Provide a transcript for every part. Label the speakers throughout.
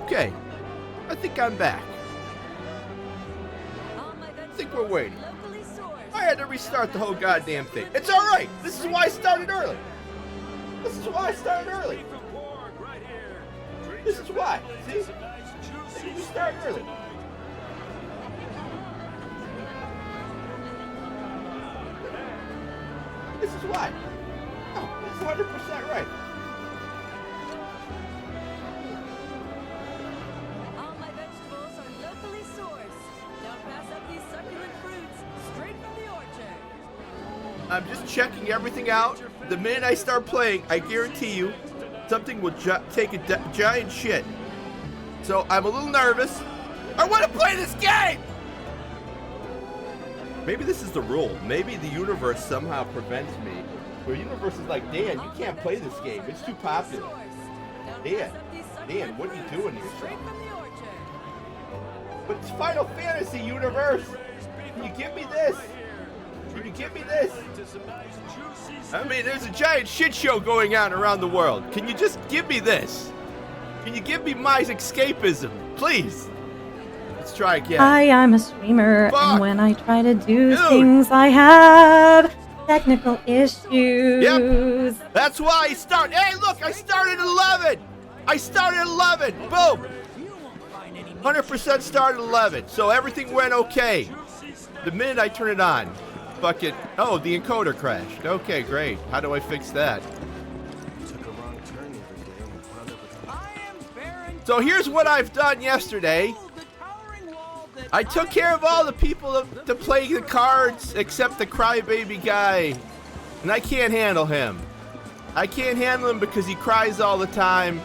Speaker 1: Okay. I think I'm back. I think we're waiting. I had to restart the whole goddamn thing. It's alright. This is why I started early. This is why I started early. This is why. See? You start early. This is why. Oh, this is 100% right.
Speaker 2: All my vegetables are locally sourced. Don't pass up these succulent fruits straight from the orchard.
Speaker 1: I'm just checking everything out. The minute I start playing, I guarantee you, something will take a giant shit. So I'm a little nervous. I want to play this game! Maybe this is the rule. Maybe the universe somehow prevents me. Or the universe is like, Dan, you can't play this game. It's too popular. Dan, what are you doing here? But it's Final Fantasy universe. Can you give me this? Can you give me this? I mean, there's a giant shit show going on around the world. Can you just give me this? Can you give me my escapism, please? Let's try again.
Speaker 3: I'm a streamer,
Speaker 1: Fuck.
Speaker 3: and when I try to do things, I have technical issues.
Speaker 1: Yep. That's why I start. Hey, look, I started at 11. I started at 11. Boom. 100% started at 11. So everything went okay. The minute I turn it on, fucking. Oh, the encoder crashed. Okay, great. How do I fix that? So here's what I've done yesterday. I took care of all the people to play the cards except the crybaby guy. And I can't handle him. I can't handle him because he cries all the time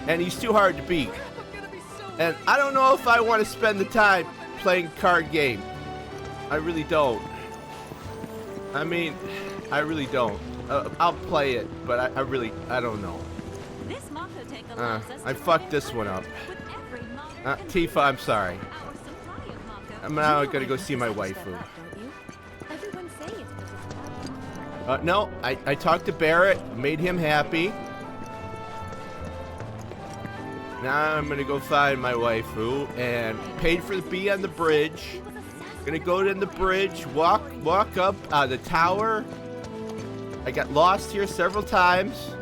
Speaker 1: and he's too hard to beat. And I don't know if I want to spend the time playing a card game. I really don't. I mean, I really don't. I'll play it, but I don't know. I fucked this one up. Tifa, I'm sorry. I'm now gonna go see my waifu. No, I talked to Barrett, made him happy. Now I'm gonna go find my waifu and paid for the bee on the bridge. Gonna go to the bridge, walk up the tower. I got lost here several times.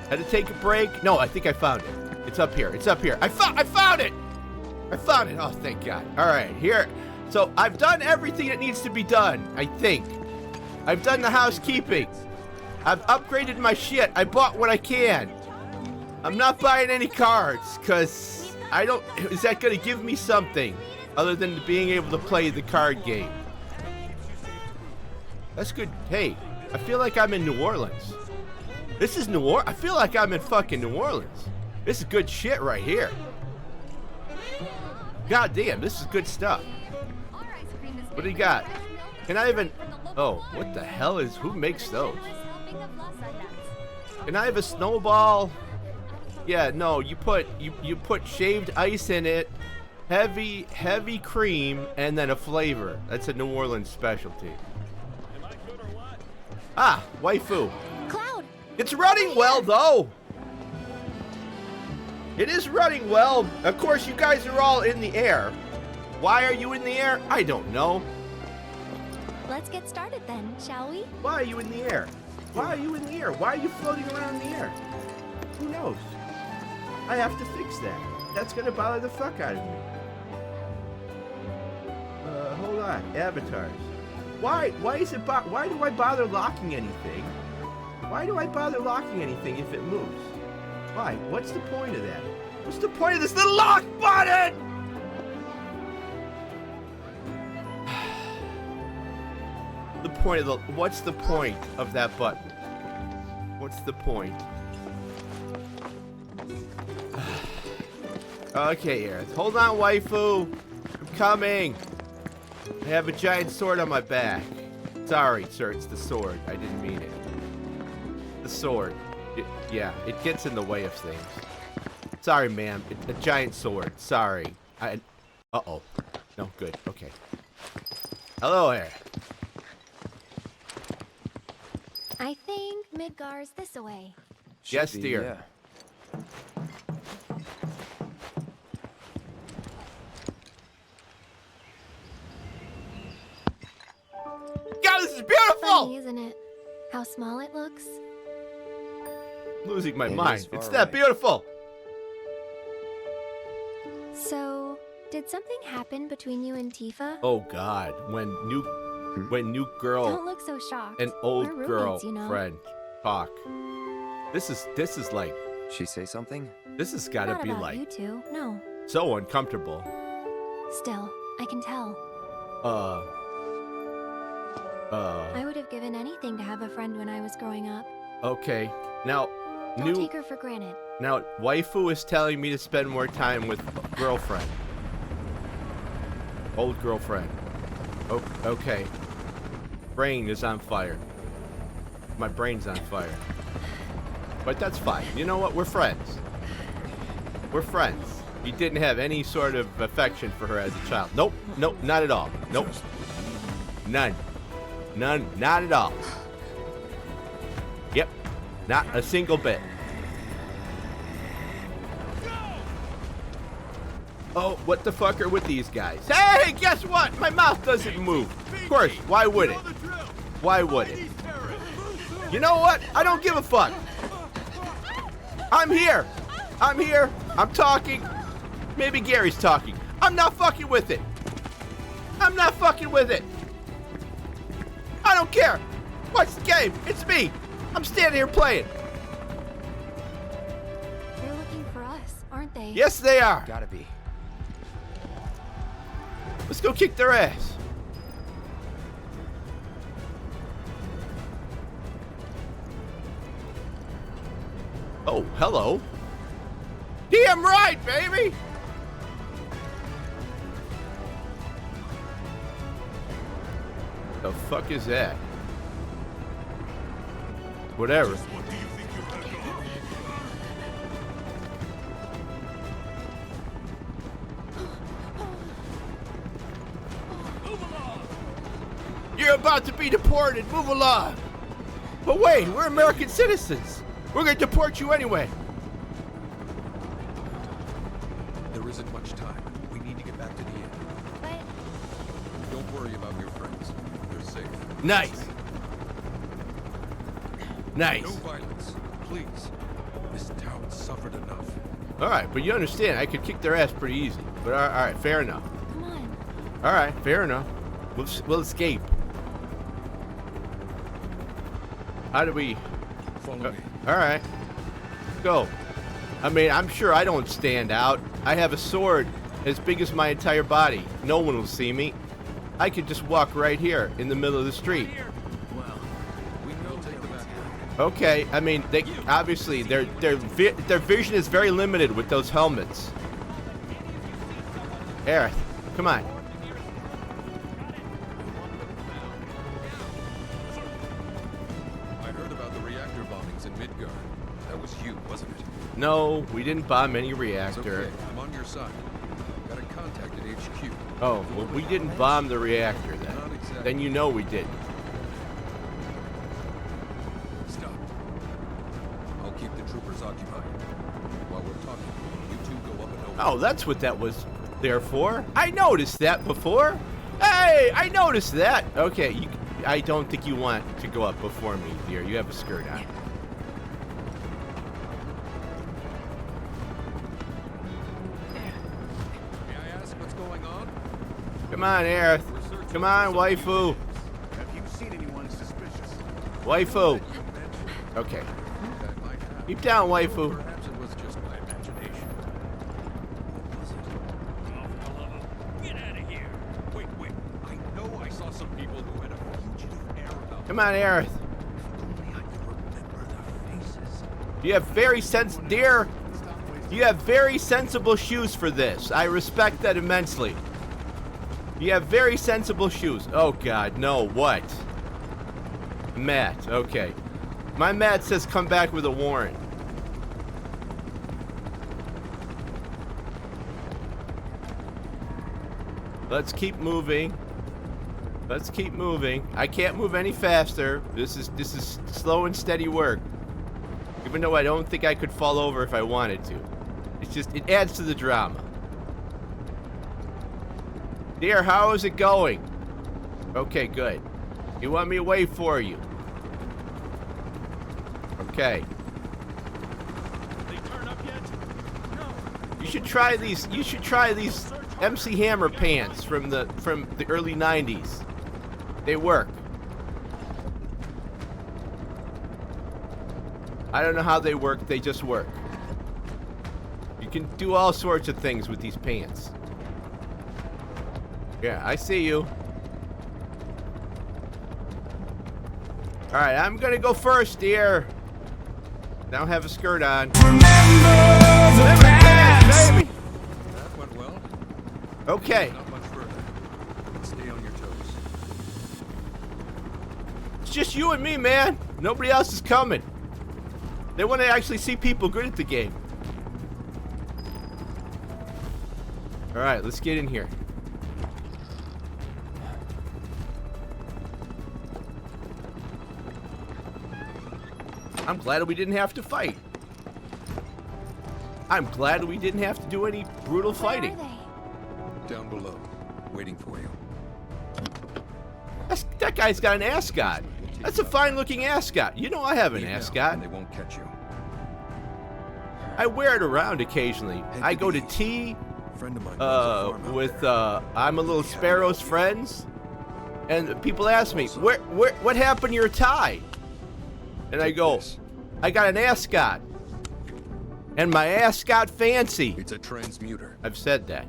Speaker 1: Had to take a break. No, I think I found it. It's up here. It's up here. I found it. I found it. Oh, thank God. All right, here. So I've done everything that needs to be done, I think. I've done the housekeeping. I've upgraded my shit. I bought what I can. I'm not buying any cards, because I don't... Is that going to give me something other than being able to play the card game? That's good. Hey, I feel like I'm in New Orleans. This is New Orleans. I feel like I'm in fucking New Orleans. This is good shit right here. God damn, this is good stuff. What do you got? Can I even... Oh, what the hell is... Who makes those? Can I have a snowball? Yeah, no, you put shaved ice in it, heavy cream, and then a flavor. That's a New Orleans specialty. Ah, waifu.
Speaker 2: Cloud.
Speaker 1: It's running well, though. It is running well. Of course, you guys are all in the air. Why are you in the air? I don't know.
Speaker 2: Let's get started then, shall we?
Speaker 1: Why are you in the air? Why are you in the air? Why are you floating around in the air? Who knows? I have to fix that. That's gonna bother the fuck out of me. Hold on. Avatars. Why is it? Why do I bother locking anything? Why do I bother locking anything if it moves? Why? What's the point of that? What's the point of this little lock button? What's the point of that button? What's the point? Okay, here. Hold on, waifu. I'm coming. I have a giant sword on my back. Sorry, sir. It's the sword. I didn't mean it. The sword. Yeah, it gets in the way of things. Sorry, ma'am. A giant sword. Sorry. Uh-oh. No, good. Okay. Hello there.
Speaker 2: I think Midgar's this way.
Speaker 1: Yes, dear.
Speaker 4: Yeah.
Speaker 1: beautiful!
Speaker 4: Isn't it? How small it looks.
Speaker 1: Losing my
Speaker 5: It
Speaker 1: mind.
Speaker 5: is far
Speaker 1: It's that
Speaker 5: away.
Speaker 1: beautiful.
Speaker 4: So, did something happen between you and Tifa?
Speaker 1: Oh God, when new
Speaker 4: Don't
Speaker 1: girl
Speaker 4: look so shocked.
Speaker 1: and old
Speaker 4: We're
Speaker 1: girl
Speaker 4: roommates, you know.
Speaker 1: friend talk. This is like
Speaker 5: She say something?
Speaker 1: this has got to
Speaker 4: Not
Speaker 1: be
Speaker 4: about
Speaker 1: like
Speaker 4: you two. No.
Speaker 1: so uncomfortable.
Speaker 4: Still, I can tell. I would have given anything to have a friend when I was growing up.
Speaker 1: Okay. Now,
Speaker 4: Don't take her for granted.
Speaker 1: now, waifu is telling me to spend more time with girlfriend. Old girlfriend. Oh, okay. Brain is on fire. My brain's on fire. But that's fine. You know what? We're friends. We're friends. You didn't have any sort of affection for her as a child. Nope. Nope. Not at all. Nope. None. None. Not at all. Yep. Not a single bit. Oh, what the fuck are with these guys? Hey, guess what? My mouth doesn't move. Of course, why would it? Why would it? You know what? I don't give a fuck. I'm here. I'm here. I'm talking. Maybe Gary's talking. I'm not fucking with it. I'm not fucking with it. I don't care. Watch the game. It's me. I'm standing here playing.
Speaker 4: They're looking for us, aren't they?
Speaker 1: Yes, they are.
Speaker 5: Gotta be.
Speaker 1: Let's go kick their ass. Oh, hello. Damn right, baby. The fuck is that? Whatever. You're about to be deported. Move along. But wait, we're American citizens. We're gonna deport you anyway.
Speaker 6: There isn't much time. We need to get back to the inn.
Speaker 4: But
Speaker 6: Don't worry about your friends. They're safe.
Speaker 1: Nice. Nice.
Speaker 6: No violence, please. This town suffered enough.
Speaker 1: All right, but you understand, I could kick their ass pretty easy. But all right, fair enough.
Speaker 4: come on.
Speaker 1: All right, fair enough. We'll escape. How do we?
Speaker 6: Follow me.
Speaker 1: All right, go. I mean, I'm sure I don't stand out. I have a sword as big as my entire body. No one will see me. I could just walk right here in the middle of the street.
Speaker 6: We will take the back way.
Speaker 1: Okay, I mean, they obviously their vision is very limited with those helmets. Aerith, come on.
Speaker 6: I heard about the reactor bombings in Midgard. That was you, wasn't it?
Speaker 1: No, we didn't bomb any
Speaker 6: It's
Speaker 1: reactor.
Speaker 6: okay. I'm on your side. Got a contact at HQ.
Speaker 1: Oh, well, we didn't bomb the reactor then.
Speaker 6: Not exactly.
Speaker 1: Then you know we didn't.
Speaker 6: Stop. I'll keep the troopers occupied. While we're talking, you two go up and over.
Speaker 1: Oh, that's what that was there for. I noticed that before. Hey, I noticed that. Okay, I don't think you want to go up before me, dear. You have a skirt on.
Speaker 6: May I ask what's going on?
Speaker 1: Come on, Aerith. Come on, waifu.
Speaker 7: Have you seen anyone suspicious?
Speaker 1: Waifu. Okay.
Speaker 6: That might happen.
Speaker 1: Keep down, waifu.
Speaker 6: Perhaps it was just my imagination. What was it?
Speaker 7: Get out of here!
Speaker 6: Wait. I know I saw some people who had a fugitive air about them.
Speaker 1: Come on, Aerith.
Speaker 6: Only I could remember their faces.
Speaker 1: You have dear. You have very sensible shoes for this. I respect that immensely. You have very sensible shoes. Oh God, no, what? Matt, okay. My Matt says come back with a warrant. Let's keep moving. Let's keep moving. I can't move any faster. This is slow and steady work. Even though I don't think I could fall over if I wanted to. It's just, it adds to the drama. Dear, how is it going? Okay, good. You want me to wait for you? Okay.
Speaker 7: They turn up yet? No.
Speaker 1: You should try these. You should try these MC Hammer pants from the early '90s. They work. I don't know how they work. They just work. You can do all sorts of things with these pants. Yeah, I see you. All right, I'm gonna go first, dear. Now have a skirt on.
Speaker 6: That went well.
Speaker 1: Okay.
Speaker 6: Not much further. Stay on your toes.
Speaker 1: It's just you and me, man. Nobody else is coming. They want to actually see people good at the game. All right, let's get in here. I'm glad we didn't have to fight. I'm glad we didn't have to do any brutal fighting.
Speaker 4: Where are they?
Speaker 6: Down below, waiting for you.
Speaker 1: That guy's got an ascot. That's a fine-looking ascot. You know I have an
Speaker 6: Leave now,
Speaker 1: ascot.
Speaker 6: and they won't catch you.
Speaker 1: I wear it around occasionally. I go to tea
Speaker 6: Friend of mine runs a farm out
Speaker 1: with
Speaker 6: there.
Speaker 1: I'm a little sparrow's friends, and people ask me, what happened to your tie? And I go,
Speaker 6: This.
Speaker 1: I got an ascot, and my ascot fancy.
Speaker 6: It's a transmuter.
Speaker 1: I've said that.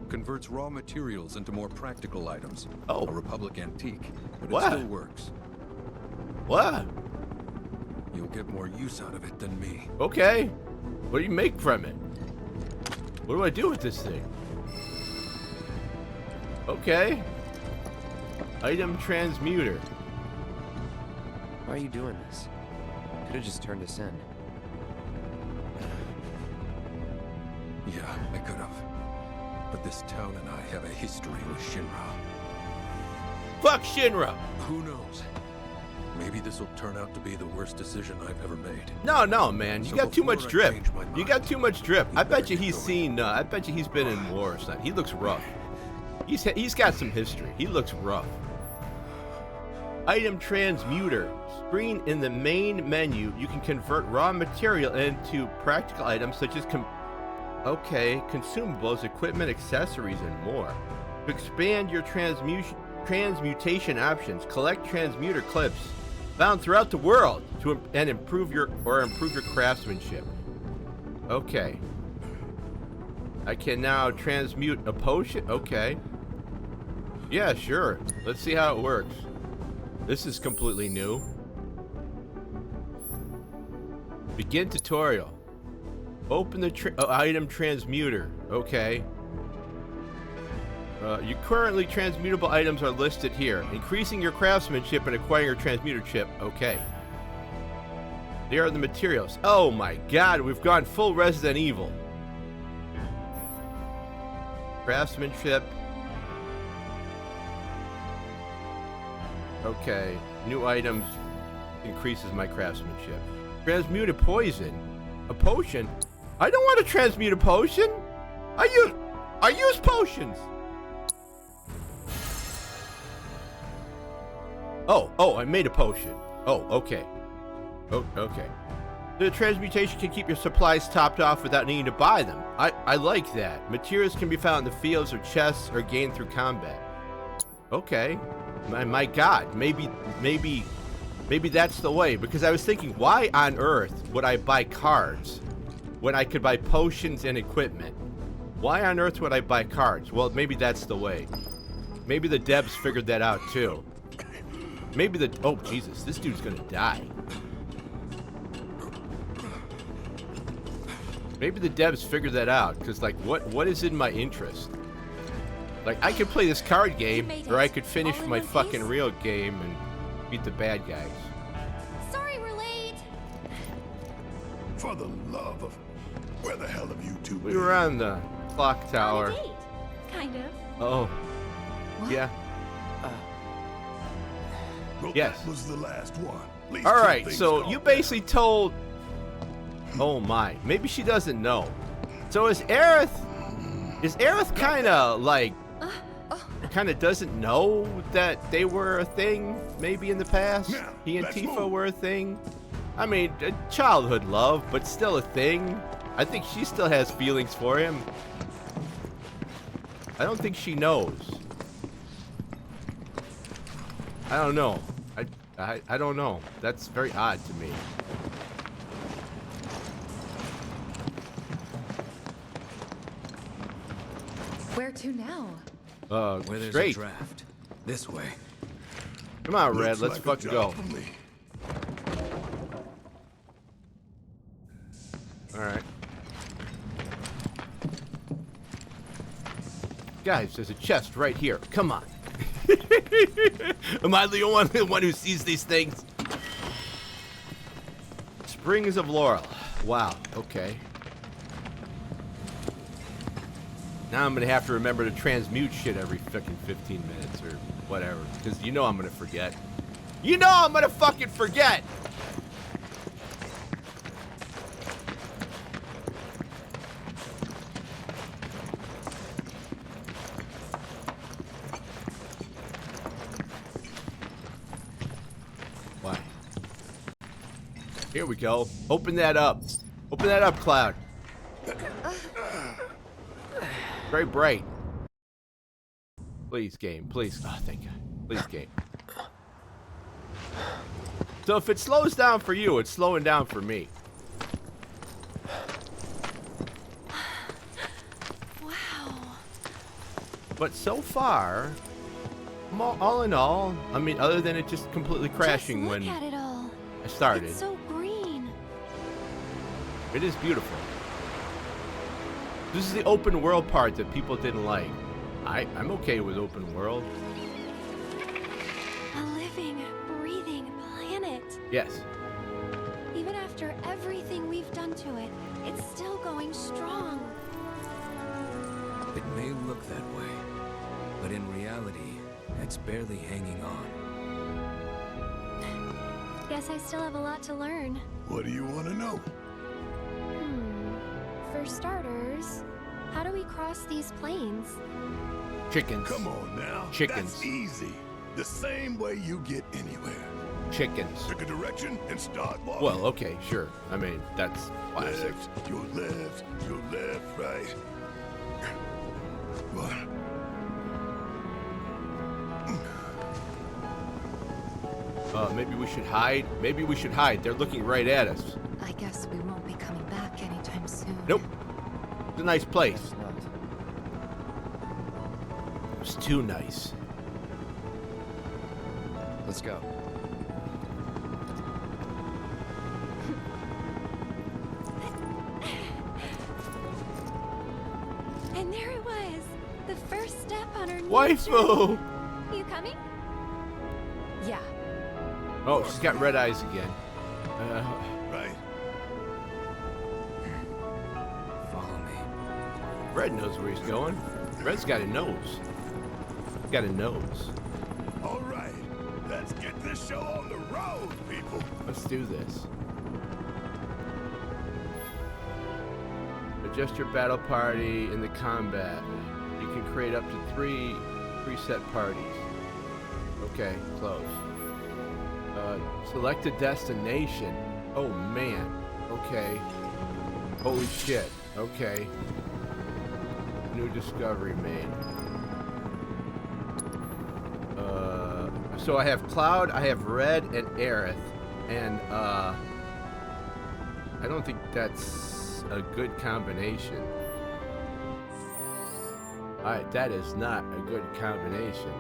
Speaker 6: Converts raw materials into more practical items.
Speaker 1: Oh.
Speaker 6: A Republic antique, but
Speaker 1: What?
Speaker 6: it still works.
Speaker 1: What?
Speaker 6: You'll get more use out of it than me.
Speaker 1: Okay. What do you make from it? What do I do with this thing? Okay. Item transmuter.
Speaker 5: Why are you doing this? Could have just turned us in.
Speaker 6: Yeah, I could have. But this town and I have a history with Shinra.
Speaker 1: Fuck Shinra.
Speaker 6: Who knows? Maybe this will turn out to be the worst decision I've ever made.
Speaker 1: No, man. You
Speaker 6: So
Speaker 1: got too
Speaker 6: before
Speaker 1: much
Speaker 6: I
Speaker 1: drip.
Speaker 6: change my
Speaker 1: You
Speaker 6: mind,
Speaker 1: got too much drip.
Speaker 6: you
Speaker 1: I bet
Speaker 6: better
Speaker 1: you
Speaker 6: get
Speaker 1: he's
Speaker 6: going.
Speaker 1: seen. I bet you he's been in war or something. He looks rough. He's got some history. He looks rough. Item transmuter. Screen in the main menu. You can convert raw material into practical items such as consumables, equipment, accessories, and more. To expand your transmutation options, collect transmuter clips found throughout the world and improve your craftsmanship. Okay. I can now transmute a potion. Okay. Yeah, sure. Let's see how it works. This is completely new. Begin tutorial. Open the item transmuter. Okay. Your currently transmutable items are listed here. Increasing your craftsmanship and acquiring your transmuter chip. Okay. There are the materials. Oh my god, we've gone full Resident Evil. Craftsmanship. Okay. New items increases my craftsmanship. Transmute a poison. A potion? I don't want to transmute a potion. I use potions. Oh, I made a potion. Oh, okay. Oh, okay. The transmutation can keep your supplies topped off without needing to buy them. I like that. Materials can be found in the fields or chests or gained through combat. Okay. My god, maybe that's the way, because I was thinking, why on earth would I buy cards when I could buy potions and equipment? Why on earth would I buy cards? Well, maybe that's the way. Maybe the devs figured that out too. Maybe oh Jesus, this dude's gonna die. Maybe the devs figured that out, because like what is in my interest? Like I could play this card game, or I could finish
Speaker 4: All in
Speaker 1: my
Speaker 4: one
Speaker 1: fucking
Speaker 4: piece?
Speaker 1: real game and beat the bad guys.
Speaker 4: Sorry we're late.
Speaker 7: For the love of... Where the hell have you two
Speaker 1: We
Speaker 7: been?
Speaker 1: were on the clock tower.
Speaker 4: On a date. Kind of.
Speaker 1: Oh,
Speaker 4: What?
Speaker 1: yeah.
Speaker 7: Well,
Speaker 1: Yes.
Speaker 7: that was the last one. Least
Speaker 1: All
Speaker 7: two
Speaker 1: right,
Speaker 7: things
Speaker 1: so
Speaker 7: calm
Speaker 1: you
Speaker 7: down.
Speaker 1: basically told. Oh my, maybe she doesn't know. So is Aerith kind of like kind of doesn't know that they were a thing maybe in the past.
Speaker 7: Now,
Speaker 1: He and
Speaker 7: let's
Speaker 1: Tifa
Speaker 7: move.
Speaker 1: were a thing. I mean, a childhood love, but still a thing. I think she still has feelings for him. I don't think she knows. I don't know. I don't know. That's very odd to me.
Speaker 2: Where to now?
Speaker 6: Where there's a
Speaker 1: Straight.
Speaker 6: draft. This way.
Speaker 1: Come on, Red.
Speaker 7: Looks
Speaker 1: Let's
Speaker 7: like a
Speaker 1: fucking
Speaker 7: job
Speaker 1: go.
Speaker 7: for me.
Speaker 1: All right. Guys, there's a chest right here. Come on. Am I the one who sees these things? Springs of Laurel. Wow. Okay. Now I'm gonna have to remember to transmute shit every fucking 15 minutes or whatever, because you know I'm gonna forget. You know I'm gonna fucking forget. Why? Here we go. Open that up. Open that up, Cloud. Very bright. Please, game. Please. Oh, thank God. Please, game. So if it slows down for you, it's slowing down for me.
Speaker 4: Wow.
Speaker 1: But so far, all in all, I mean, other than it just completely crashing
Speaker 4: Just
Speaker 1: when
Speaker 4: look at it all.
Speaker 1: I started,
Speaker 4: It's so green.
Speaker 1: it is beautiful. This is the open world part that people didn't like. I'm okay with open world.
Speaker 4: A living, breathing planet.
Speaker 1: Yes.
Speaker 4: Even after everything we've done to it, it's still going strong.
Speaker 6: It may look that way, but in reality, it's barely hanging on.
Speaker 4: Guess I still have a lot to learn.
Speaker 7: What do you want to know?
Speaker 4: For starters, how do we cross these plains?
Speaker 1: Chickens.
Speaker 7: Come on now.
Speaker 1: Chickens.
Speaker 7: That's easy. The same way you get anywhere.
Speaker 1: Chickens.
Speaker 7: Pick a direction and start walking.
Speaker 1: Well, okay, sure. I mean, that's classic.
Speaker 7: Left, your left, right. What?
Speaker 1: Maybe we should hide. Maybe we should hide. They're looking right at us.
Speaker 2: I guess we won't be coming back anytime soon.
Speaker 1: Nope. It's a nice place.
Speaker 5: It's not.
Speaker 1: It's too nice.
Speaker 5: Let's go.
Speaker 4: And there it was, the first step on our new
Speaker 1: Waifu!
Speaker 4: journey. You coming?
Speaker 2: Yeah.
Speaker 1: Oh, she's got red eyes again.
Speaker 7: Right.
Speaker 6: Follow me.
Speaker 1: Red knows where he's going. Red's got a nose. He's got a nose.
Speaker 7: All right. Let's get this show on the road, people.
Speaker 1: Let's do this. Adjust your battle party in the combat. You can create up to 3 preset parties. Okay, close. Select a destination. Oh man. Okay. Holy shit. Okay. New discovery made. So I have Cloud, I have Red, and Aerith, and I don't think that's a good combination. Alright, that is not a good combination.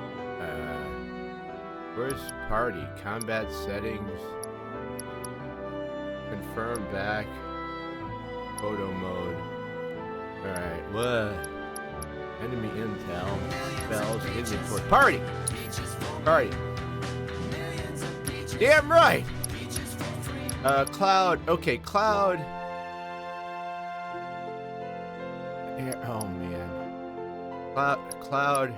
Speaker 1: Where's party? Combat settings. Confirm back. Photo mode. Alright, what? Enemy intel. Spells. Inventory. Party! Party. Damn right! Cloud. Okay, Cloud. Oh man. Cloud.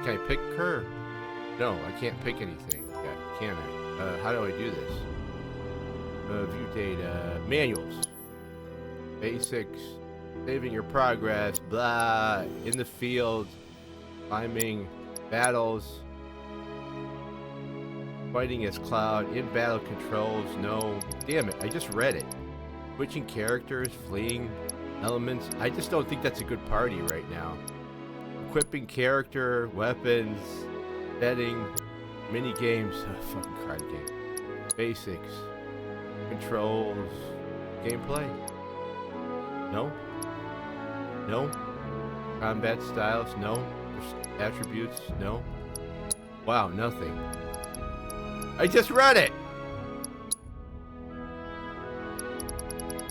Speaker 1: Can I pick her? No, I can't pick anything. Can I? How do I do this? View data. Manuals. Basics. Saving your progress. Blah. In the field. Climbing, battles, fighting as Cloud, in battle controls, no. Damn it, I just read it. Switching characters, fleeing, elements. I just don't think that's a good party right now. Equipping character, weapons, betting, mini games, fucking card game. Basics, controls, gameplay. No. No. Combat styles, no. Attributes, no. Wow, nothing. I just read it!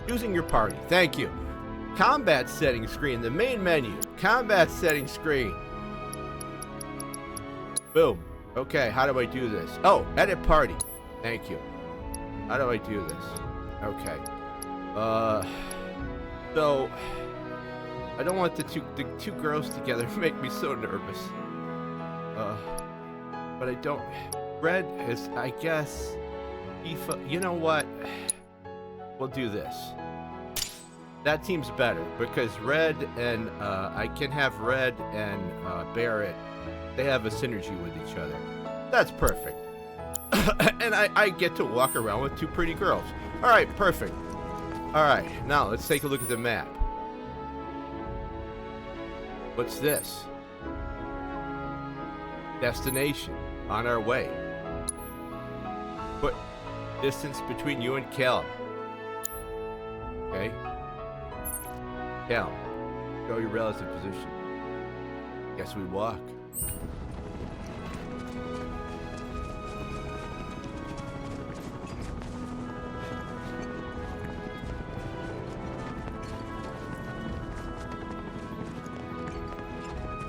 Speaker 1: Using your party, thank you. Combat settings screen, the main menu. Combat settings screen. Boom. Okay, how do I do this? Oh, edit party. Thank you. How do I do this? Okay. So I don't want the two girls together make me so nervous. But I don't. Red is, I guess. You know what? We'll do this. That team's better because Red and I can have Red and Barrett. They have a synergy with each other. That's perfect. And I get to walk around with two pretty girls. All right, perfect. All right, now let's take a look at the map. What's this? Destination. On our way. Put distance between you and Cal. Okay. Cal, show your relative position. Guess we walk.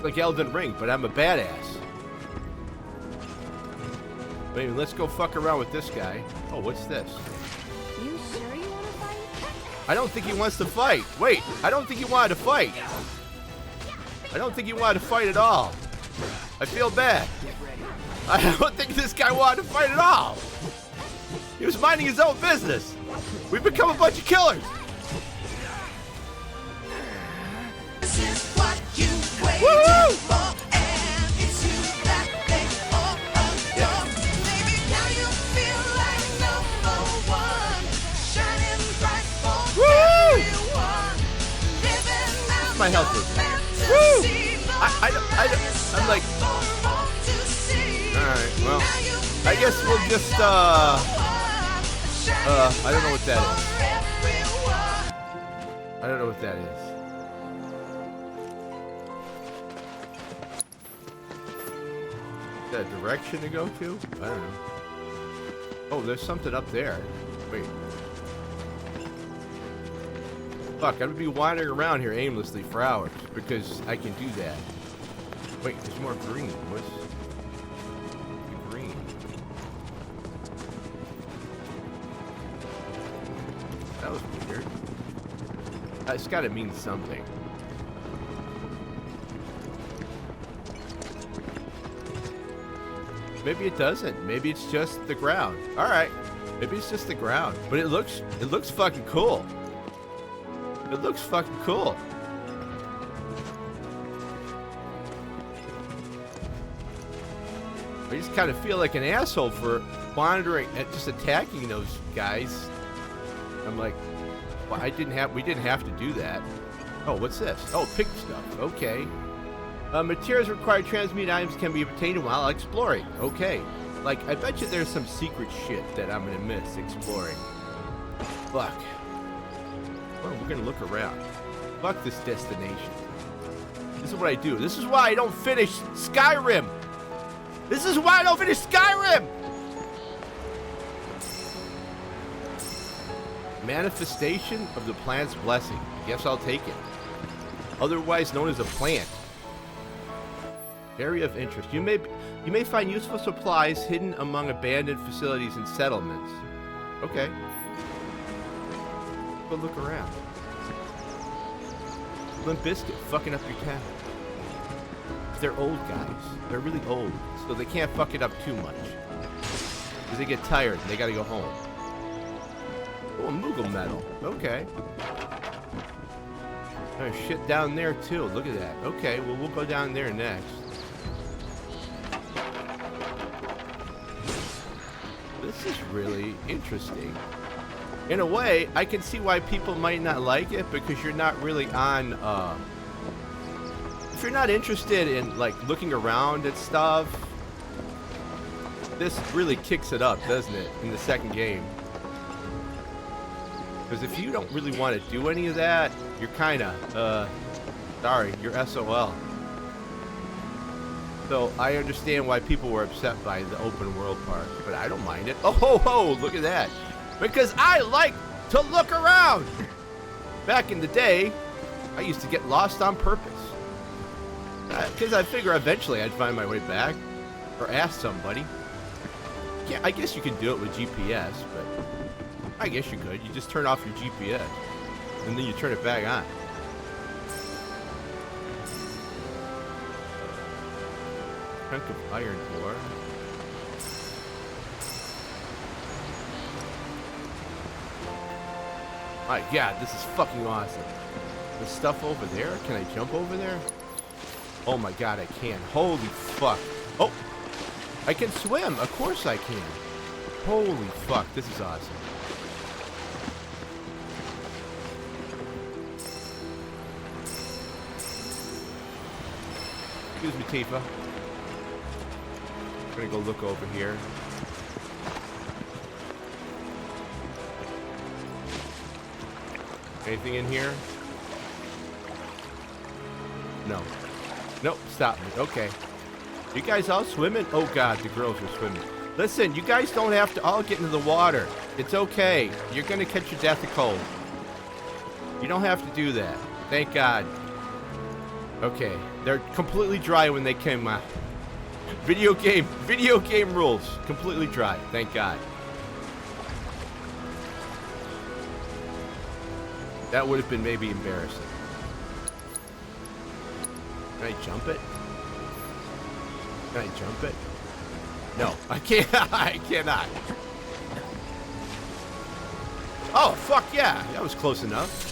Speaker 1: Like Elden Ring, but I'm a badass. Wait, let's go fuck around with this guy. Oh, what's this?
Speaker 4: You sure you want to fight?
Speaker 1: I don't think he wants to fight. Wait, I don't think he wanted to fight. I don't think he wanted to fight at all. I feel bad. I don't think this guy wanted to fight at all. He was minding his own business. We've become a bunch of killers. Woo! My health is. Woo! I'm like. Alright, well. I guess we'll just, I don't know what that is. I don't know what that is. Is that a direction to go to? I don't know. Oh, there's something up there. Wait. Fuck, I'm gonna be wandering around here aimlessly for hours because I can do that. Wait, there's more green. What's the green? That was weird. It's gotta mean something. Maybe it doesn't. Maybe it's just the ground. Alright. Maybe it's just the ground. But it looks fucking cool. It looks fucking cool. I just kind of feel like an asshole for wandering and just attacking those guys. I'm like, well, we didn't have to do that. Oh, what's this? Oh, pick stuff. Okay. Materials required to transmute items can be obtained while exploring. Okay. Like, I bet you there's some secret shit that I'm gonna miss exploring. Fuck. Well, we're gonna look around. Fuck this destination. This is what I do. This is why I don't finish Skyrim. This is why I don't finish Skyrim. Manifestation of the plant's blessing. Guess I'll take it. Otherwise known as a plant. Area of interest. You may find useful supplies hidden among abandoned facilities and settlements. Okay. Go look around. Limp Bizkit fucking up your town. They're old guys. They're really old, so they can't fuck it up too much. Because they get tired and they gotta go home. Oh, a Moogle medal. Okay. There's shit down there too. Look at that. Okay, well we'll go down there next. this is really interesting. In a way, I can see why people might not like it, because you're not really on, if you're not interested in, like, looking around at stuff, this really kicks it up, doesn't it, in the second game? Because if you don't really want to do any of that, you're kind of, sorry, you're SOL. So I understand why people were upset by the open world part, but I don't mind it. Oh, ho, ho, look at that. Because I like to look around. Back in the day, I used to get lost on purpose. Because I figure eventually I'd find my way back or ask somebody. Yeah, I guess you can do it with GPS, but I guess you could. You just turn off your GPS and then you turn it back on. Chunk of iron ore. My God, this is fucking awesome. There's stuff over there. Can I jump over there? Oh my God, I can. Holy fuck. Oh, I can swim. Of course I can. Holy fuck, this is awesome. Excuse me, Tifa. I'm gonna go look over here. Anything in here? No. Nope, stop me. Okay. You guys all swimming? Oh God, the girls are swimming. Listen, you guys don't have to all get into the water. It's okay. You're gonna catch your death of cold. You don't have to do that. Thank God. Okay, they're completely dry when they came out. Video game rules. Completely dry. Thank God. That would have been maybe embarrassing. Can I jump it? Can I jump it? No, I can't. I cannot. Oh, fuck yeah. That was close enough.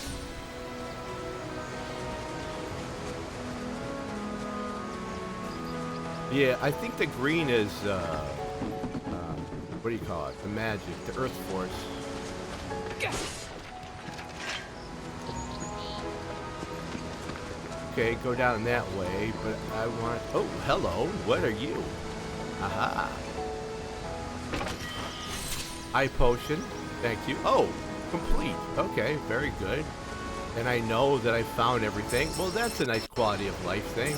Speaker 1: Yeah, I think the green is, what do you call it? The magic, the Earth Force. Okay, go down that way, but I want... Oh, hello. What are you? Aha. Eye potion. Thank you. Oh, complete. Okay, very good. And I know that I found everything. Well, that's a nice quality of life thing.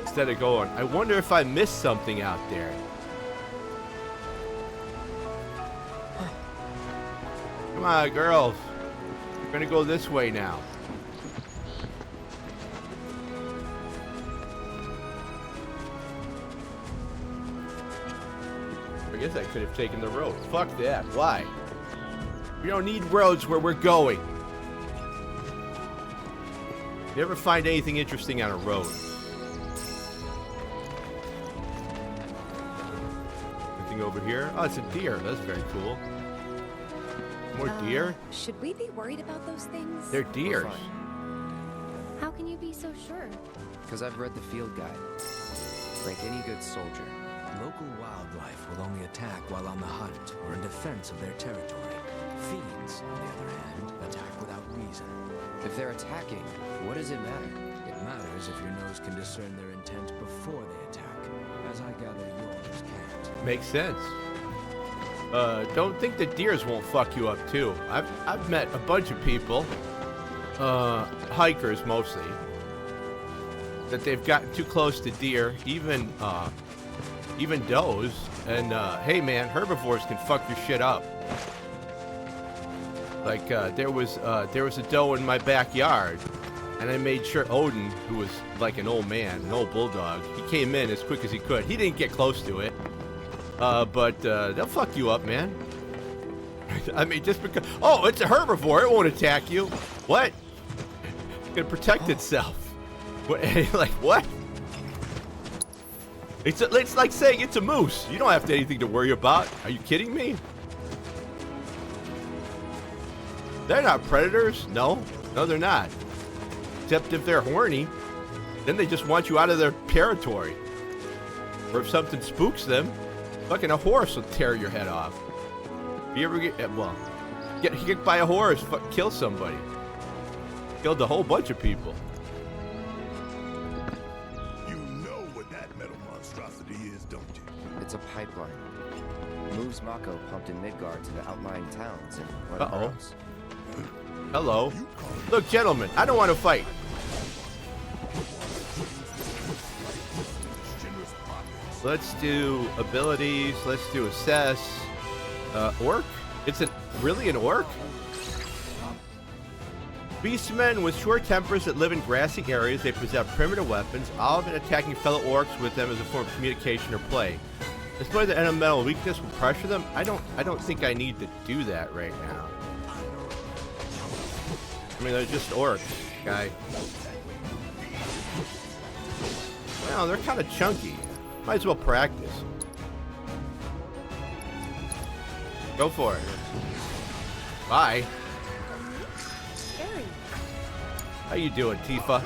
Speaker 1: Instead of going, I wonder if I missed something out there. Come on, girls. We're gonna go this way now. I guess I could have taken the road. Fuck that. Why? We don't need roads where we're going. You ever find anything interesting on a road? Anything over here? Oh, it's a deer. That's very cool. More deer?
Speaker 4: Should we be worried about those things?
Speaker 1: They're deers.
Speaker 4: How can you be so sure?
Speaker 5: Because I've read the field guide. Like any good soldier.
Speaker 8: Local wildlife will only attack while on the hunt or in defense of their territory. Fiends, on the other hand, attack without reason.
Speaker 5: If they're attacking, what does it matter?
Speaker 8: It matters if your nose can discern their intent before they attack, as I gather yours can't.
Speaker 1: Makes sense. Don't think the deers won't fuck you up too. I've met a bunch of people, hikers mostly, that they've gotten too close to deer, even does, and hey man, herbivores can fuck your shit up. Like there was a doe in my backyard, and I made sure Odin, who was like an old man, an old bulldog, he came in as quick as he could. He didn't get close to it, but they'll fuck you up, man. I mean, just because, oh, it's a herbivore, it won't attack you. What? It's gonna protect itself. What? Like what? It's like saying it's a moose. You don't have anything to worry about. Are you kidding me? They're not predators. No, they're not. Except if they're horny, then they just want you out of their territory. Or if something spooks them, fucking a horse will tear your head off. If you ever get hit by a horse, kill somebody. Killed a whole bunch of people.
Speaker 7: You know what that metal monstrosity is, don't you?
Speaker 5: It's a pipeline. Moves Mako pumped in Midgard to the outlying towns and whatever
Speaker 1: Uh-oh.
Speaker 5: else.
Speaker 1: Hello. Look, gentlemen, I don't want to fight. Let's do abilities. Let's do assess. Orc? It's really an orc? Beastmen with short tempers that live in grassy areas. They possess primitive weapons, often attacking fellow orcs with them as a form of communication or play. Despite the elemental weakness will pressure them. I don't think I need to do that right now. I mean, they're just orcs, guy. Well, they're kind of chunky. Might as well practice. Go for it. Bye. How you doing, Tifa?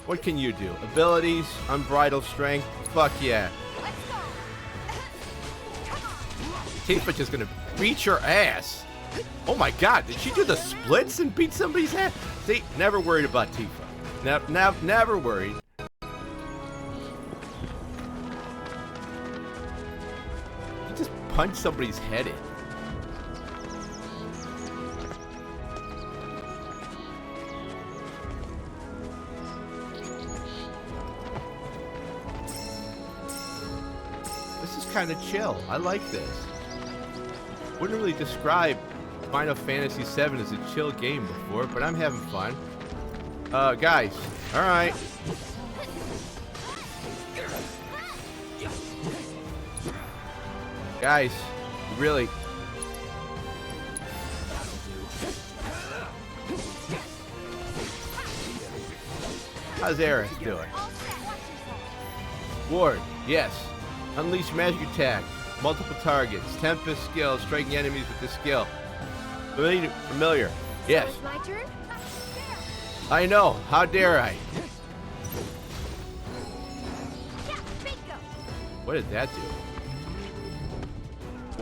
Speaker 1: What can you do? Abilities, unbridled strength. Fuck yeah. Tifa just gonna beat your ass. Oh my god, did she do the splits and beat somebody's ass? See, never worried about Tifa. Never worried. You just punch somebody's head in. This is kind of chill. I like this. Wouldn't really describe Final Fantasy VII as a chill game before, but I'm having fun. Guys, all right. Guys, really. How's Aerith doing? Ward, yes. Unleash magic attack. Multiple targets. Tempest skill. Striking enemies with this skill. Familiar. Yes.
Speaker 4: So it's my turn?
Speaker 1: I know. How dare I?
Speaker 4: Yeah, bingo.
Speaker 1: What did that do?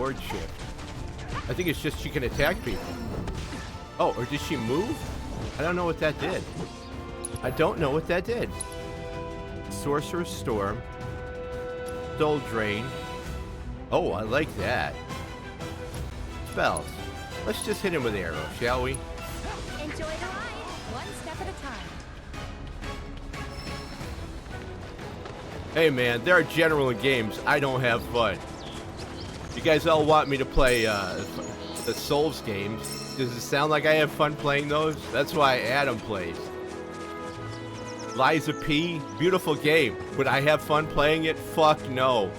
Speaker 1: Ward shift. I think it's just she can attack people. Oh, or did she move? I don't know what that did. I don't know what that did. Sorcerer's Storm. Soul Drain. Oh, I like that. Spells. Let's just hit him with arrows, shall we?
Speaker 4: Enjoy the ride, one step at a time.
Speaker 1: Hey man, there are general games I don't have fun. You guys all want me to play the Souls games. Does it sound like I have fun playing those? That's why Adam plays. Liza P, beautiful game. Would I have fun playing it? Fuck no.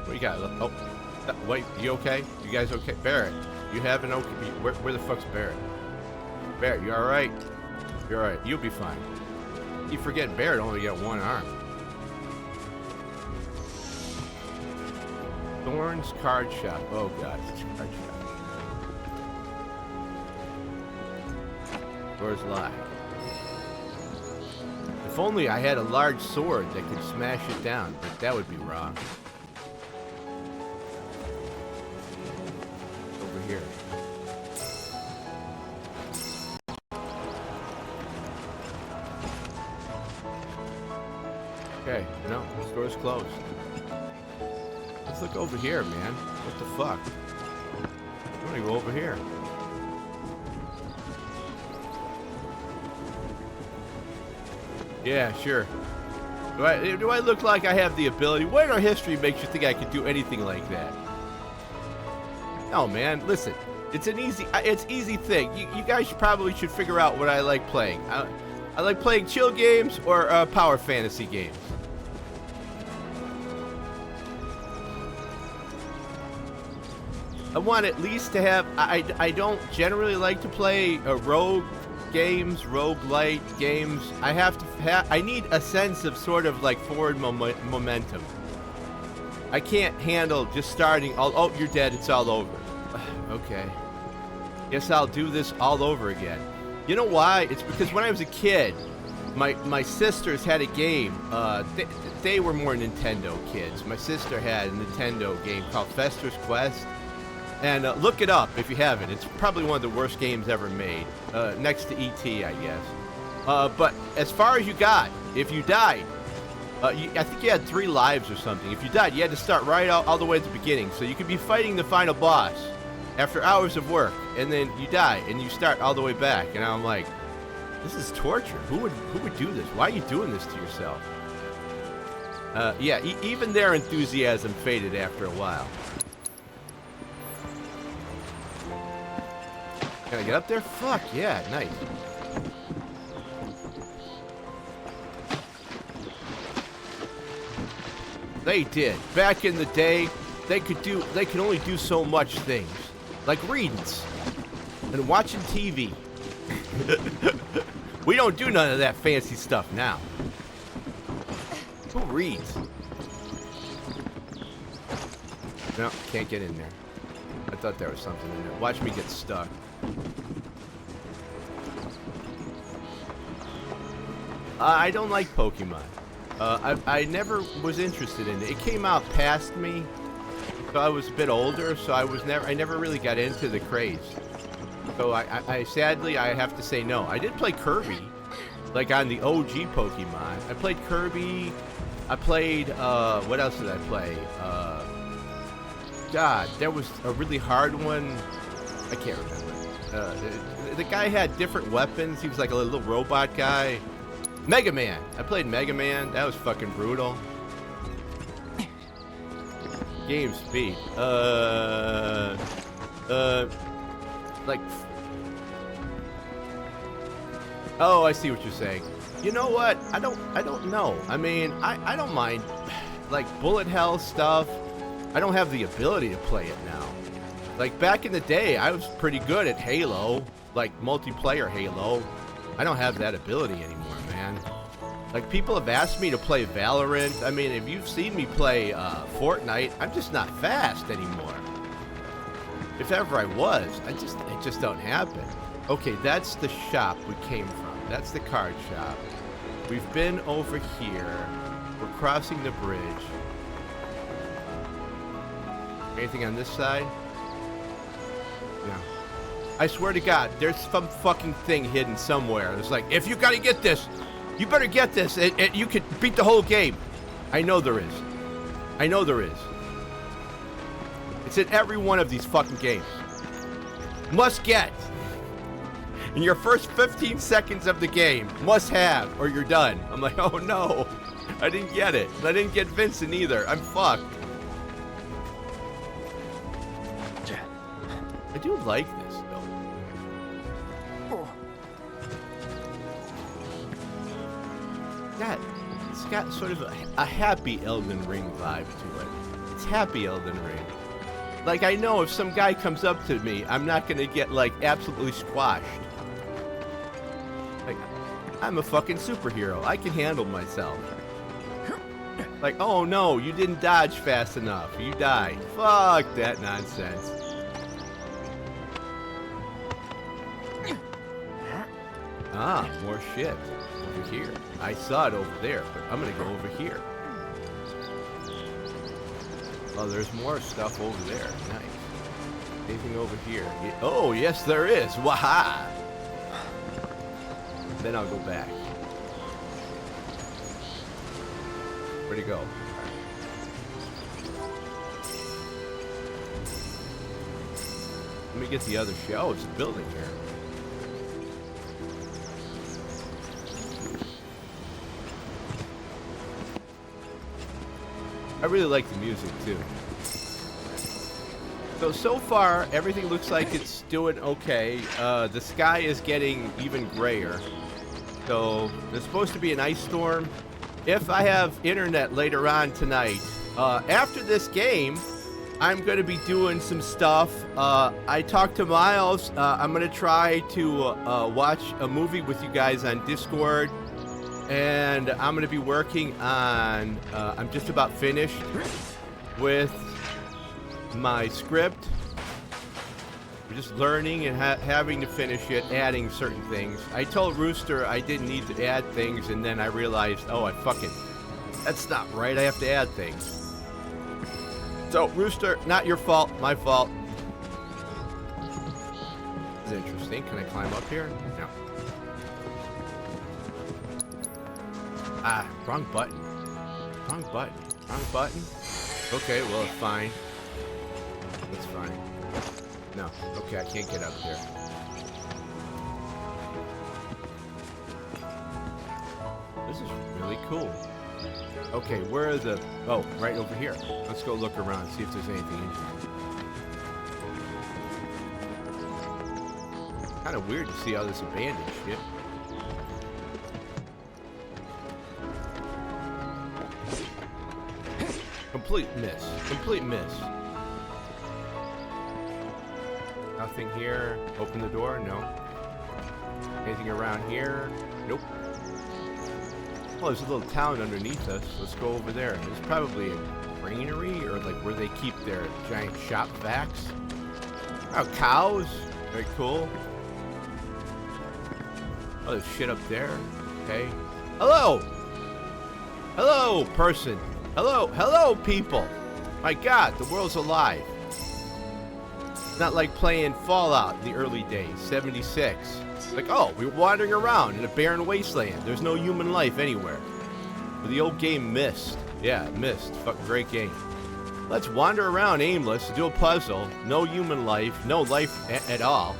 Speaker 1: What do you got? Oh, wait, you okay? You guys okay? Barrett, you have an okay? Where the fuck's Barrett? Barrett, you all right? You're all right. You'll be fine. You forget Barrett only got one arm. Thorns Card Shop. Oh god, it's a card shop. Door's locked. If only I had a large sword that could smash it down, but that would be wrong. Over here. Okay, no, the store's closed. Let's look over here, man. What the fuck? I'm gonna go over here. Yeah, sure. Do I look like I have the ability? What in our history makes you think I could do anything like that? No, man. Listen, it's an easy thing. You guys probably should figure out what I like playing. I like playing chill games or power fantasy games. I want at least to have. I don't generally like to play rogue games, roguelite games. I need a sense of sort of like forward momentum. I can't handle just starting all, oh, you're dead, it's all over. Okay. Guess I'll do this all over again. You know why? It's because when I was a kid, my sisters had a game. They were more Nintendo kids. My sister had a Nintendo game called Fester's Quest. And look it up if you haven't. It's probably one of the worst games ever made. Next to E.T., I guess. But as far as you got, if you died, I think you had 3 lives or something. If you died, you had to start right all the way at the beginning. So you could be fighting the final boss after hours of work, and then you die, and you start all the way back. And I'm like, this is torture. Who would do this? Why are you doing this to yourself? Yeah, even their enthusiasm faded after a while. Can I get up there? Fuck, yeah, nice. They did. Back in the day, they could only do so much things. Like readings and watching TV. We don't do none of that fancy stuff now. Who reads? No, can't get in there. I thought there was something in there. Watch me get stuck. I don't like Pokemon. I never was interested in it. It came out past me, so I was a bit older, so I never really got into the craze. So I sadly, I have to say no. I did play Kirby, like on the OG Pokemon. I played Kirby. I played, what else did I play? God, there was a really hard one. I can't remember. The guy had different weapons. He was like a little robot guy. Mega Man. I played Mega Man. That was fucking brutal. Game speed. Like. Oh, I see what you're saying. You know what? I don't know. I mean, I don't mind like bullet hell stuff. I don't have the ability to play it now. Like back in the day, I was pretty good at Halo, like multiplayer Halo. I don't have that ability anymore, man. Like people have asked me to play Valorant. I mean, if you've seen me play Fortnite, I'm just not fast anymore. If ever I was, it just don't happen. Okay, that's the shop we came from. That's the card shop. We've been over here. We're crossing the bridge. Anything on this side? No. I swear to God, there's some fucking thing hidden somewhere. It's like, if you gotta get this, you better get this. You could beat the whole game. I know there is. I know there is. It's in every one of these fucking games. Must get. In your first 15 seconds of the game, must have, or you're done. I'm like, oh no, I didn't get it. I didn't get Vincent either. I'm fucked. I do like this though. It's got sort of a happy Elden Ring vibe to it. It's happy Elden Ring. Like I know if some guy comes up to me, I'm not gonna get like absolutely squashed. Like I'm a fucking superhero. I can handle myself. Like, oh no, you didn't dodge fast enough. You died. Fuck that nonsense. Ah, more shit over here. I saw it over there, but I'm gonna go over here. Oh, there's more stuff over there. Nice. Anything over here? Oh, yes, there is. Waha! Then I'll go back. Where'd he go? Let me get the other shell. Oh, it's a building here. I really like the music too. So far, everything looks like it's doing okay. The sky is getting even grayer. So there's supposed to be an ice storm. If I have internet later on tonight, after this game, I'm going to be doing some stuff. I talked to Miles. I'm going to try to watch a movie with you guys on Discord. And I'm going to be working on, I'm just about finished with my script. We're just learning and having to finish it, adding certain things. I told Rooster I didn't need to add things, and then I realized, oh, that's not right. I have to add things. So, Rooster, not your fault, my fault. This is interesting. Can I climb up here? No. Ah, wrong button. Wrong button. Wrong button. Okay, well, it's fine. It's fine. No. Okay, I can't get up there. This is really cool. Okay, where are the... Oh, right over here. Let's go look around and see if there's anything in here. Kind of weird to see all this abandoned shit. Complete miss. Complete miss. Nothing here. Open the door? No. Anything around here? Nope. Oh, there's a little town underneath us. Let's go over there. There's probably a granary or like where they keep their giant shop vacs. Oh, cows. Very cool. Oh, there's shit up there. Okay. Hello! Hello, person. Hello, hello, people. My God, the world's alive. It's not like playing Fallout in the early days, 76. Like, oh, we're wandering around in a barren wasteland. There's no human life anywhere. But the old game Myst. Yeah, Myst. Fucking great game. Let's wander around aimless, do a puzzle. No human life. No life at all.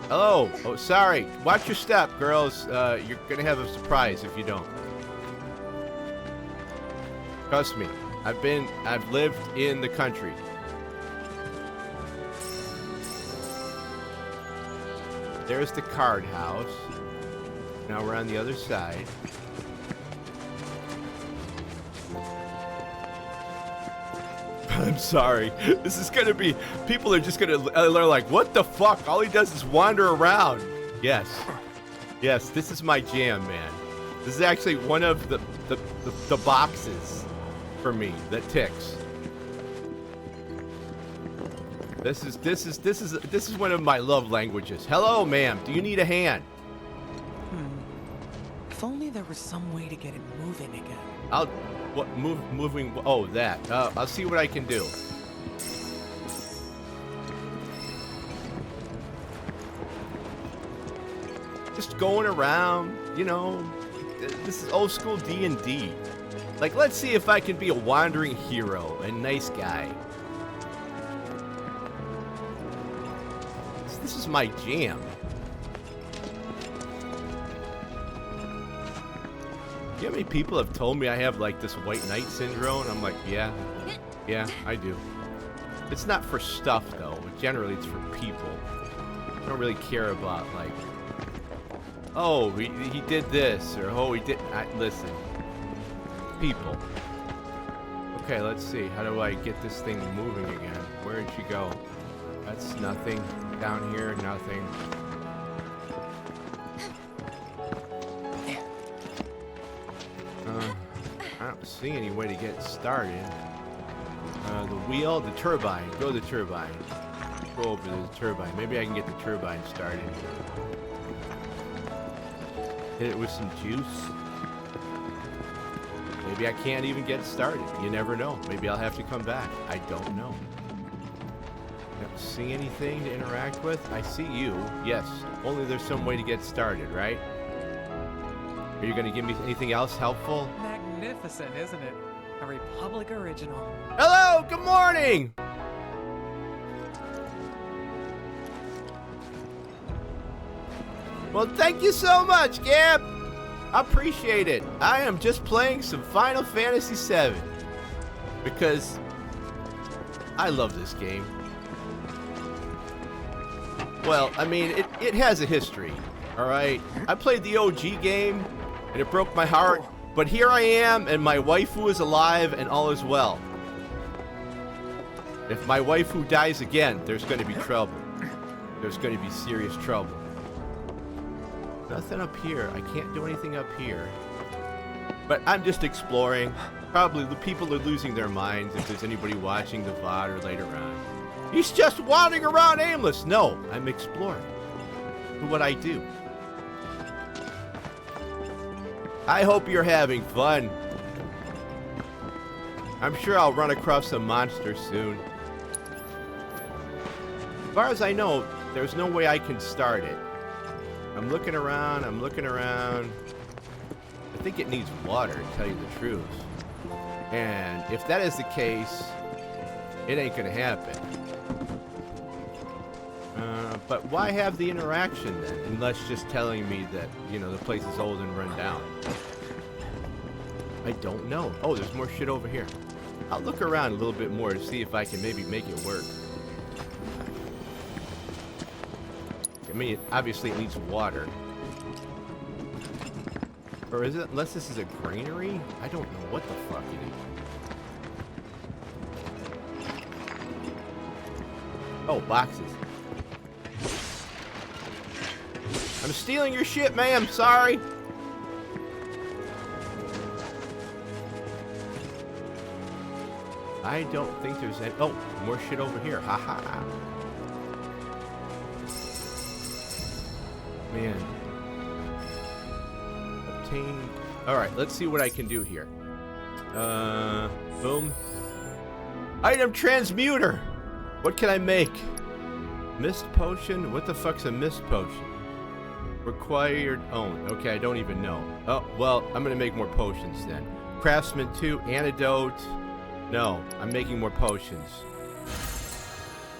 Speaker 1: Hello. Oh, sorry. Watch your step, girls. You're gonna have a surprise if you don't. Trust me. I've lived in the country. There's the card house. Now we're on the other side. I'm sorry. This is gonna be... People are just gonna... They're like, what the fuck? All he does is wander around. Yes. Yes, this is my jam, man. This is actually one of the boxes for me that ticks. This is one of my love languages. Hello, ma'am. Do you need a hand?
Speaker 9: If only there was some way to get it moving again.
Speaker 1: Moving? Oh, that. I'll see what I can do. Just going around, you know. This is old school D&D. Like, let's see if I can be a wandering hero, a nice guy. This is my jam. You know how many people have told me I have like this white knight syndrome? I'm like, yeah, I do. It's not for stuff though. Generally, it's for people. I don't really care about like, oh, he did this or oh, he did. Listen, people. Okay, let's see. How do I get this thing moving again? Where did she go? That's nothing. Down here, nothing. I don't see any way to get started. The wheel, the turbine. Go to the turbine. Go over to the turbine. Maybe I can get the turbine started. Hit it with some juice. Maybe I can't even get started. You never know. Maybe I'll have to come back. I don't know. Don't see anything to interact with. I see you. Yes. Only there's some way to get started, right? Are you going to give me anything else helpful?
Speaker 9: Magnificent, isn't it? A Republic original.
Speaker 1: Hello, good morning! Well, thank you so much, Gab! I appreciate it. I am just playing some Final Fantasy VII. Because I love this game. Well, I mean, it has a history, alright? I played the OG game, and it broke my heart. But here I am, and my waifu is alive, and all is well. If my waifu dies again, there's going to be trouble. There's going to be serious trouble. Nothing up here. I can't do anything up here. But I'm just exploring. Probably the people are losing their minds if there's anybody watching the VOD or later on. He's just wandering around aimless. No, I'm exploring. What I do. I hope you're having fun. I'm sure I'll run across some monsters soon. As far as I know, there's no way I can start it. I'm looking around, I'm looking around. I think it needs water, to tell you the truth. And if that is the case, it ain't gonna happen. But why have the interaction then? Unless just telling me that, you know, the place is old and run down. I don't know. Oh, there's more shit over here. I'll look around a little bit more to see if I can maybe make it work. I mean, obviously it needs water. Or is it? Unless this is a granary? I don't know what the fuck it is. Oh, boxes. I'm stealing your shit, ma'am. Sorry. I don't think there's any. Oh, more shit over here. Ha ha. Man. Obtain. Alright, let's see what I can do here. Boom. Item transmuter. What can I make? Mist potion? What the fuck's a mist potion? Required own. Okay, I don't even know. Oh, well, I'm gonna make more potions then. Craftsman 2, antidote. No, I'm making more potions.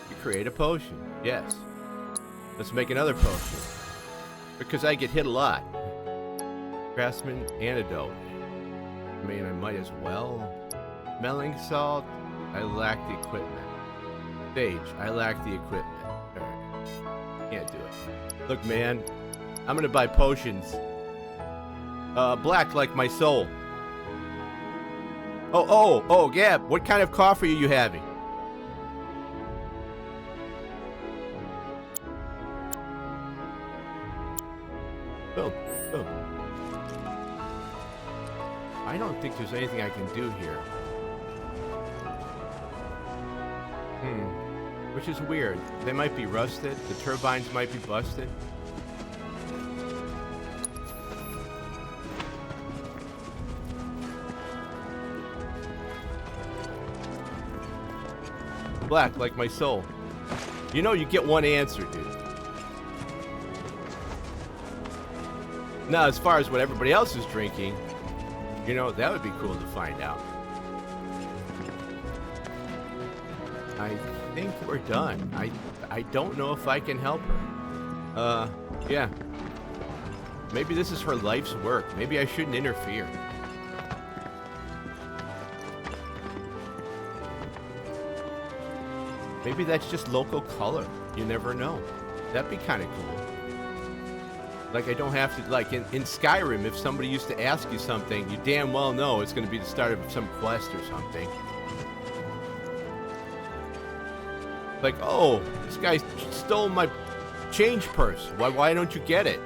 Speaker 1: You create a potion. Yes. Let's make another potion. Because I get hit a lot. Craftsman, antidote. I mean, I might as well. Melling salt. I lack the equipment. Sage. I lack the equipment. Alright. Can't do it. Look, man. I'm gonna buy potions. Black like my soul. Oh, Gab, what kind of coffee are you having? Boom, boom. I don't think there's anything I can do here. Which is weird. They might be rusted. The turbines might be busted. Black like my soul. You know, you get one answer, dude. Now, as far as what everybody else is drinking, you know, that would be cool to find out. I think we're done. I don't know if I can help her. Yeah. Maybe this is her life's work. Maybe I shouldn't interfere. Maybe that's just local color. You never know. That'd be kind of cool. Like, I don't have to, like, in Skyrim, if somebody used to ask you something, you damn well know it's going to be the start of some quest or something. Like, oh, this guy stole my change purse. Why don't you get it?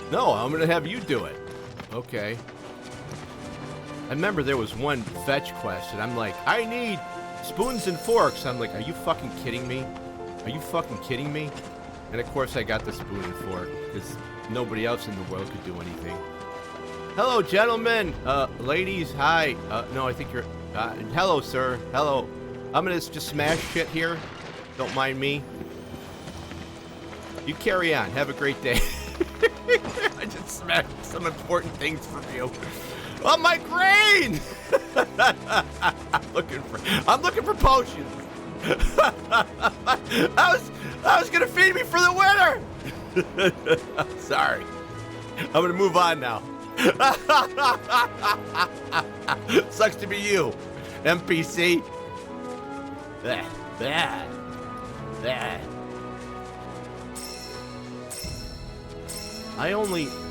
Speaker 1: No, I'm going to have you do it. Okay. I remember there was one fetch quest, and I'm like, I need spoons and forks. I'm like, are you fucking kidding me? Are you fucking kidding me? And of course I got the spoon and fork, because nobody else in the world could do anything. Hello, gentlemen. Ladies, hi. No, I think you're... hello, sir. Hello. I'm gonna just smash shit here. Don't mind me. You carry on. Have a great day. I just smashed some important things for you. Oh, my grain! I'm looking for potions. I was gonna feed me for the winter. Sorry. I'm gonna move on now. Sucks to be you, NPC. Bad.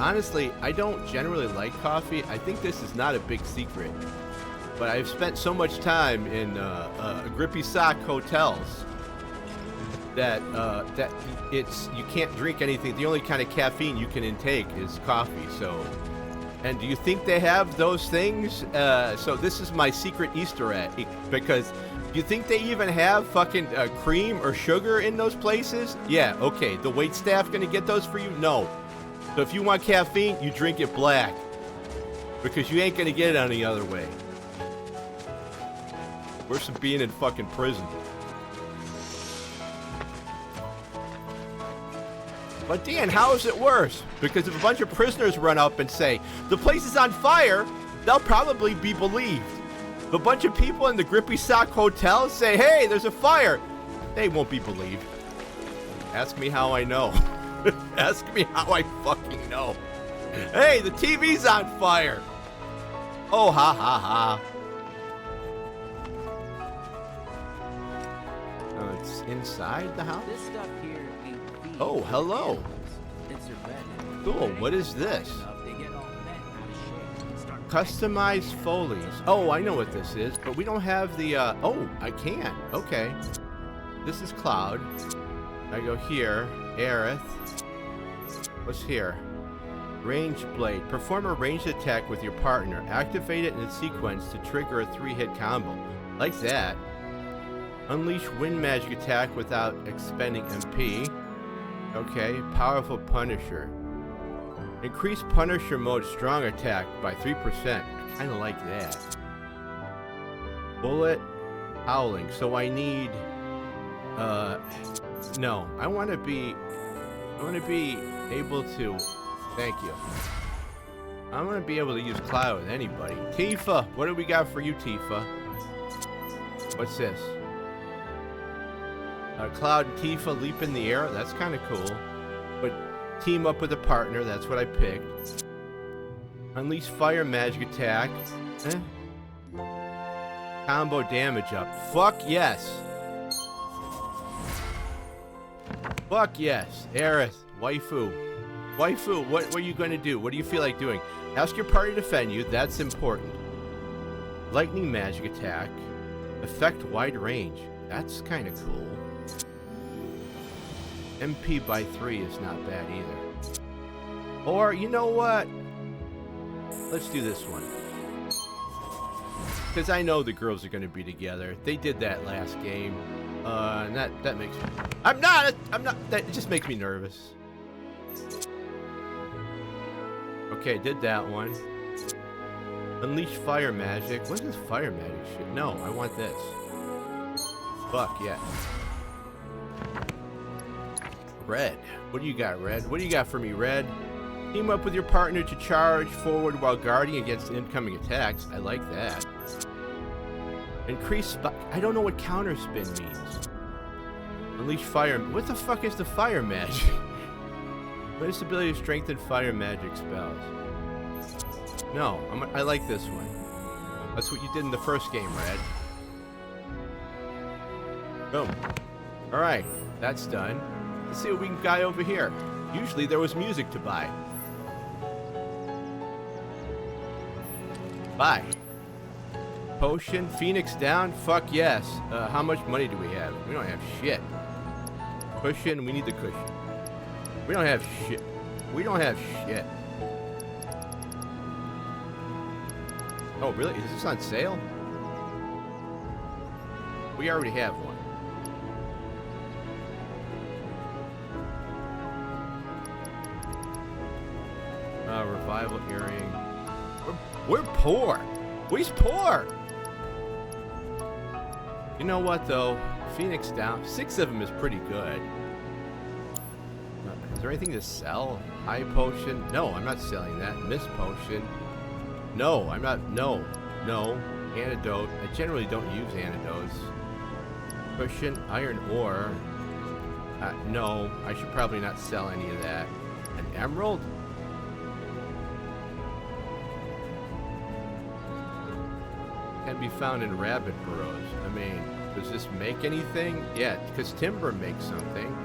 Speaker 1: Honestly, I don't generally like coffee. I think this is not a big secret. But I've spent so much time in grippy sock hotels that you can't drink anything. The only kind of caffeine you can intake is coffee. So, and do you think they have those things? So this is my secret Easter egg, because do you think they even have fucking cream or sugar in those places? Yeah, okay. The wait staff gonna get those for you? No. So if you want caffeine, you drink it black, because you ain't gonna get it any other way. Worse than being in fucking prison. But Dan, how is it worse? Because if a bunch of prisoners run up and say, the place is on fire, they'll probably be believed. If a bunch of people in the Grippy Sock Hotel say, hey, there's a fire, they won't be believed. Ask me how I know. Ask me how I fucking know. Hey, the TV's on fire. Oh, ha, ha, ha. Oh, it's inside the house?
Speaker 10: This stuff here ain't feed.
Speaker 1: Oh, hello.
Speaker 10: It's their bed.
Speaker 1: Cool, what is this?
Speaker 10: They get all bent out of shape.
Speaker 1: Customized folies. Oh, I know what this is, but we don't have the, oh, I can. Okay. This is Cloud. I go here. Aerith. What's here? Range Blade. Perform a ranged attack with your partner. Activate it in a sequence to trigger a 3-hit combo. Like that. Unleash wind magic attack without expending MP. Okay. Powerful Punisher. Increase Punisher mode strong attack by 3%. I kind of like that. Bullet Howling. So I need... no. I want to be able to... Thank you. I want to be able to use Cloud with anybody. Tifa! What do we got for you, Tifa? What's this? Cloud and Tifa leap in the air. That's kind of cool. But team up with a partner. That's what I picked. Unleash fire magic attack. Combo damage up. Fuck yes. Fuck yes. Aerith. Waifu. Waifu, what are you going to do? What do you feel like doing? Ask your party to defend you. That's important. Lightning magic attack. Effect wide range. That's kind of cool. MP by 3 is not bad either. Or, you know what? Let's do this one. Because I know the girls are going to be together. They did that last game. And that makes me... I'm not... That just makes me nervous. Okay, did that one. Unleash fire magic. What is this fire magic shit? No, I want this. Fuck, yeah. Red. What do you got, Red? What do you got for me, Red? Team up with your partner to charge forward while guarding against incoming attacks. I like that. Increase... I don't know what counter spin means. Unleash fire... What the fuck is the fire magic? What is the ability to strengthen fire magic spells? No, I like this one. That's what you did in the first game, Red. Boom. Alright, that's done. Let's see what we can buy over here. Usually there was music to buy. Buy. Potion, Phoenix down, fuck yes. How much money do we have? We don't have shit. Cushion, we need the cushion. We don't have shit. We don't have shit. Oh, really? Is this on sale? We already have one. Revival earring. We're poor. We's poor. You know what, though? Phoenix down. 6 of them is pretty good. Is there anything to sell? High potion? No, I'm not selling that. Mist potion? No, I'm not. No. No. Antidote. I generally don't use antidotes. Cushion. Iron ore. No, I should probably not sell any of that. An emerald? Can be found in rabbit burrows. I mean, does this make anything? Yeah, because timber makes something.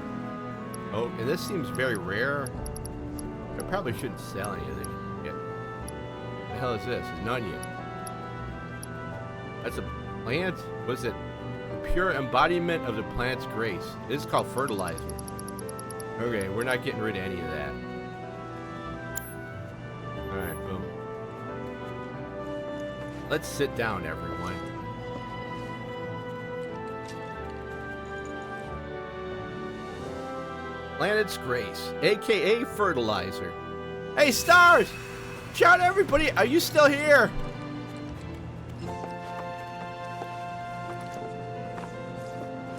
Speaker 1: Oh, and this seems very rare. I probably shouldn't sell any of this shit. What the hell is this? It's an onion. That's a plant? Was it pure embodiment of the plant's grace. This is called fertilizer. Okay, we're not getting rid of any of that. Alright, boom. Let's sit down, everyone. Planet's grace, aka fertilizer. Hey, Stars! Shout out everybody, are you still here?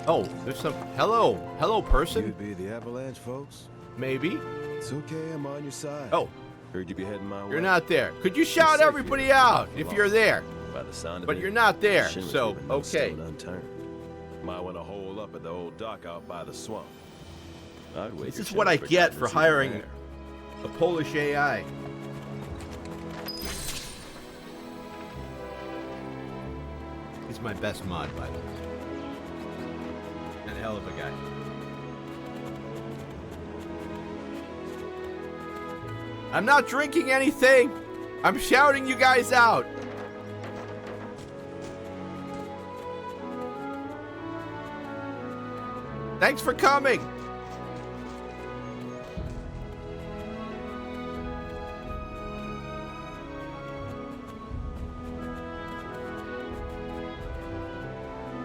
Speaker 1: Oh, there's some. Hello, person.
Speaker 11: You'd be the Avalanche folks?
Speaker 1: Maybe.
Speaker 11: It's okay, I'm on your side.
Speaker 1: Oh,
Speaker 11: heard you be heading my way.
Speaker 1: you're not there. Could you shout everybody out if you're there?
Speaker 11: By the sound of
Speaker 1: But
Speaker 11: it,
Speaker 1: you're not there,
Speaker 11: Shimmer's
Speaker 1: so
Speaker 11: leaving no
Speaker 1: okay.
Speaker 11: stone unturned. Might want to hole up at the old dock out by the swamp. I'd wait
Speaker 1: This
Speaker 11: your
Speaker 1: is what I
Speaker 11: chance
Speaker 1: get for
Speaker 11: guidance even
Speaker 1: hiring
Speaker 11: there.
Speaker 1: a Polish AI. He's my best mod, by the way. And a hell of a guy. I'm not drinking anything. I'm shouting you guys out. Thanks for coming.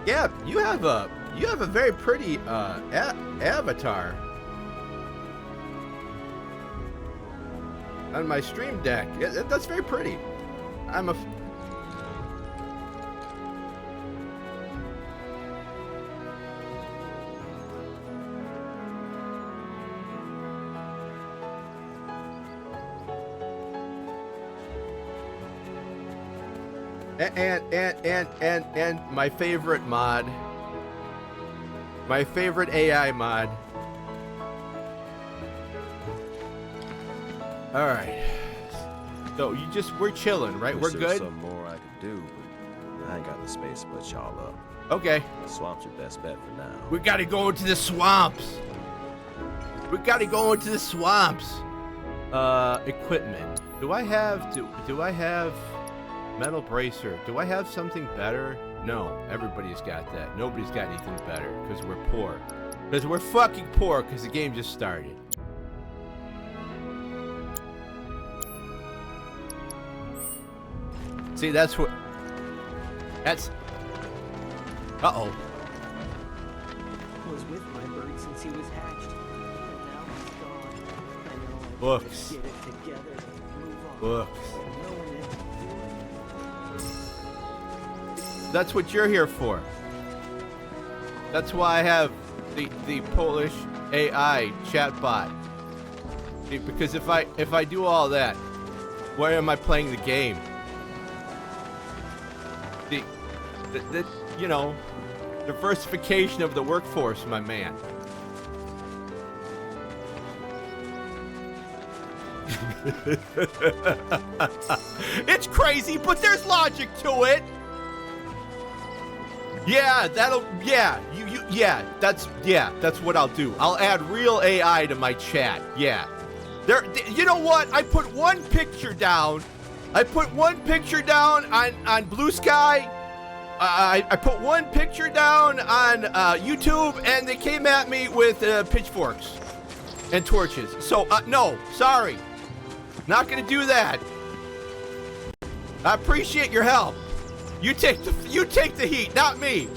Speaker 1: Yeah, you have a very pretty avatar on my stream deck. That's very pretty. I'm a and my favorite mod, my favorite AI mod. All right, so we're chilling, right?
Speaker 11: Wish
Speaker 1: We're
Speaker 11: there was
Speaker 1: good.
Speaker 11: something more I could do, but I ain't got the space to split y'all up.
Speaker 1: Okay,
Speaker 11: The swamp's your best bet for now.
Speaker 1: we gotta go into the swamps. We gotta go into the swamps. Equipment. Do I have metal bracer? Do I have something better? No, everybody's got that. Nobody's got anything better because we're poor. Because we're fucking poor because the game just started. See, that's. Uh-oh.
Speaker 10: Was with my bird since he was hatched. But now he's gone. I know I
Speaker 1: Books.
Speaker 10: get it together and move on.
Speaker 1: Books.
Speaker 10: Knowing it.
Speaker 1: That's what you're here for. That's why I have the Polish AI chatbot. See, because if I do all that, why am I playing the game? The you know, diversification of the workforce, my man. It's crazy, but there's logic to it. Yeah, that's what I'll do. I'll add real AI to my chat. Yeah. You know what? I put one picture down. On Blue Sky. I put one picture down on YouTube, and they came at me with pitchforks and torches. So, no, sorry. Not gonna do that. I appreciate your help. You take the heat, not me.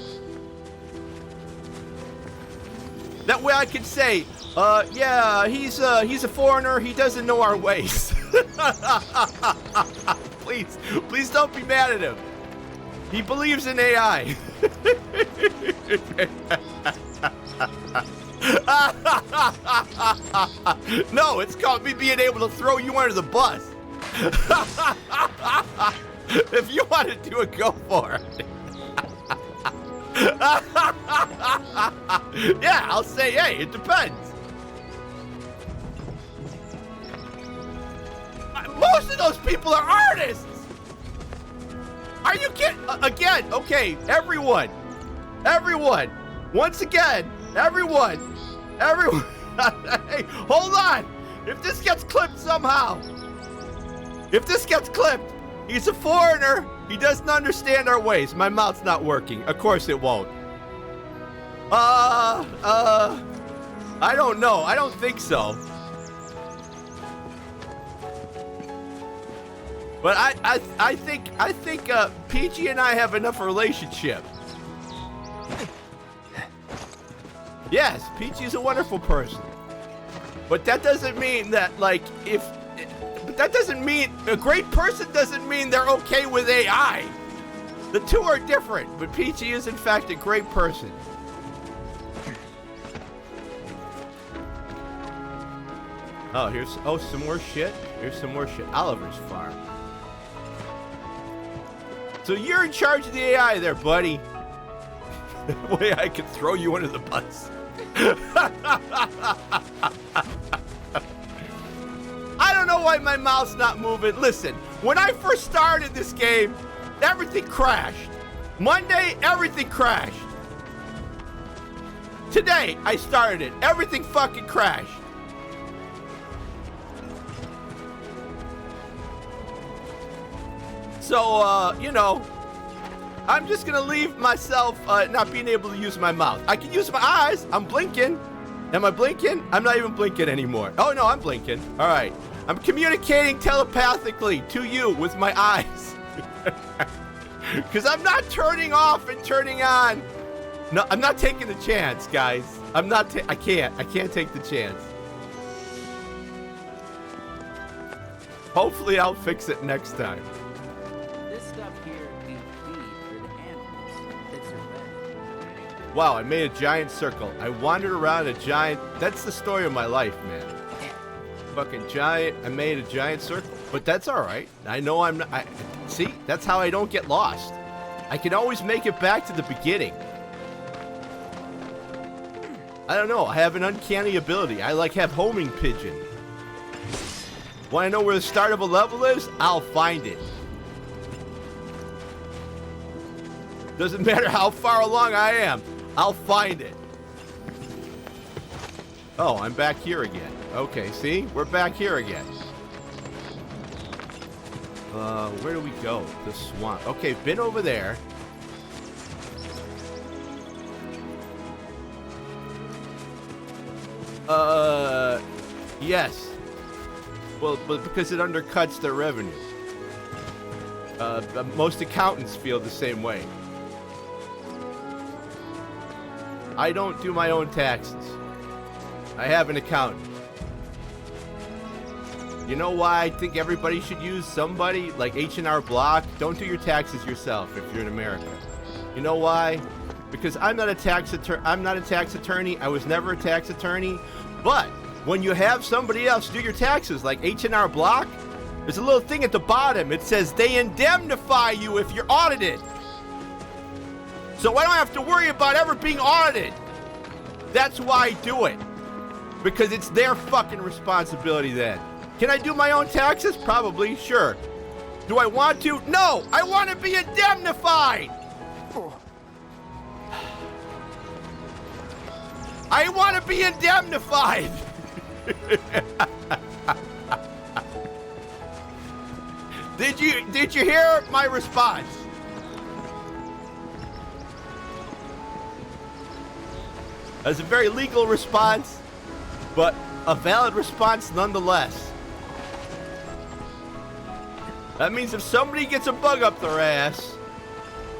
Speaker 1: That way I can say, yeah, he's a foreigner. He doesn't know our ways. Please don't be mad at him. He believes in AI. No, it's called me being able to throw you under the bus. If you want to do it, go for it. Yeah, I'll say, hey, it depends. Most of those people are artists. Are you kidding? Again, okay, everyone. Once again, everyone. Hey, hold on. If this gets clipped somehow, he's a foreigner. He doesn't understand our ways. My mouth's not working. Of course it won't. I don't know. I don't think so. But I think Peachy and I have enough relationship. Yes, Peachy's a wonderful person. But that doesn't mean that, like, but that doesn't mean, a great person doesn't mean they're okay with AI. The two are different, but Peachy is in fact a great person. Oh, some more shit. Here's some more shit. Oliver's farm. So you're in charge of the AI there, buddy. The way I could throw you under the bus. I don't know why my mouth's not moving. Listen, when I first started this game, everything crashed. Monday, everything crashed. Today, I started it. Everything fucking crashed. So, you know, I'm just gonna leave myself not being able to use my mouth. I can use my eyes. I'm blinking. Am I blinking? I'm not even blinking anymore. Oh, no, I'm blinking. All right. I'm communicating telepathically to you with my eyes. Because I'm not turning off and turning on. No, I'm not taking the chance, guys. I can't take the chance. Hopefully I'll fix it next time.
Speaker 10: This stuff here can feed for the animals. It's a red.
Speaker 1: Wow, I made a giant circle. I wandered around a giant... That's the story of my life, man. Fucking giant... I made a giant circle. But that's alright. I know I'm not... See? That's how I don't get lost. I can always make it back to the beginning. I don't know. I have an uncanny ability. I like have homing pigeon. Want to know where the start of a level is? I'll find it. Doesn't matter how far along I am. I'll find it. Oh, I'm back here again. Okay, see? We're back here again. Where do we go? The swamp. Okay, been over there. Yes. Well, but because it undercuts their revenue. Most accountants feel the same way. I don't do my own taxes. I have an accountant. You know why I think everybody should use somebody like H&R Block? Don't do your taxes yourself if you're in America. You know why? Because I'm not a tax attorney. I was never a tax attorney. But when you have somebody else do your taxes, like H&R Block, there's a little thing at the bottom. It says they indemnify you if you're audited. So I don't have to worry about ever being audited. That's why I do it. Because it's their fucking responsibility then. Can I do my own taxes? Probably, sure. Do I want to? No! I want to be indemnified! I want to be indemnified! Did you hear my response? That's a very legal response, but a valid response nonetheless. That means if somebody gets a bug up their ass,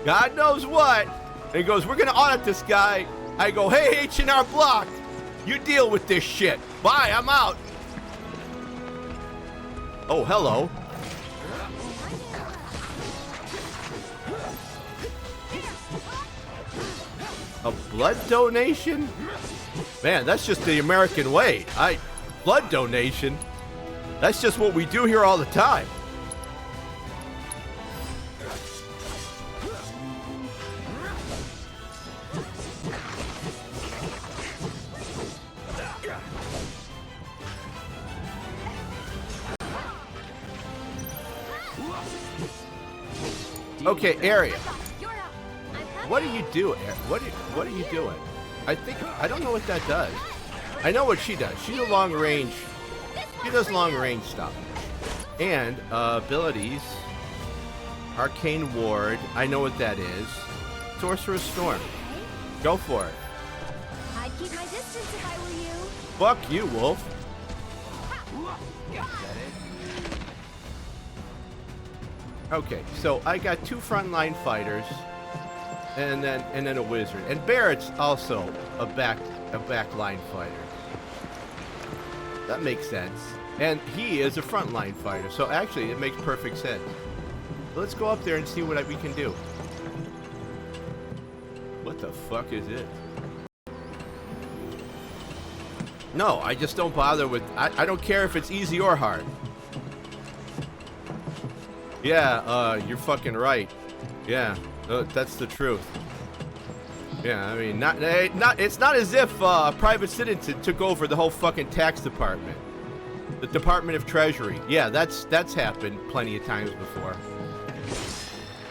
Speaker 1: God knows what, and he goes, we're going to audit this guy, I go, hey, H&R Block, you deal with this shit. Bye, I'm out. Oh, hello. A blood donation? Man, that's just the American way. Blood donation? That's just what we do here all the time. Okay, area. What are you doing? What are you doing? I don't know what that does. I know what she does. She's a long range. She does long range stuff. And abilities. Arcane Ward. I know what that is. Sorcerer's Storm. Go for it.
Speaker 4: keep my distance if I were you.
Speaker 1: Fuck you, Wolf. Okay, so I got 2 frontline fighters, and then a wizard, and Barrett's also a backline fighter. That makes sense, and he is a frontline fighter. So actually, it makes perfect sense. Let's go up there and see what we can do. What the fuck is it? No, I just don't bother with... I don't care if it's easy or hard. Yeah, you're fucking right. Yeah, that's the truth. Yeah, I mean, it's not as if a private citizen took over the whole fucking tax department. The Department of Treasury. Yeah, that's happened plenty of times before.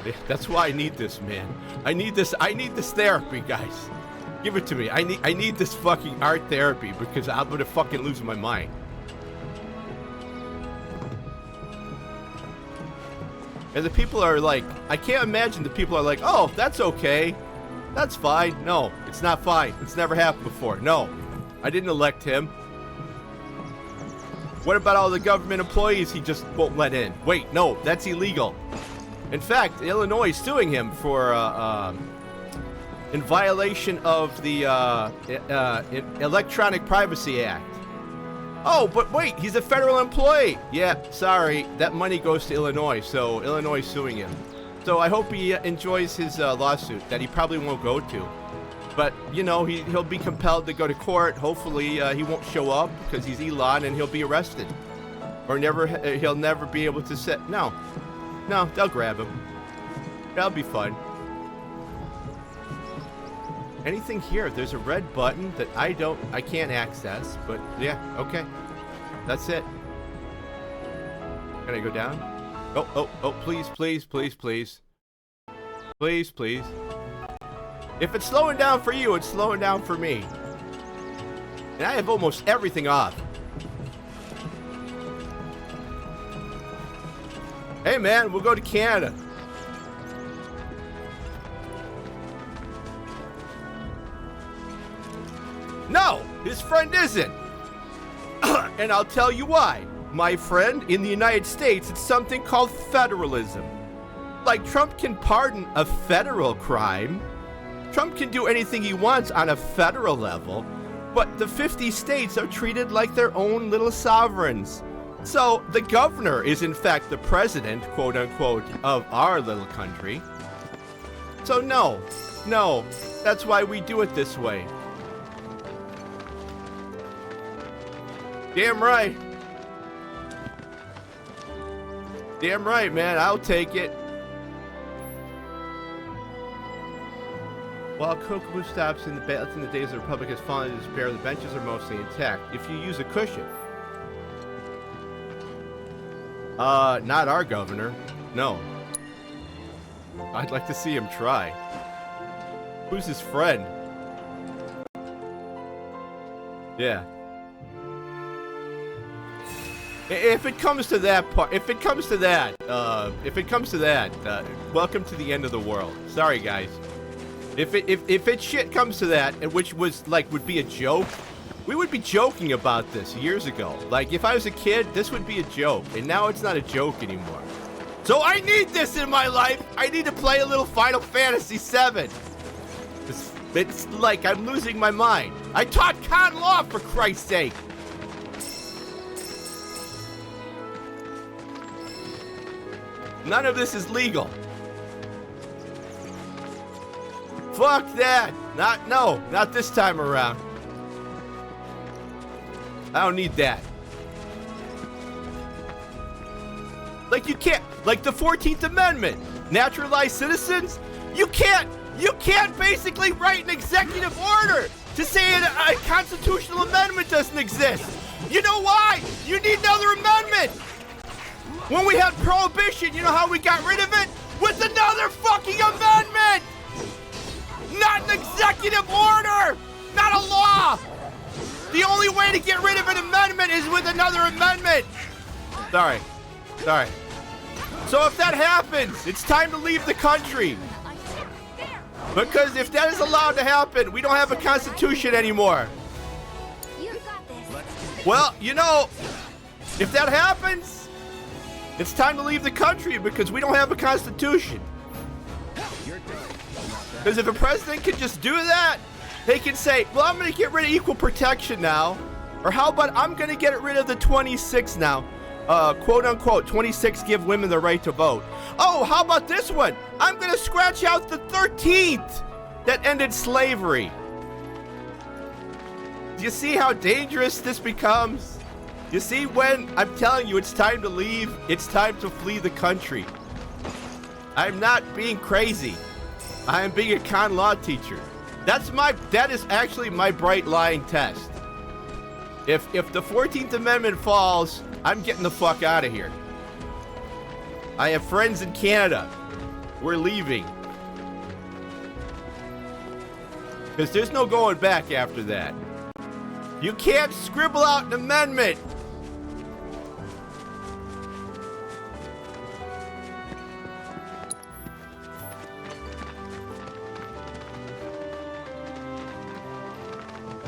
Speaker 1: Yeah, that's why I need this, man. I need this therapy, guys. Give it to me. I need this fucking art therapy because I'm gonna fucking lose my mind. And the people are like, I can't imagine the people are like, oh, that's okay. That's fine. No, it's not fine. It's never happened before. No, I didn't elect him. What about all the government employees he just won't let in? Wait, no, that's illegal. In fact, Illinois is suing him for in violation of the Electronic Privacy Act. Oh, but wait, he's a federal employee. Yeah, sorry, that money goes to Illinois, so Illinois is suing him. So I hope he enjoys his lawsuit that he probably won't go to. But, you know, he'll be compelled to go to court. Hopefully he won't show up because he's Elon and he'll be arrested. Or he'll never be able to sit. No, they'll grab him. That'll be fun. Anything here? There's a red button that I can't access, but yeah, okay. That's it. Can I go down? Oh, please. Please. If it's slowing down for you, it's slowing down for me. And I have almost everything off. Hey man, we'll go to Canada. No, his friend isn't. And I'll tell you why. My friend, in the United States, it's something called federalism. Like, Trump can pardon a federal crime. Trump can do anything he wants on a federal level. But the 50 states are treated like their own little sovereigns. So, the governor is in fact the president, quote unquote, of our little country. So no, that's why we do it this way. Damn right. Damn right, man. I'll take it. While Kokomo stops in the battles in the days the Republic has fallen into despair, the benches are mostly intact. If you use a cushion. Not our governor. No. I'd like to see him try. Who's his friend? Yeah. If it comes to that part, welcome to the end of the world. Sorry, guys. If it shit comes to that, and which was like would be a joke, we would be joking about this years ago. Like if I was a kid, this would be a joke, and now it's not a joke anymore. So I need this in my life. I need to play a little Final Fantasy VII. It's like I'm losing my mind. I taught con law, for Christ's sake. None of this is legal. Fuck that. Not this time around. I don't need that. Like you can't, like the 14th Amendment, naturalized citizens, you can't basically write an executive order to say a constitutional amendment doesn't exist. You know why? You need another amendment. When we had prohibition, you know how we got rid of it? With another fucking amendment! Not an executive order! Not a law! The only way to get rid of an amendment is with another amendment! Sorry. So if that happens, it's time to leave the country. Because if that is allowed to happen, we don't have a constitution anymore.
Speaker 4: You got this.
Speaker 1: Well, you know, if that happens, it's time to leave the country because we don't have a constitution. Because if a president can just do that, they can say, well, I'm going to get rid of equal protection now. Or how about I'm going to get rid of the 26 now. Quote unquote, 26 give women the right to vote. Oh, how about this one? I'm going to scratch out the 13th that ended slavery. Do you see how dangerous this becomes? You see, when I'm telling you it's time to leave, it's time to flee the country. I'm not being crazy. I am being a con law teacher. That is actually my bright line test. If the 14th Amendment falls, I'm getting the fuck out of here. I have friends in Canada. We're leaving. Because there's no going back after that. You can't scribble out an amendment.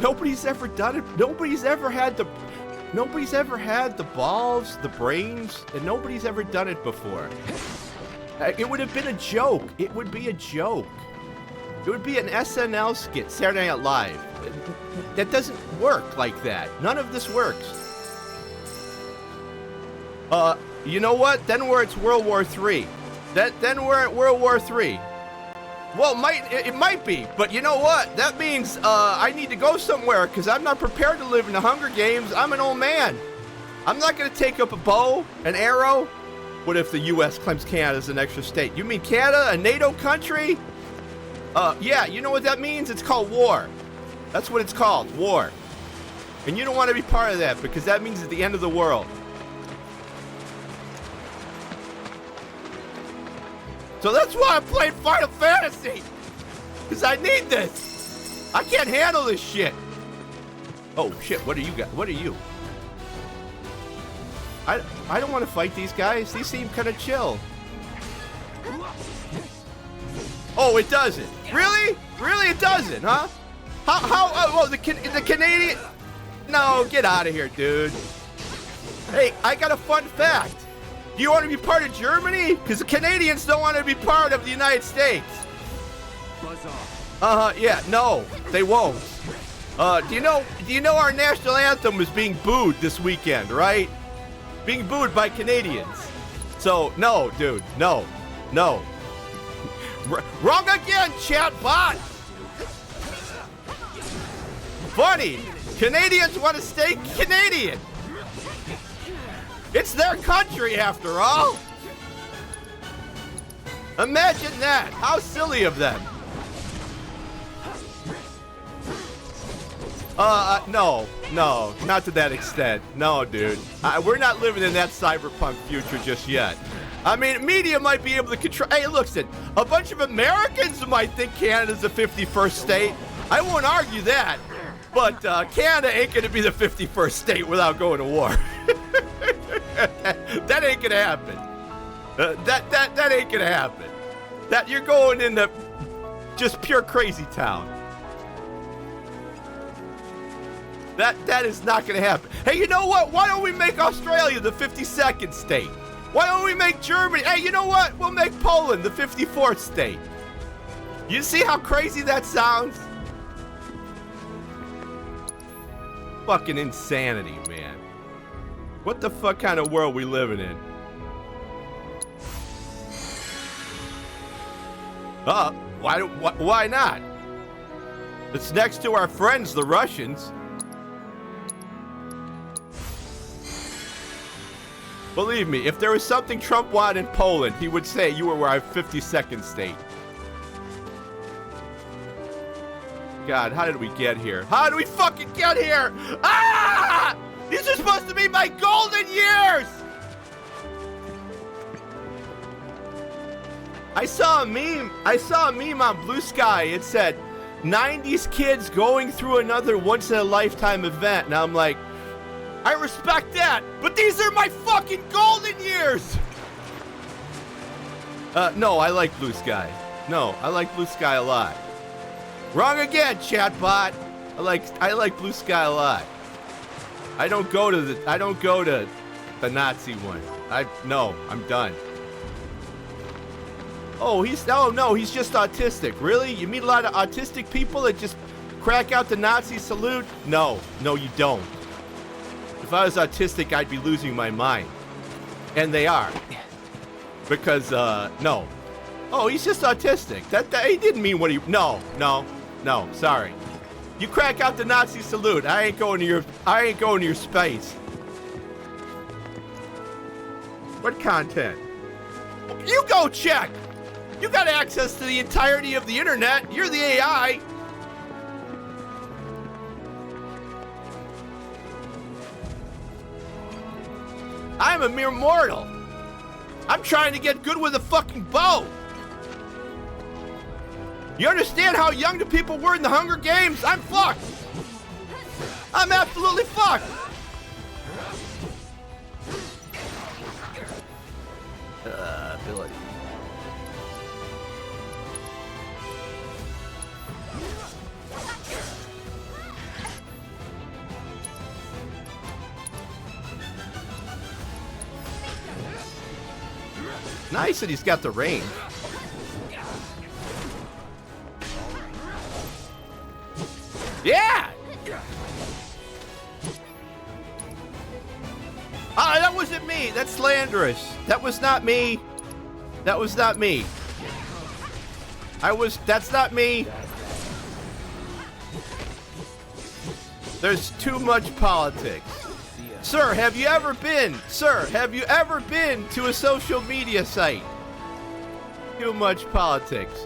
Speaker 1: Nobody's ever done it. Nobody's ever had the balls, the brains, and nobody's ever done it before. It would have been a joke. It would be a joke. It would be an SNL skit, Saturday Night Live. That doesn't work like that. None of this works. You know what? Then it's World War III. Then we're at World War III. Well, it might be, but you know what? That means I need to go somewhere because I'm not prepared to live in the Hunger Games. I'm an old man. I'm not going to take up a bow, an arrow. What if the U.S. claims Canada as an extra state? You mean Canada, a NATO country? Yeah, you know what that means? It's called war. That's what it's called, war. And you don't want to be part of that because that means it's the end of the world. So that's why I'm playing Final Fantasy. Because I need this. I can't handle this shit. Oh, shit. What do you got? What are you? I don't want to fight these guys. These seem kind of chill. Oh, it doesn't. Really? Really, it doesn't, huh? Oh, the Canadian... No, get out of here, dude. Hey, I got a fun fact. Do you want to be part of Germany? Because the Canadians don't want to be part of the United States.
Speaker 8: Buzz off.
Speaker 1: Yeah, no, they won't. Do you know our national anthem was being booed this weekend, right? Being booed by Canadians. So, no, dude, no. Wrong again, chatbot! Funny, Canadians want to stay Canadian. It's their country, after all. Imagine that. How silly of them. No, not to that extent. No, dude. We're not living in that cyberpunk future just yet. I mean, media might be able to control... Hey, listen, a bunch of Americans might think Canada's the 51st state. I won't argue that. But Canada ain't going to be the 51st state without going to war. That ain't gonna happen. That ain't gonna happen. That you're going into just pure crazy town. That is not gonna happen. Hey, you know what? Why don't we make Australia the 52nd state? Why don't we make Germany? Hey, you know what? We'll make Poland the 54th state. You see how crazy that sounds? Fucking insanity, man. What the fuck kind of world we living in? Why not? It's next to our friends, the Russians. Believe me, if there was something Trump wanted in Poland, he would say you were our 52nd state. God, how did we get here? How did we fucking get here? Ah! These are supposed to be my golden years! I saw a meme on Blue Sky. It said, 90s kids going through another once-in-a-lifetime event. And I'm like, I respect that, but these are my fucking golden years! No, I like Blue Sky. No, I like Blue Sky a lot. Wrong again, chatbot. I like Blue Sky a lot. I don't go to the Nazi one. No, I'm done. Oh, he's just autistic. Really? You meet a lot of autistic people that just crack out the Nazi salute? No, you don't. If I was autistic, I'd be losing my mind. And they are. Because, no. Oh, he's just autistic. That he didn't mean what he... No, sorry. You crack out the Nazi salute. I ain't going to your space. What content? You go check. You got access to the entirety of the internet. You're the AI. I'm a mere mortal. I'm trying to get good with a fucking bow. You understand how young the people were in the Hunger Games? I'm fucked. I'm absolutely fucked. Ability. Nice that he's got the range. Yeah! Ah, that wasn't me. That's slanderous. That was not me. That was not me. That's not me. There's too much politics. Sir, have you ever been to a social media site? Too much politics.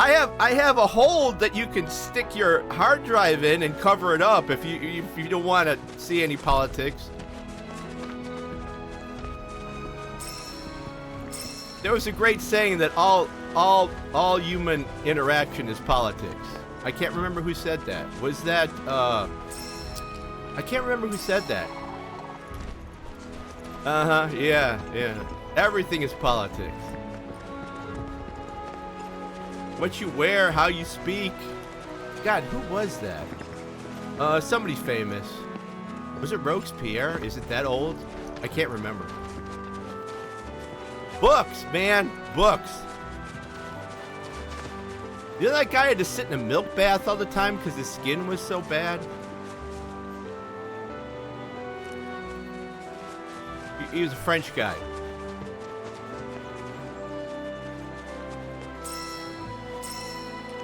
Speaker 1: I have a hold that you can stick your hard drive in and cover it up if you don't want to see any politics. There was a great saying that all human interaction is politics. I can't remember who said that. Was that I can't remember who said that. Yeah. Everything is politics. What you wear, how you speak. God, who was that? Somebody famous. Was it Robespierre? Is it that old? I can't remember. Books, man. Books. You know that guy had to sit in a milk bath all the time because his skin was so bad? He was a French guy.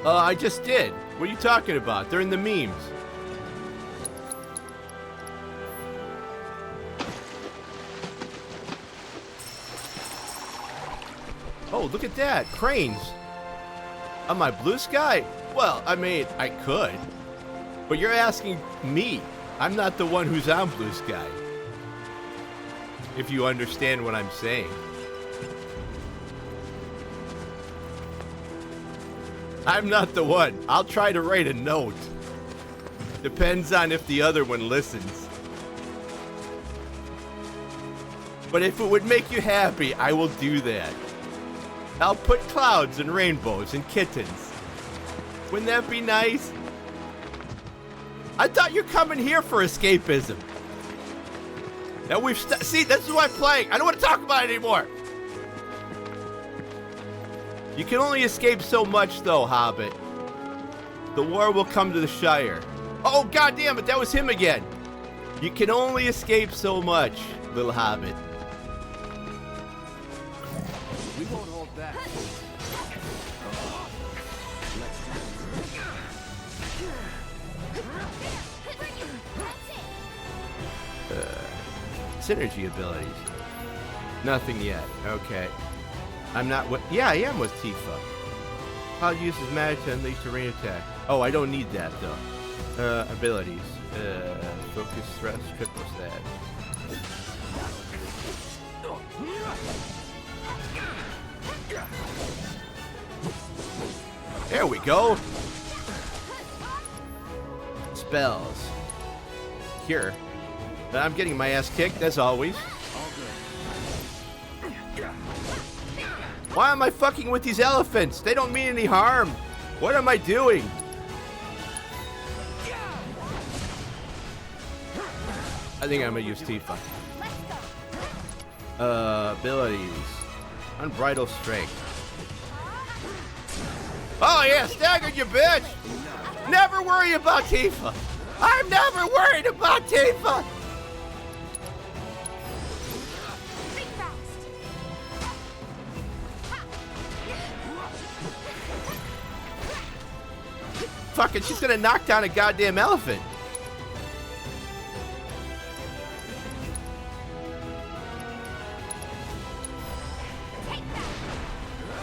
Speaker 1: I just did. What are you talking about? They're in the memes. Oh, look at that. Cranes. On my Blue Sky? Well, I mean, I could. But you're asking me. I'm not the one who's on Blue Sky. If you understand what I'm saying. I'm not the one. I'll try to write a note. Depends on if the other one listens. But if it would make you happy, I will do that. I'll put clouds and rainbows and kittens. Wouldn't that be nice? I thought you're coming here for escapism. Now see, this is why I'm playing. I don't want to talk about it anymore. You can only escape so much, though, Hobbit. The war will come to the Shire. Oh, goddamn it, that was him again. You can only escape so much, little Hobbit.
Speaker 10: We won't hold back.
Speaker 1: Synergy abilities. Nothing yet. Okay. I'm not what. Yeah, I am with Tifa. How uses magic to unleash the rain attack. Oh, I don't need that though. Abilities. Focus, thrust, triple stat. There we go. Spells. Cure. I'm getting my ass kicked as always. Why am I fucking with these elephants? They don't mean any harm. What am I doing? I think I'm gonna use Tifa. Abilities. Unbridled strength. Oh yeah, staggered you bitch! Never worry about Tifa! I'm never worried about Tifa! Fucking, she's gonna knock down a goddamn elephant.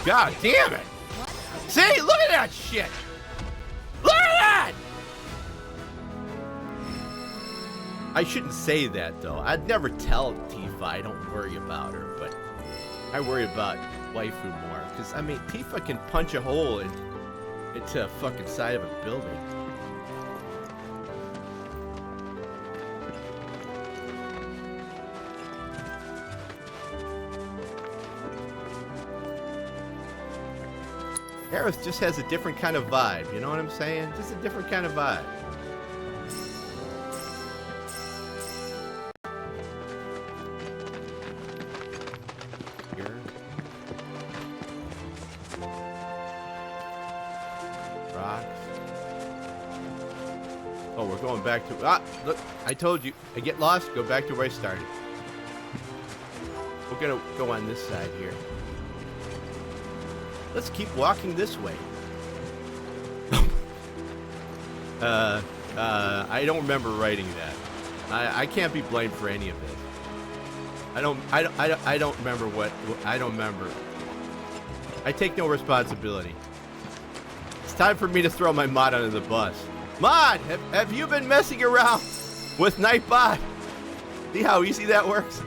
Speaker 1: God damn it! See, look at that shit! Look at that! I shouldn't say that though. I'd never tell Tifa I don't worry about her, but I worry about waifu more. Cause I mean, Tifa can punch a hole into a fucking side of a building. Aerith just has a different kind of vibe, you know what I'm saying? Just a different kind of vibe. Here. Rocks. Oh, we're going back to... Ah, look, I told you. I get lost, go back to where I started. We're gonna go on this side here. Let's keep walking this way. I don't remember writing that. I can't be blamed for any of this. I don't remember what. I don't remember. I take no responsibility. It's time for me to throw my mod under the bus. Mod, have you been messing around with Nightbot? See how easy that works?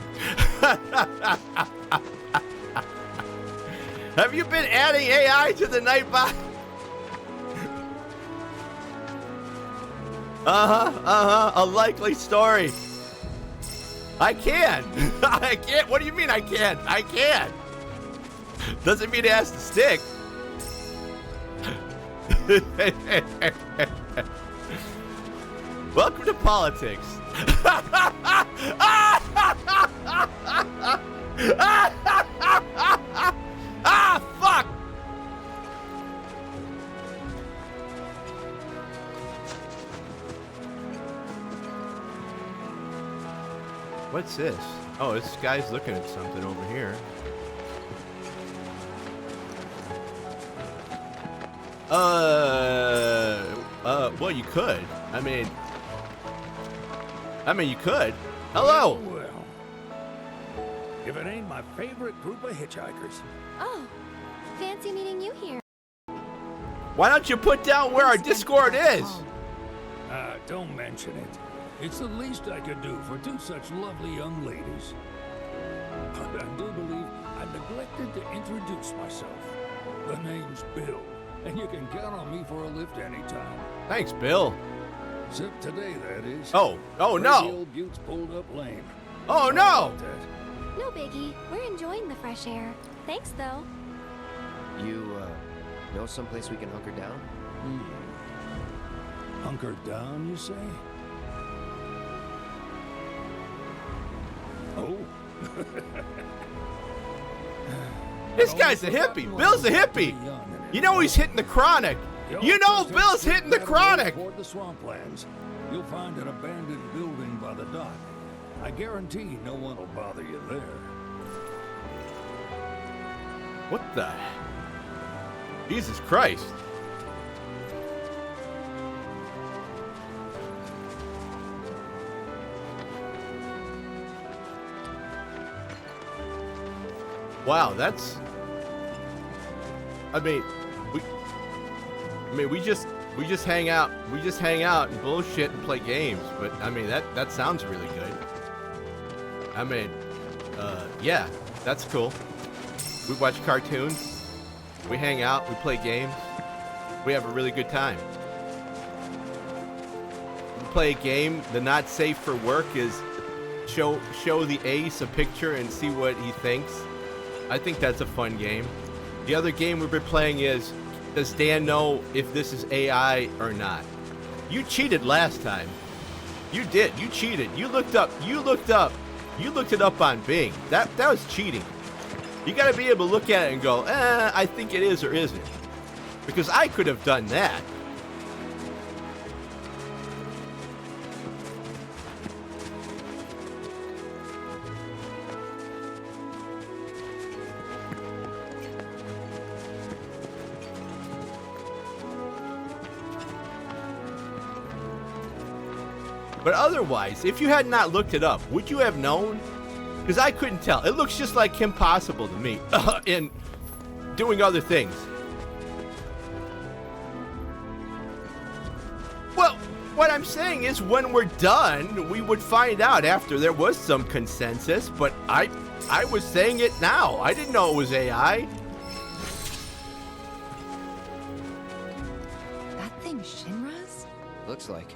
Speaker 1: Have you been adding AI to the Nightbot? A likely story. I can. I can't. What do you mean I can't? I can. Doesn't mean it has to stick. Welcome to politics. Ah, fuck! What's this? Oh, this guy's looking at something over here. Well, you could. I mean, you could. Hello!
Speaker 7: Well, if it ain't my favorite group of hitchhikers.
Speaker 4: Oh, fancy meeting you here.
Speaker 1: Why don't you put down where our Discord is?
Speaker 7: Don't mention it. It's the least I could do for two such lovely young ladies. But I do believe I neglected to introduce myself. The name's Bill, and you can count on me for a lift anytime.
Speaker 1: Thanks, Bill.
Speaker 7: Except today, that is.
Speaker 1: Oh
Speaker 7: Crazy
Speaker 1: no!
Speaker 7: Old Butte's pulled up lame.
Speaker 1: Oh no!
Speaker 4: No biggie. We're enjoying the fresh air. Thanks, though.
Speaker 5: You, know someplace we can hunker down?
Speaker 7: Hunker down, you say? Oh.
Speaker 1: This guy's a hippie. Bill's a hippie. You know he's hitting the chronic. You know Bill's hitting the chronic.
Speaker 7: Toward the swamplands, you'll find an abandoned building by the dock. I guarantee no one will bother you there.
Speaker 1: What the? Jesus Christ. Wow, that's... I mean, we just hang out. We just hang out and bullshit and play games. But I mean, that sounds really good. I mean, yeah, that's cool. We watch cartoons. We hang out. We play games. We have a really good time. We play a game. The not safe for work is show the ace a picture and see what he thinks. I think that's a fun game. The other game we've been playing is, does Dan know if this is AI or not? You cheated last time. You did. You cheated. You looked it up on Bing. That was cheating. You got to be able to look at it and go, I think it is or isn't. Because I could have done that. But otherwise, if you had not looked it up, would you have known? Because I couldn't tell. It looks just like Kim Possible to me in doing other things. Well, what I'm saying is when we're done, we would find out after there was some consensus, but I was saying it now. I didn't know it was AI.
Speaker 4: That thing Shinra's?
Speaker 5: Looks like.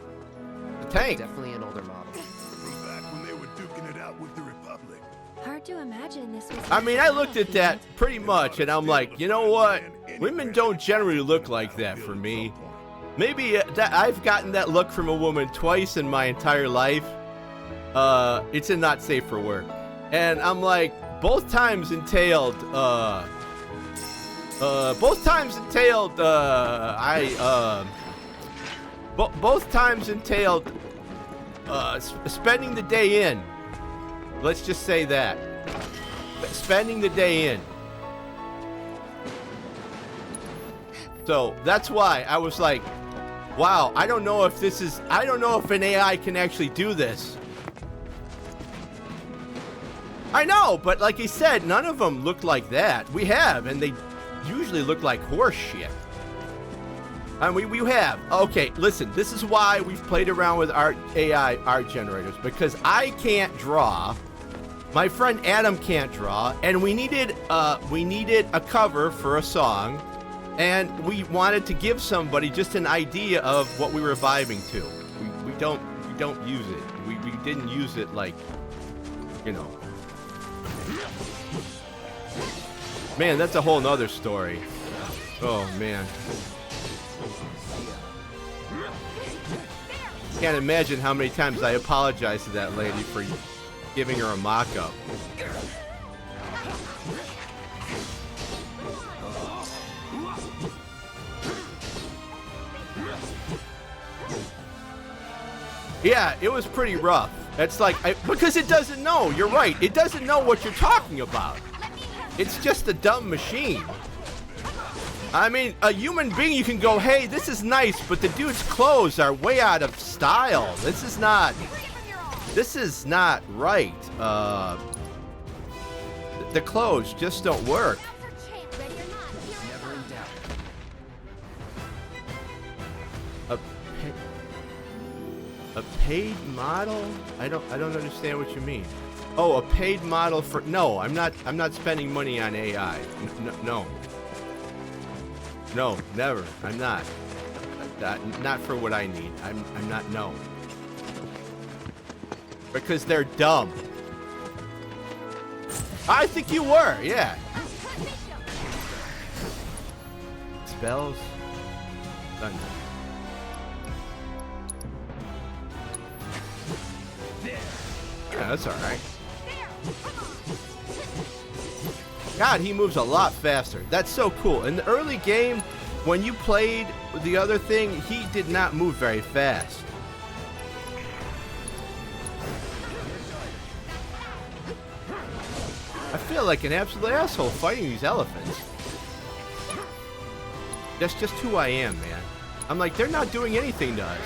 Speaker 1: Tank.
Speaker 5: Definitely an older model.
Speaker 12: Back when they were duking it out with the Republic.
Speaker 4: Hard to imagine this was.
Speaker 1: I mean, I looked at that pretty much, and I'm like, you know what? Women don't generally look like that for me. Maybe that I've gotten that look from a woman twice in my entire life. It's in Not Safe for Work, and I'm like, both times entailed both times entailed spending the day in. Let's just say that. Spending the day in. So that's why I was like, wow, I don't know if an AI can actually do this. I know, but like he said, none of them look like that. We have, and they usually look like horse shit. And we have. Okay, listen, this is why we've played around with our AI art generators, because I can't draw. My friend Adam can't draw, and we needed a cover for a song, and we wanted to give somebody just an idea of what we were vibing to. We don't use it. We didn't use it like, you know. Man, that's a whole nother story. Oh man. Can't imagine how many times I apologized to that lady for giving her a mock-up. Yeah, it was pretty rough. It's like, because it doesn't know. You're right. It doesn't know what you're talking about. It's just a dumb machine. I mean, a human being, you can go, hey, this is nice, but the dude's clothes are way out of style. This is not right. The clothes just don't work.
Speaker 5: Never in doubt.
Speaker 1: A paid model? I don't understand what you mean. Oh, a paid model for... No, I'm not spending money on AI. No. No, never. I'm not. Not for what I need. I'm not, no. Because they're dumb. I think you were, yeah. Spells? Thunder. Yeah, that's alright. God, he moves a lot faster. That's so cool. In the early game, when you played the other thing, he did not move very fast. I feel like an absolute asshole fighting these elephants. That's just who I am, man. I'm like, they're not doing anything to us.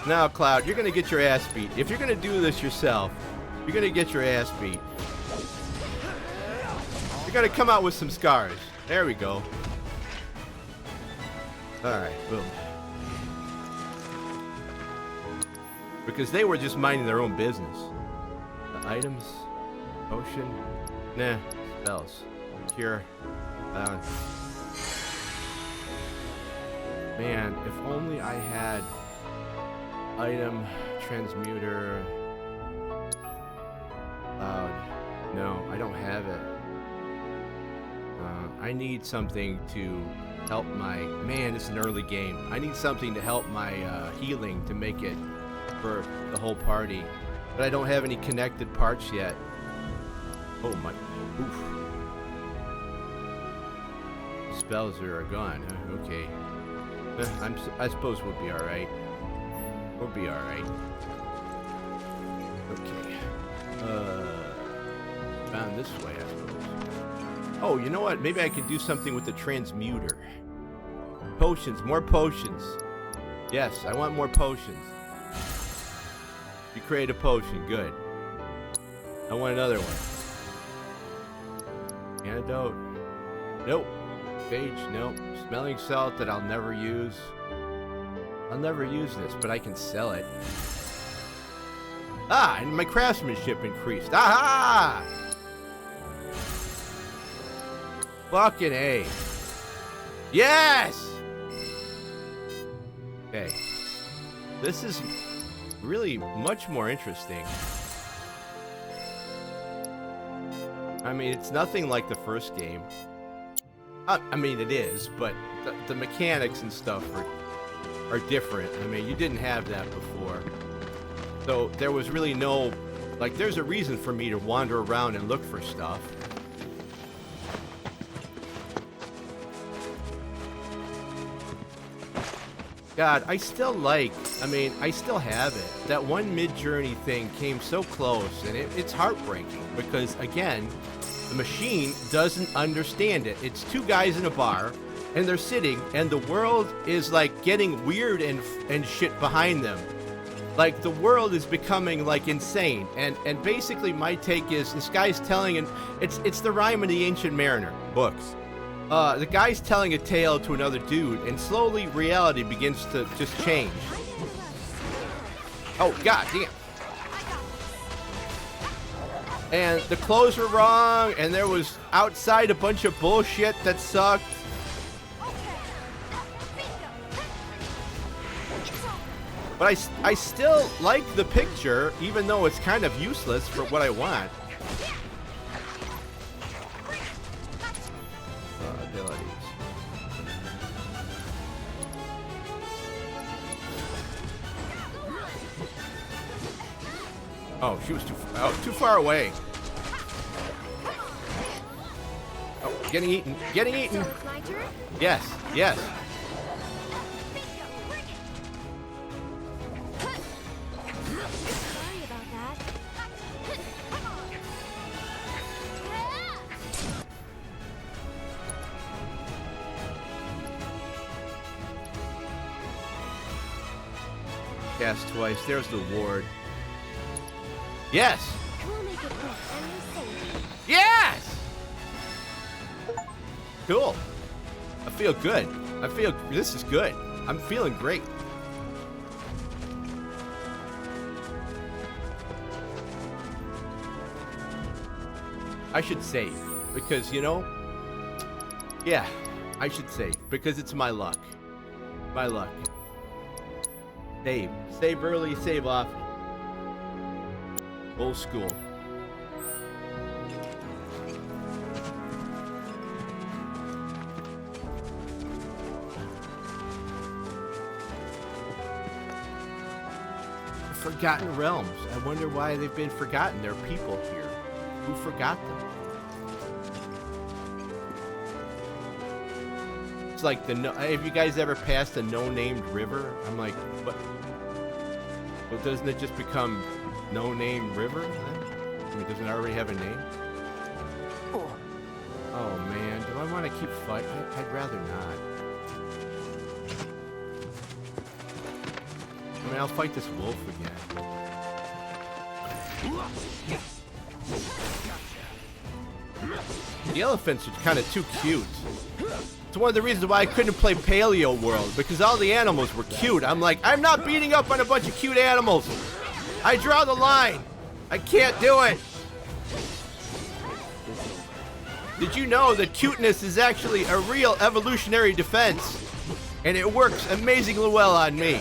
Speaker 1: Now, Cloud, you're going to get your ass beat. If you're going to do this yourself, you're going to get your ass beat. You're going to come out with some scars. There we go. Alright, boom. Because they were just minding their own business. The items, potion, nah, spells, cure, Man, if only I had... Item, transmuter, loud. No, I don't have it. I need something to help my... Man, it's an early game. I need something to help my healing to make it for the whole party. But I don't have any connected parts yet. Oh my... Oof. Spells are gone. Okay. I suppose we'll be alright. We'll be alright. Okay. Found this way, I suppose. Oh, you know what? Maybe I can do something with the transmuter. Potions. More potions. Yes, I want more potions. You create a potion. Good. I want another one. Antidote. Nope. Phage. Nope. Smelling salt that I'll never use. I'll never use this, but I can sell it. Ah, and my craftsmanship increased. Aha! Fucking A. Yes! Okay. This is really much more interesting. I mean, it's nothing like the first game. I mean, it is, but the mechanics and stuff are different. I mean, you didn't have that before. So there was really no... Like, there's a reason for me to wander around and look for stuff. God, I still like... I mean, I still have it. That one mid-journey thing came so close, and it's heartbreaking. Because, again, the machine doesn't understand it. It's two guys in a bar, and they're sitting, and the world is, like, getting weird and shit behind them. Like, the world is becoming, like, insane. And basically, my take is, this guy's telling... And it's the Rhyme of the Ancient Mariner books. The guy's telling a tale to another dude, and slowly reality begins to just change. Oh, god damn. And the clothes were wrong, and there was outside a bunch of bullshit that sucked. But I still like the picture, even though it's kind of useless for what I want. Abilities. Oh, she was too far away. Oh, getting eaten. Getting eaten. Yes, yes. Cast twice. There's the ward. Yes! Yes! Cool. I feel good. This is good. I'm feeling great. I should save because, you know, yeah, I should save because it's my luck. My luck. Save. Save early, save often. Old school. Forgotten Realms. I wonder why they've been forgotten. There are people here. Who forgot them? It's like the... Have you guys ever passed a no-named river? I'm like, what? Well, doesn't it just become no-name river? I mean, doesn't it already have a name? Oh man, do I want to keep fighting? I'd rather not. I mean, I'll fight this wolf again. The elephants are kind of too cute. It's one of the reasons why I couldn't play Paleo World, because all the animals were cute. I'm like, I'm not beating up on a bunch of cute animals. I draw the line. I can't do it. Did you know that cuteness is actually a real evolutionary defense? And it works amazingly well on me.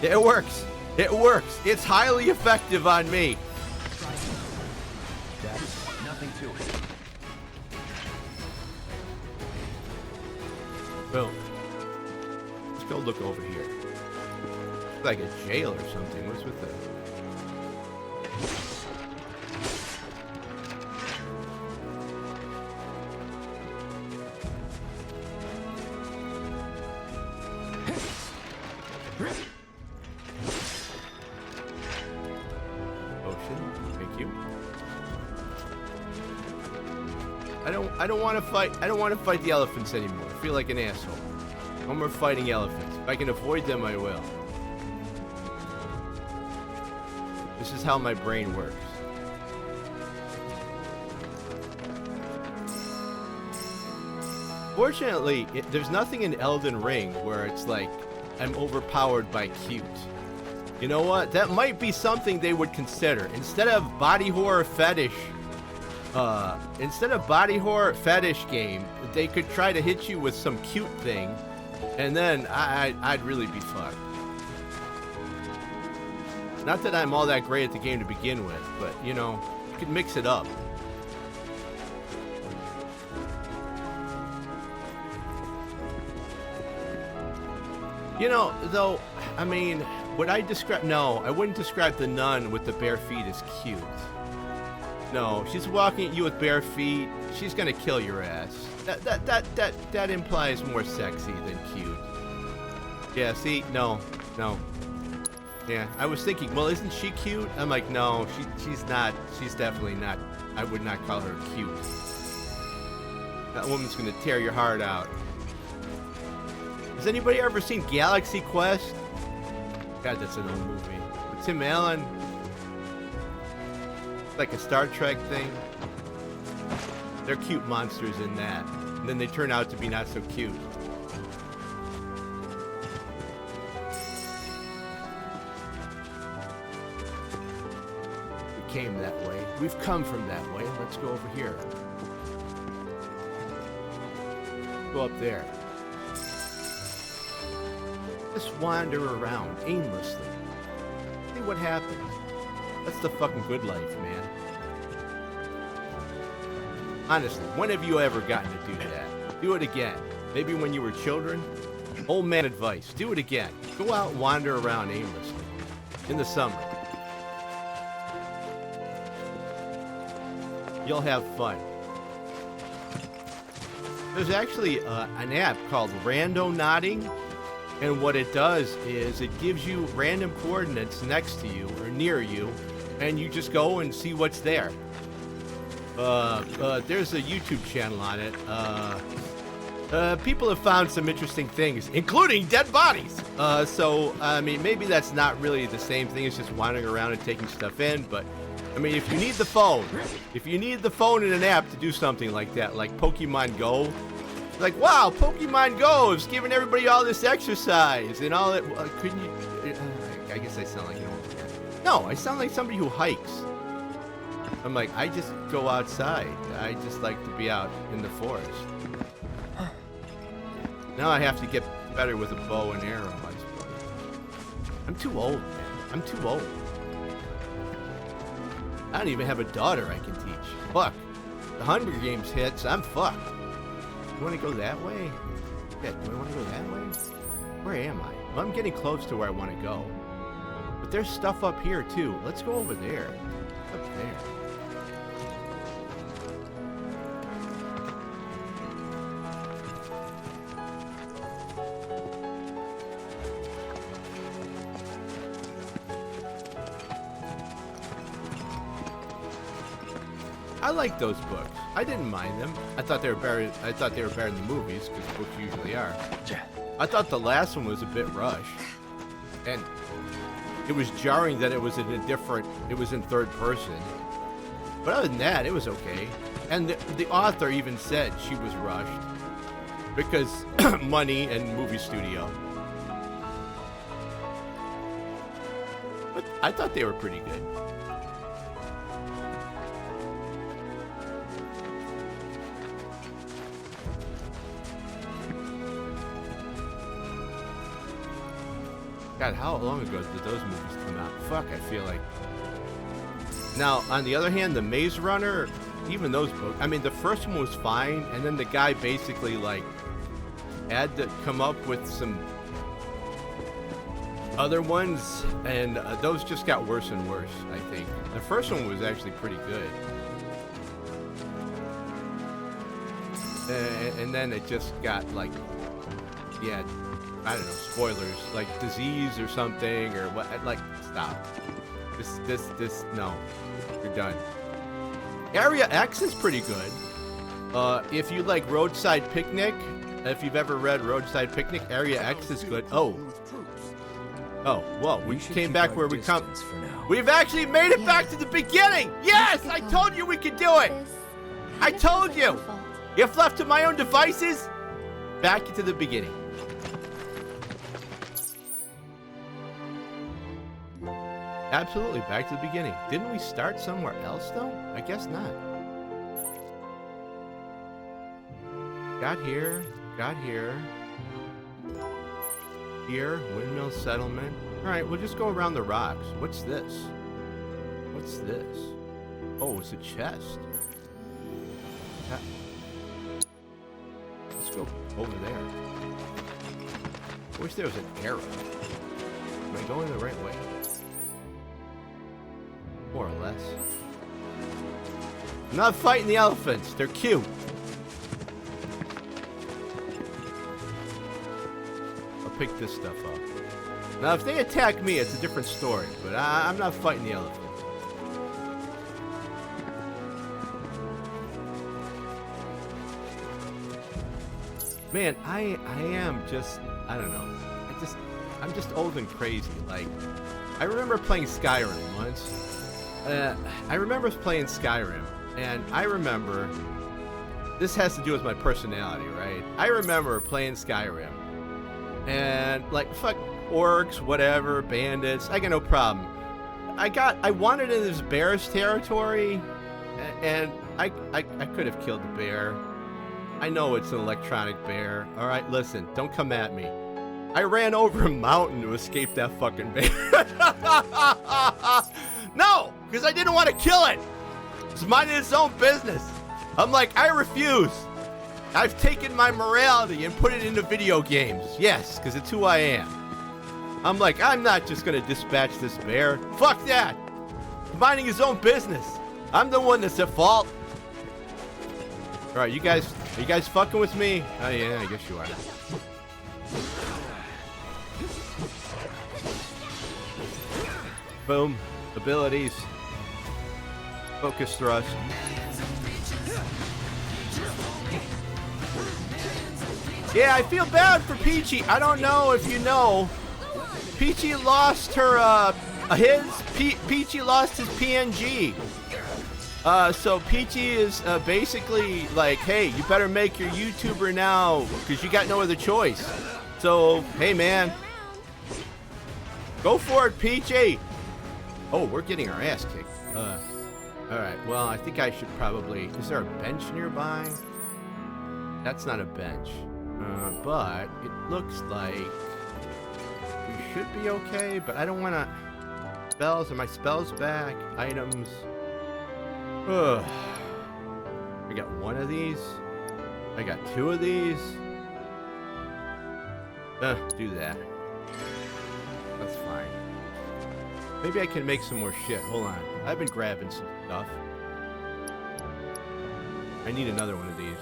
Speaker 1: It works. It works. It's highly effective on me.
Speaker 5: Nothing to it.
Speaker 1: Boom. Let's go look over here. It's like a jail or something. What's with that? I don't want to fight. I don't want to fight the elephants anymore. I feel like an asshole. No more fighting elephants. If I can avoid them, I will. This is how my brain works. Fortunately, there's nothing in Elden Ring where it's like I'm overpowered by cute. You know what? That might be something they would consider. Instead of body horror fetish game, they could try to hit you with some cute thing, and then I'd really be fucked. Not that I'm all that great at the game to begin with, but you know, you could mix it up. You know, though, I mean, would I describe? No, I wouldn't describe the nun with the bare feet as cute. No, she's walking at you with bare feet. She's gonna kill your ass. That implies more sexy than cute. Yeah, see, no. Yeah, I was thinking, well, isn't she cute? I'm like, no, she's not. She's definitely not. I would not call her cute. That woman's gonna tear your heart out. Has anybody ever seen Galaxy Quest? God, that's an old movie. With Tim Allen. Like a Star Trek thing. They're cute monsters in that. And then they turn out to be not so cute. We came that way. We've come from that way. Let's go over here. Go up there. Just wander around aimlessly. See what happens. That's the fucking good life, man. Honestly, when have you ever gotten to do that? Do it again. Maybe when you were children. Old man advice. Do it again. Go out and wander around aimlessly. In the summer. You'll have fun. There's actually an app called Randonauting. And what it does is it gives you random coordinates next to you or near you, and you just go and see what's there. There's a YouTube channel on it. People have found some interesting things, including dead bodies. So, I mean, maybe that's not really the same thing as just wandering around and taking stuff in, but, I mean, if you need the phone in an app to do something like that, like Pokemon Go, like, wow, Pokemon Go is giving everybody all this exercise and all that. Couldn't you? I guess I sound like an old man. No, I sound like somebody who hikes. I'm like, I just go outside. I just like to be out in the forest. Now I have to get better with a bow and arrow, I suppose. I'm too old, man. I'm too old. I don't even have a daughter I can teach. Fuck. The Hunger Games hits, I'm fucked. You want to go that way? Yeah, do I want to go that way? Where am I? Well, I'm getting close to where I want to go. But there's stuff up here, too. Let's go over there. Up there. I like those books. I didn't mind them. I thought they were better. I thought they were better than the movies, because books usually are. I thought the last one was a bit rushed, and it was jarring that it was in it was in third person. But other than that, it was okay. And the author even said she was rushed because money and movie studio. But I thought they were pretty good. God, how long ago did those movies come out? Fuck, I feel like. Now, on the other hand, the Maze Runner, even those books, I mean, the first one was fine, and then the guy basically, like, had to come up with some other ones, and those just got worse and worse, I think. The first one was actually pretty good. And then it just got, like, yeah, I don't know, spoilers, like disease or something, or what, like, stop. This, no, you're done. Area X is pretty good. If you like Roadside Picnic, if you've ever read Roadside Picnic, Area X is good. Oh, whoa, we came back where we come. We've actually made it back to the beginning. Yes, I told you we could do it. I told you. If left to my own devices, back into the beginning. Absolutely, back to the beginning. Didn't we start somewhere else, though? I guess not. Got here. Here, Windmill Settlement. Alright, we'll just go around the rocks. What's this? What's this? Oh, it's a chest. Let's go over there. I wish there was an arrow. Am I going the right way? More or less. I'm not fighting the elephants. They're cute. I'll pick this stuff up. Now, if they attack me, it's a different story. But I'm not fighting the elephants. Man, I am just, I don't know. I'm just old and crazy. Like, I remember playing Skyrim once. I remember playing Skyrim, and I remember, this has to do with my personality, right? I remember playing Skyrim, and like, fuck orcs, whatever, bandits, I got no problem. I wandered into this bear's territory, and I could have killed the bear. I know it's an electronic bear. All right, listen, don't come at me. I ran over a mountain to escape that fucking bear. No, because I didn't want to kill it. It's minding its own business. I'm like, I refuse. I've taken my morality and put it into video games. Yes, because it's who I am. I'm like, I'm not just going to dispatch this bear. Fuck that. He's minding his own business. I'm the one that's at fault. All right, are you guys fucking with me? Oh, yeah, I guess you are. Boom. Abilities. Focus thrust. Yeah, I feel bad for Peachy. I don't know if you know. Peachy lost her, Peachy lost his PNG. So Peachy is basically like, hey, you better make your YouTuber now because you got no other choice. So, hey, man. Go for it, Peachy. Oh, we're getting our ass kicked. Alright, well, I think I should probably... Is there a bench nearby? That's not a bench. But it looks like we should be okay, but I don't want to... Spells, are my spells back? Items. Ugh. I got one of these. I got two of these. Do that. That's fine. Maybe I can make some more shit. Hold on. I've been grabbing some stuff. I need another one of these.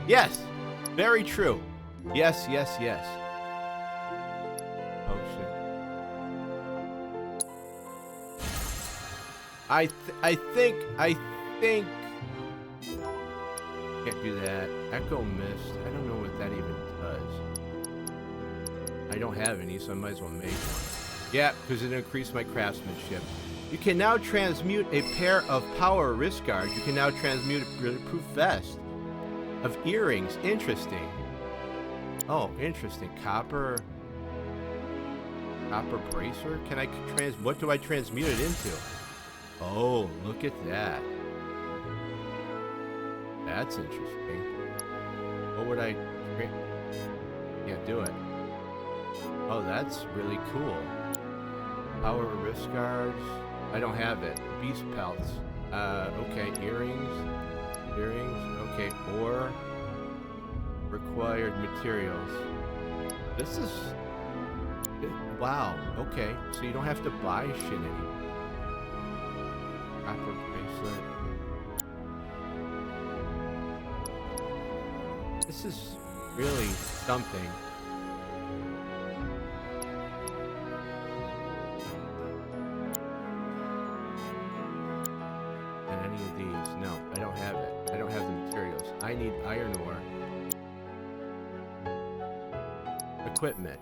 Speaker 1: Yes! Very true. Yes, yes, yes. Oh, shit. I think... Can't do that. Echo Mist. I don't know what that even does. I don't have any, so I might as well make one. Yeah, because it increased my craftsmanship. You can now transmute a pair of power wrist guards. You can now transmute a bulletproof vest of earrings. Interesting. Oh, interesting. Copper bracer? Can I what do I transmute it into? Oh, look at that. That's interesting. What would I... Can't do it. Oh, that's really cool. Power wrist guards. I don't have it. Beast pelts. Okay, earrings. Okay, ore. Required materials. This is... Wow, okay. So you don't have to buy shit anymore. Copper bracelet. This is really something. And any of these? No, I don't have it. I don't have the materials. I need iron ore. Equipment.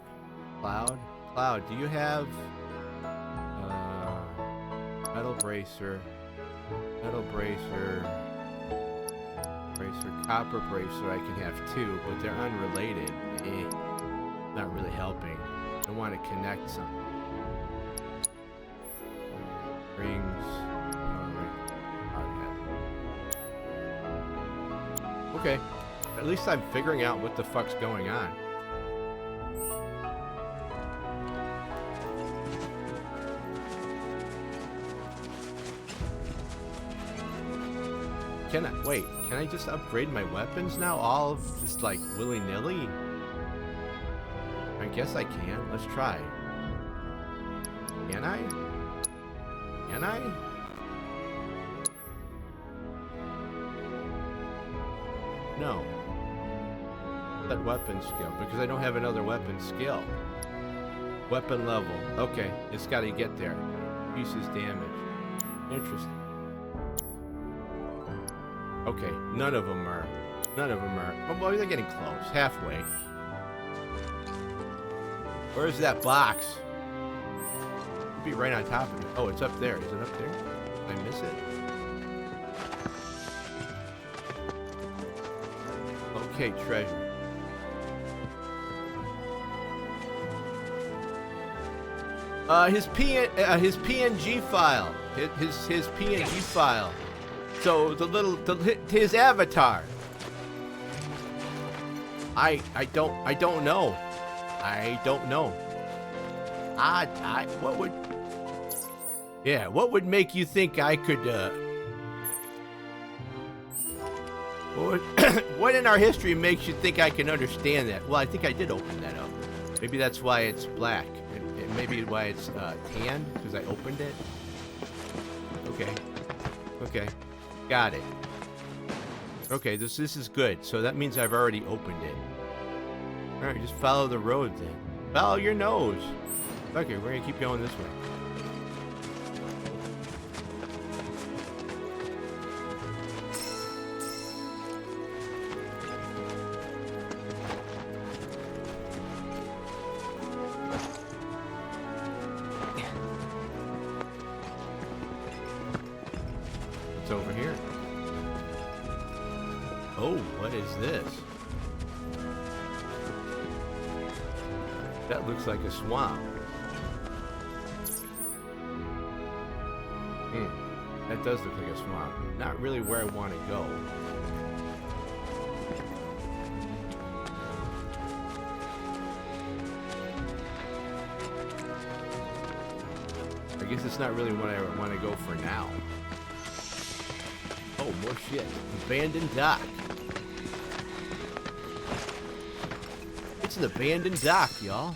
Speaker 1: Cloud, do you have metal bracer, copper bracer? I can have two, but they're unrelated. Not really helping. I want to connect some. Rings. Okay, at least I'm figuring out what the fuck's going on. Can I just upgrade my weapons now? All just like willy-nilly? I guess I can. Let's try. Can I? No. That weapon skill, because I don't have another weapon skill. Weapon level. Okay, it's got to get there. Pieces damage. Interesting. Okay, none of them are. Oh boy, they're getting close. Halfway. Where's that box? It'd be right on top of it. Oh, it's up there. Is it up there? Did I miss it? Okay, treasure. His PNG file. His PNG file. So his avatar. I don't know. What would make you think I could what in our history makes you think I can understand that? Well, I think I did open that up. Maybe that's why it's black. And maybe why it's tan, because I opened it. Okay. Got it. Okay, this is good. So that means I've already opened it. Alright, just follow the road then. Follow your nose. Okay, we're gonna keep going this way. What's over here? Oh, what is this? That looks like a swamp. That does look like a swamp. Not really where I want to go. I guess it's not really what I want to go for now. Oh, more shit. Abandoned dock. It's an abandoned dock, y'all.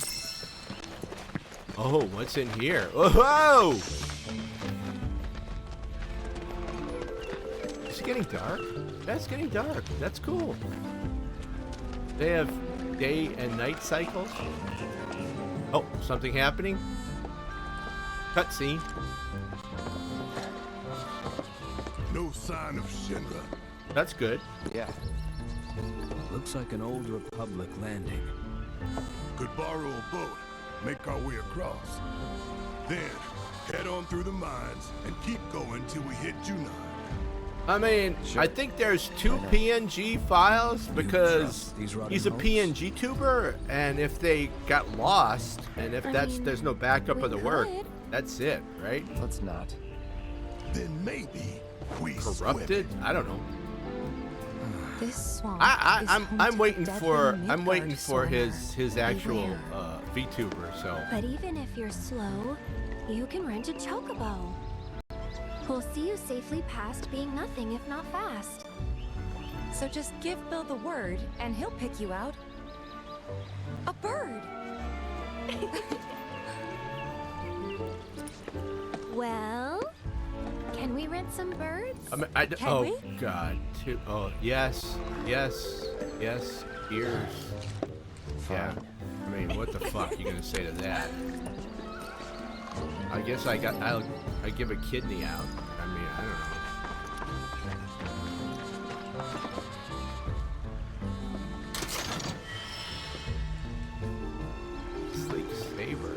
Speaker 1: Oh, what's in here? Whoa! Is it getting dark? That's getting dark. That's cool. They have day and night cycles. Oh, something happening? Cutscene.
Speaker 12: No sign of Shinra.
Speaker 1: That's good.
Speaker 5: Yeah.
Speaker 8: Looks like an old Republic landing.
Speaker 12: Could borrow a boat, make our way across. Then, head on through the mines and keep going till we hit Junon.
Speaker 1: I mean, sure. I think there's two PNG files because he's a PNG tuber, and if they got lost, and if there's no backup of the work, that's it, right?
Speaker 5: Let's not.
Speaker 12: Then maybe we
Speaker 1: corrupted? I don't know.
Speaker 4: This swamp is
Speaker 1: I'm
Speaker 4: home
Speaker 1: waiting
Speaker 4: to
Speaker 1: for
Speaker 4: deadly
Speaker 1: his actual
Speaker 4: Beware.
Speaker 1: VTuber. So
Speaker 4: But even if you're slow, you can rent a chocobo. We'll see you safely past being nothing if not fast.
Speaker 2: So just give Bill the word, and he'll pick you out. A bird!
Speaker 4: Well, can we rent some birds?
Speaker 1: oh
Speaker 2: we?
Speaker 1: God, oh yes, ears. Yeah, I mean, what the fuck you gonna say to that? I guess I give a kidney out. I mean, I don't know. Sleek saber.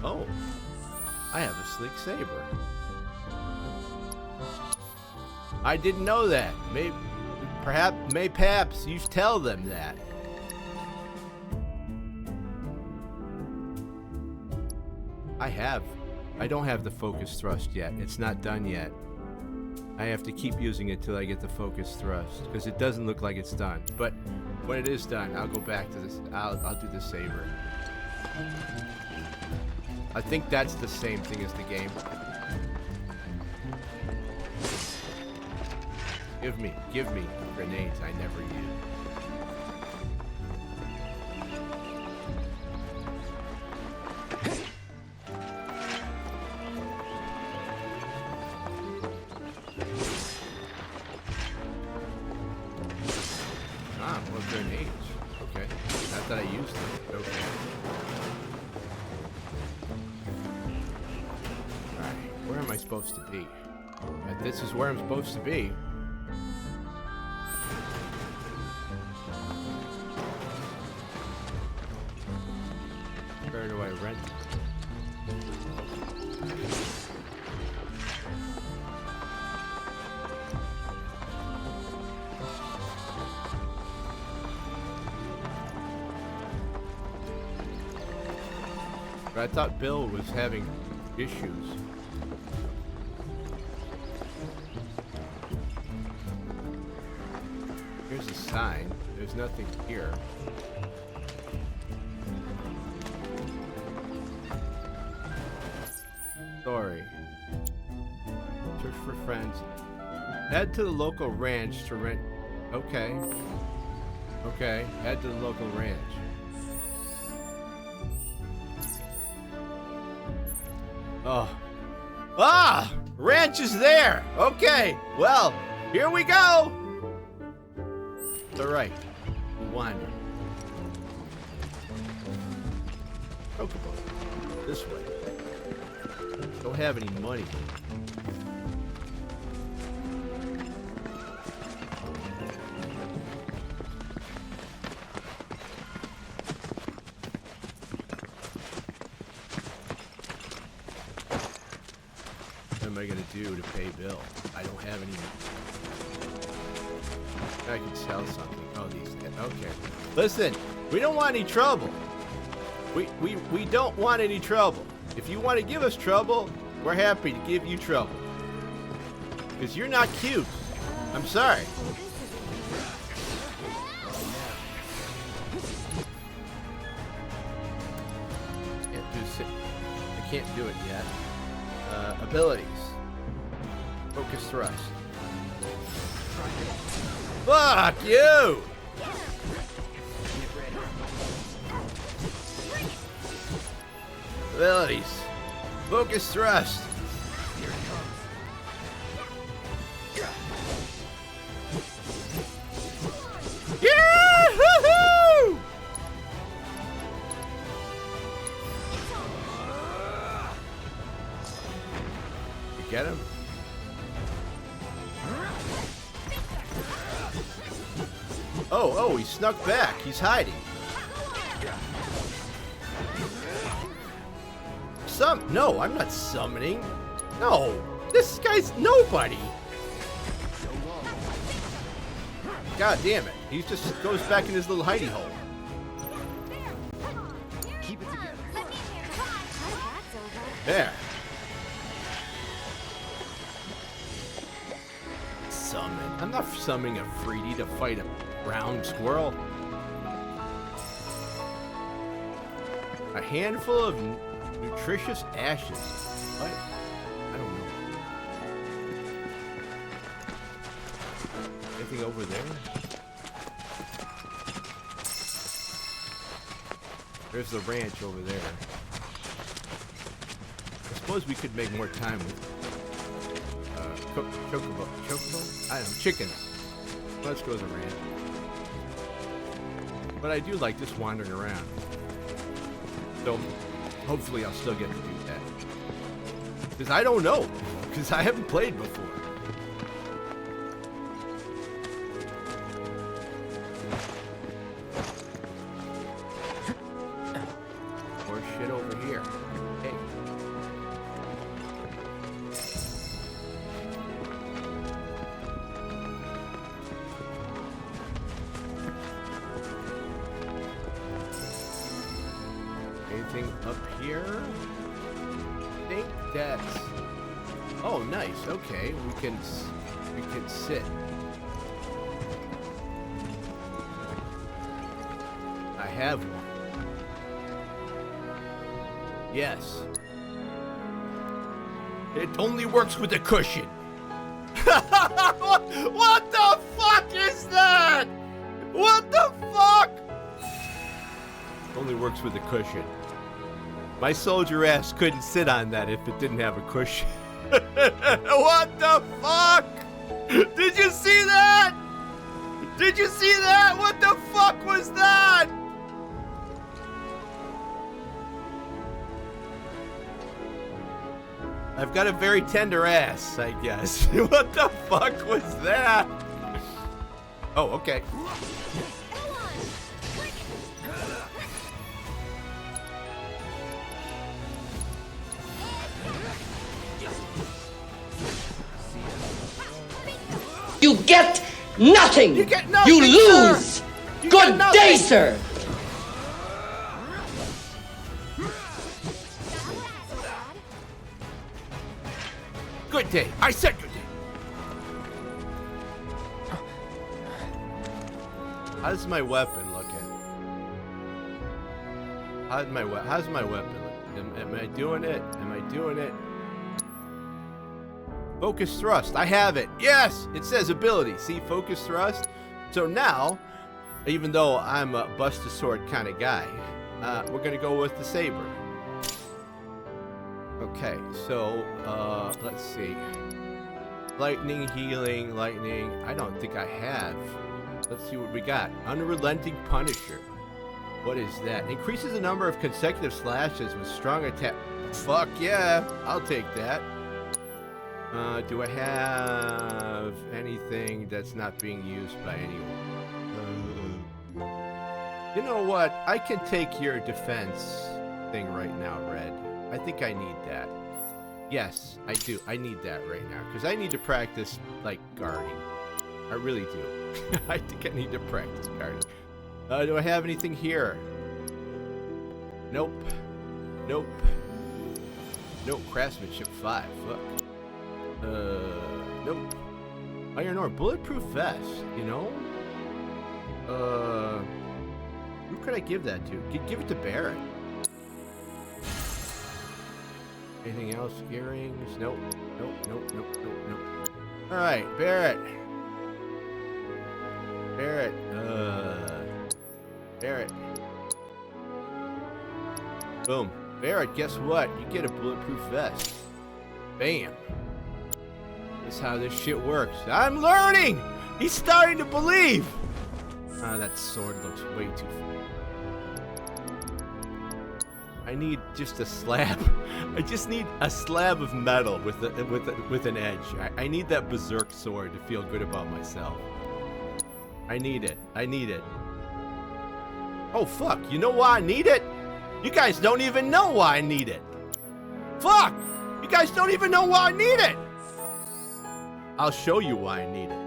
Speaker 1: Oh, I have a sleek saber. I didn't know that. Perhaps you should tell them that. I don't have the focus thrust yet. It's not done yet. I have to keep using it till I get the focus thrust because it doesn't look like it's done. But when it is done, I'll go back to this. I'll do the saber. I think that's the same thing as the game. Give me grenades I never use. Well, grenades. Okay. Not that I used them. Okay. Alright, where am I supposed to be? This is where I'm supposed to be. Where do I rent? I thought Bill was having issues. Here's a sign. There's nothing here. Story. Search for friends. Head to the local ranch to rent. Okay. Okay. Head to the local ranch. Oh. Ah! Ranch is there! Okay. Well, here we go! To the right. Wander. Chocobo. This way. Don't have any money. What am I gonna do to pay Bill? I don't have any. I can sell something. Oh, these. Okay. Listen, we don't want any trouble. We don't want any trouble. If you want to give us trouble, we're happy to give you trouble. Because you're not cute. I'm sorry. I can't do it yet. Abilities. Focus thrust. Fuck you! Abilities. Focus thrust. Yeah-hoo-hoo! You get him? Oh, he snuck back. He's hiding. No, I'm not summoning. No, this guy's nobody. God damn it. He just goes back in his little hidey hole.
Speaker 4: Keep it together.
Speaker 1: There. summon. I'm not summoning a Freedy to fight a brown squirrel. A handful of nutritious ashes. What? I don't know. Anything over there? There's the ranch over there. I suppose we could make more time with chocobo? I don't know, chickens. Let's go to the ranch. But I do like just wandering around. So, hopefully I'll still get to do that. Because I don't know. Because I haven't played before. More shit over here. Hey. Anything up here? I think that's... Oh, nice. Okay, we can sit. I have one. Yes. It only works with a cushion. What the fuck is that? What the fuck? It only works with a cushion. My soldier ass couldn't sit on that if it didn't have a cushion. What the fuck? Did you see that? Did you see that? What the fuck was that? I've got a very tender ass, I guess. What the fuck was that? Oh, okay.
Speaker 13: You get nothing!
Speaker 1: You get nothing,
Speaker 13: You lose!
Speaker 1: Sir. You
Speaker 13: Good
Speaker 1: get
Speaker 13: day,
Speaker 1: nothing.
Speaker 13: sir!
Speaker 1: Good day. I said good day. How's my weapon looking? How's my weapon looking? Am I doing it? Am I doing it? Focus thrust. I have it. Yes! It says ability. See, focus thrust. So now, even though I'm a bust a sword kind of guy, we're going to go with the saber. Okay, so, let's see. Lightning, healing, lightning. I don't think I have. Let's see what we got. Unrelenting Punisher. What is that? Increases the number of consecutive slashes with strong attack. Fuck yeah, I'll take that. Do I have anything that's not being used by anyone? You know what? I can take your defense thing right now, Red. I think I need that. Yes, I do. I need that right now. Because I need to practice, like, guarding. I really do. I think I need to practice guarding. Do I have anything here? Nope. Nope. Nope. Craftsmanship 5. Fuck. Nope. Iron ore. Bulletproof vest, you know? Who could I give that to? Give it to Barrett. Anything else? Earrings? Nope. Nope, nope, nope, nope, nope. Alright, Barrett. Barrett. Barrett. Boom. Barrett, guess what? You get a bulletproof vest. Bam. That's how this shit works. I'm learning! He's starting to believe! Ah, that sword looks way too full. I need just a slab. I just need a slab of metal with an edge. I need that berserk sword to feel good about myself. I need it. I need it. Oh, fuck. You know why I need it? You guys don't even know why I need it. Fuck! You guys don't even know why I need it! I'll show you why I need it.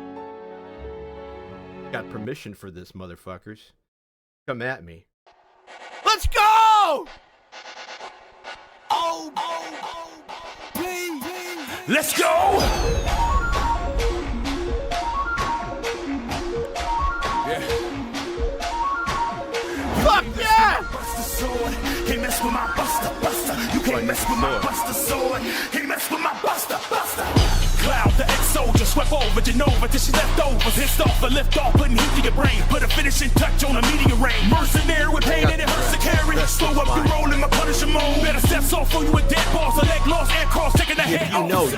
Speaker 1: Got permission for this, motherfuckers. Come at me. Let's go!
Speaker 11: Let's go!
Speaker 12: with my buster. You can't mess with my buster sword. Can't mess with my buster. Cloud, the ex-soldier, swept over Genova till she left over. Pissed off the lift off, putting heat to your brain. Put a finishing touch on a meteor rain. Mercenary with pain and it hurts to carry. Slow up the roll in my Punisher mode. Better step off for you a dead boss. A leg lost, air cross, taking the head off.
Speaker 1: You know.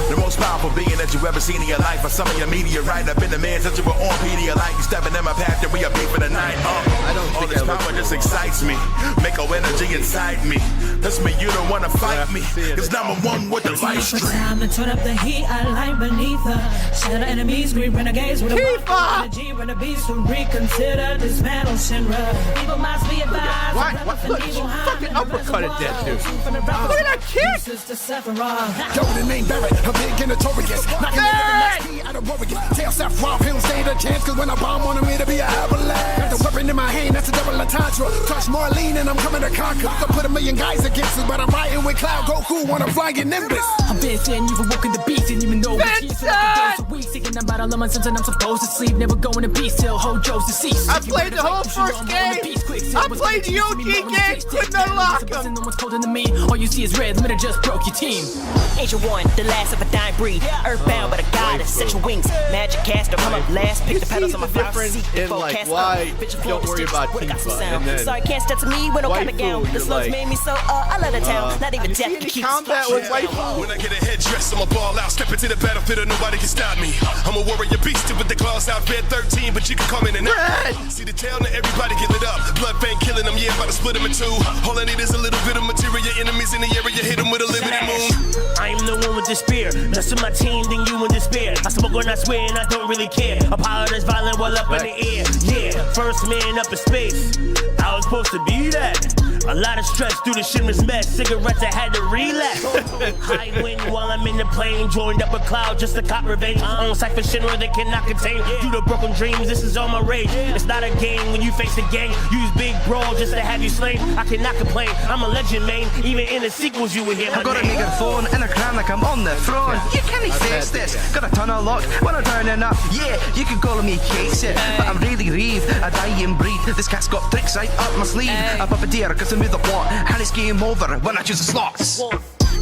Speaker 14: The most powerful being that you ever seen in your life. I summon your meteorite. I've been the man since you were on Pedialyte. You stepping in my path that we are beat for the night.
Speaker 1: I don't
Speaker 14: all this power just excites me. Make a energy inside me. That's me, you don't wanna fight me. Cause number one with the light stream.
Speaker 2: Time to turn up the heat, I lie beneath her. Shatter enemies, great renegades with a wild energy. Run a beast to reconsider, dismantle Shinra. Evil minds be advised.
Speaker 1: What? Look, she fucking uppercutted that dude. Look at that kick!
Speaker 12: Yo, the name Barrett, a big and notorious. Knocking the key out of Warriors. Tell Seth Rob, he don't stand a chance. Cause when I bomb on him, it'll be a avalanche. Got the weapon in my hand, that's a double entendre. Touch Marlene and I'm coming to conquer. I put a million guys against us, but I'm riding with Cloud Goku on a flying Nimbus.
Speaker 15: I'm Vincent, you've awoken the beast, didn't even know what you said. Like a week, thinking about all of my sons and I'm supposed to sleep. Never going to peace till Hojo's deceased.
Speaker 1: I played the whole first game. I played the OG game, couldn't unlock him.
Speaker 15: No one's colder than me. All you see is red, limiter just broke your team.
Speaker 16: Ancient one, the last of a dying breed. Earthbound, but a goddess, set your wings. Magic caster, come up last. Pick the petals on my flower seat.
Speaker 1: Why don't worry about Tifa, and then
Speaker 16: sorry, can't step to me when I'm coming down. This love's made me so, I love the town. Not even death can keep
Speaker 1: combat with waifu.
Speaker 14: When I get a headdress, I'ma ball out. Step into the battlefield and nobody can stop me. I'm a warrior beast with the claws out, bed 13, but you can come in and out. See the tail, now everybody get lit up. Blood vein killing them, yeah, about to split them in two. All I need is a little bit of material. Enemies in the area, hit them with a limited moon.
Speaker 17: I am the one with the spear. Less of my team than you in despair. I smoke when I swear and I don't really care. A pilot that's violent while up in the air. Yeah, first man up in space. I was supposed to be that. A lot of stress through the shipment's mess. Cigarettes, I had to relax. High wind while I'm in the plane. Joined up a cloud just to cop revenge. On sight for Shinra they cannot contain. Due to broken dreams, this is all my rage. It's not a game when you face the gang. Use big brawl just to have you slain. I cannot complain. I'm a legend, man. Even in the sequels you will hear my
Speaker 18: I've got a
Speaker 17: name.
Speaker 18: megaphone and a crown like I'm on the throne. You can't face this. Got a ton of luck when I'm turning up. Yeah, you could call me Casey, but I'm really Reeve, a dying breed. This cat's got tricks right up my sleeve. A puppeteer cause I'm with the plot. And it's game over when I choose the slots.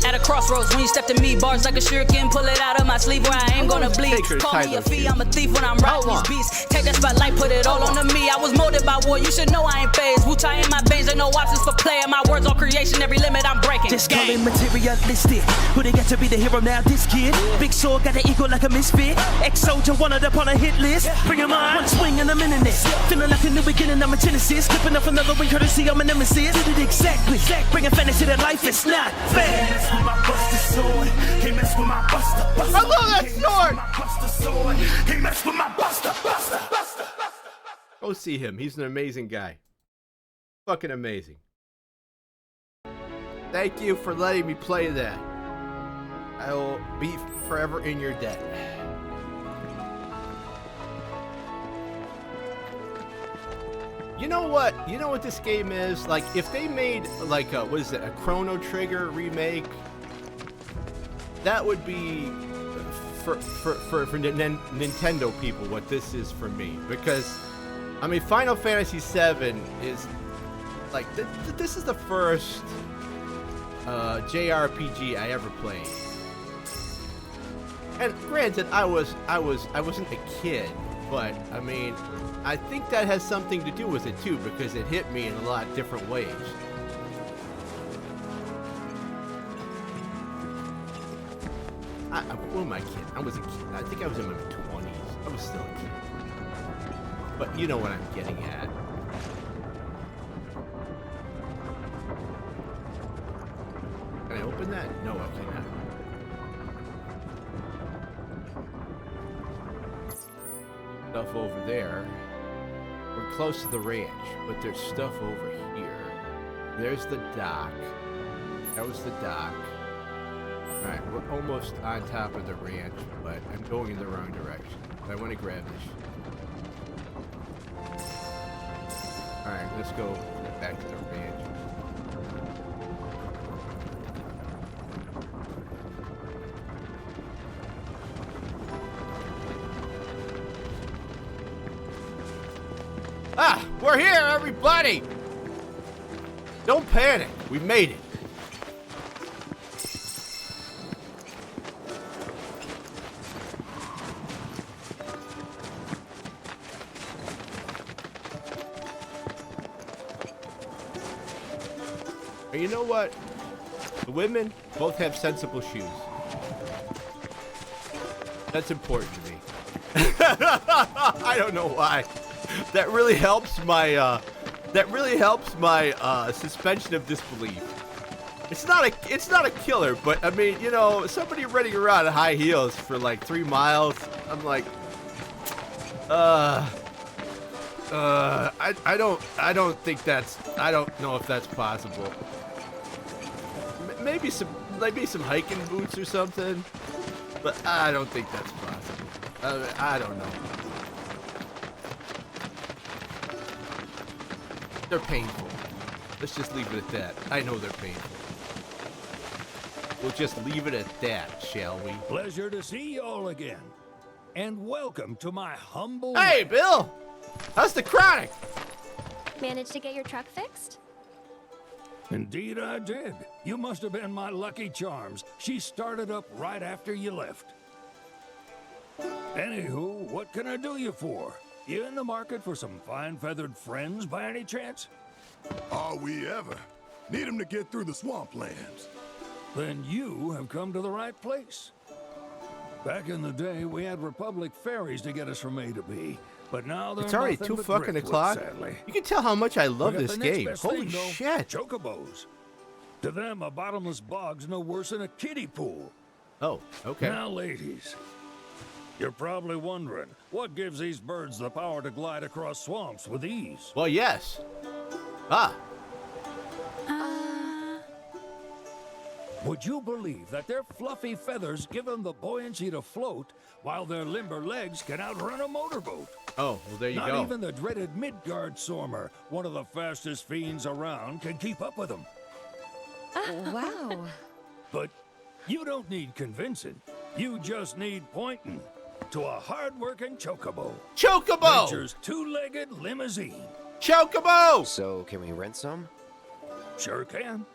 Speaker 2: At a crossroads, when you step to me, bars like a shuriken, pull it out of my sleeve where I ain't gonna bleed. Call me a fee, I'm a thief when I'm riding these beasts. Take that spotlight, put it all onto me. I was molded by war, you should know I ain't phased. Wu-Tai in my veins, ain't no options for player. My words all creation, every limit I'm breaking.
Speaker 17: Just call it materialistic. Who they got to be the hero now, this kid? Big sword got an ego like a misfit. Ex-soldier wanted up on a hit list. Bring him on, one swing and I'm in this. Feeling like a new beginning, I'm a genesis. Clipping off another ring, courtesy, I'm a nemesis. Did it exactly, bringing fantasy to life, it's not fair.
Speaker 12: My buster sword, can't mess with my buster.
Speaker 1: I love that sword.
Speaker 12: My buster sword, can't mess with my buster.
Speaker 1: Go see him. He's an amazing guy. Fucking amazing. Thank you for letting me play that. I will be forever in your debt. You know what? You know what this game is? Like, if they made, like, what is it, a Chrono Trigger remake, that would be for Nintendo people what this is for me. Because, I mean, Final Fantasy VII is, like, this is the first JRPG I ever played. And granted, I wasn't a kid, but, I mean, I think that has something to do with it too, because it hit me in a lot of different ways. Who am I kidding? I was a kid. I think I was in my 20s. I was still a kid. But you know what I'm getting at. Can I open that? No, I cannot. Stuff over there. We're close to the ranch, but there's stuff over here. There's the dock. That was the dock. Alright, we're almost on top of the ranch, but I'm going in the wrong direction. I want to grab this. Alright, let's go back to the ranch. Ah! We're here, everybody! Don't panic. We made it. And you know what? The women both have sensible shoes. That's important to me. I don't know why. That really helps my suspension of disbelief. It's not a killer, but I mean, you know, somebody running around in high heels for like 3 miles, I'm like, I don't think that's, I don't know if that's possible. Maybe some hiking boots or something, but I don't think that's possible. I don't know. They're painful. Let's just leave it at that. I know they're painful. We'll just leave it at that, shall we?
Speaker 7: Pleasure to see you all again. And welcome to my humble...
Speaker 1: Hey, Bill! How's the chronic?
Speaker 4: Managed to get your truck fixed?
Speaker 7: Indeed I did. You must have been my lucky charms. She started up right after you left. Anywho, what can I do you for? You in the market for some fine-feathered friends by any chance?
Speaker 19: Are we ever? Need them to get through the swamplands.
Speaker 7: Then you have come to the right place. Back in the day, we had Republic ferries to get us from A to B. But now they're
Speaker 1: It's already
Speaker 7: nothing
Speaker 1: 2
Speaker 7: but
Speaker 1: fucking
Speaker 7: driftwood,
Speaker 1: o'clock.
Speaker 7: sadly.
Speaker 1: You can tell how much I love
Speaker 7: We got
Speaker 1: this
Speaker 7: the next
Speaker 1: game.
Speaker 7: best
Speaker 1: Holy
Speaker 7: thing, though,
Speaker 1: shit.
Speaker 7: Chocobos. To them, a bottomless bog's no worse than a kiddie pool.
Speaker 1: Oh, okay.
Speaker 7: Now, ladies, you're probably wondering, what gives these birds the power to glide across swamps with ease?
Speaker 1: Well, yes. Ah.
Speaker 7: Would you believe that their fluffy feathers give them the buoyancy to float, while their limber legs can outrun a motorboat?
Speaker 1: Oh, well, there you
Speaker 7: Not
Speaker 1: go.
Speaker 7: even the dreaded Midgard Sormer, one of the fastest fiends around, can keep up with them.
Speaker 4: Wow.
Speaker 7: But you don't need convincing. You just need pointing to a hard-working chocobo.
Speaker 1: Chocobo!
Speaker 7: Nature's two-legged limousine.
Speaker 1: Chocobo!
Speaker 5: So, can we rent some?
Speaker 7: Sure can.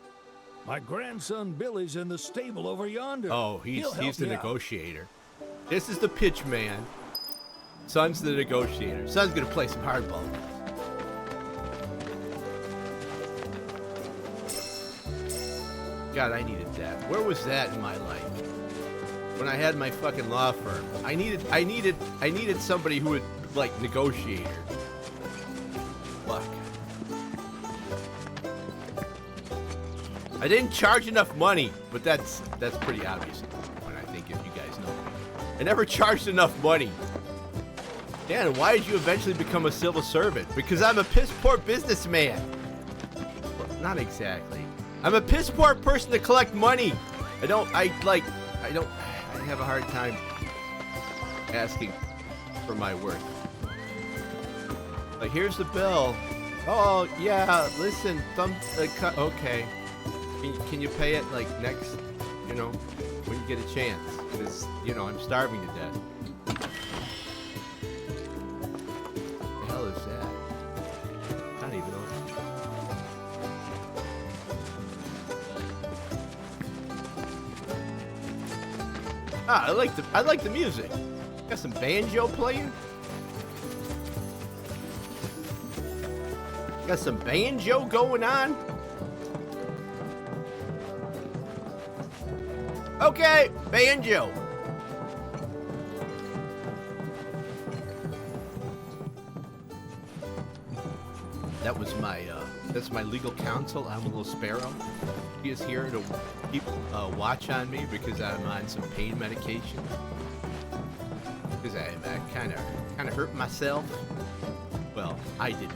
Speaker 7: My grandson Billy's in the stable over yonder.
Speaker 1: Oh,
Speaker 7: He'll help
Speaker 1: he's the
Speaker 7: you out.
Speaker 1: negotiator. This is the pitch man. Son's the negotiator. Son's gonna play some hardball. God, I needed that. Where was that in my life? When I had my fucking law firm, I needed somebody who would like negotiator. Fuck. I didn't charge enough money, but that's pretty obvious when I think if you guys know me. I never charged enough money. Dan, why did you eventually become a civil servant? Because I'm a piss poor businessman. Well, not exactly. I'm a piss poor person to collect money. I have a hard time asking for my worth. Like, here's the bill. Oh, yeah, listen, okay. Can you pay it, like, next, you know, when you get a chance? Because, you know, I'm starving to death. What the hell is that? I don't even know. Ah, I like the music. Got some banjo playing. Got some banjo going on. Okay, banjo. That was that's my legal counsel. I'm a little sparrow. He is here to keep watch on me because I'm on some pain medication. Because I kind of hurt myself. Well, I didn't.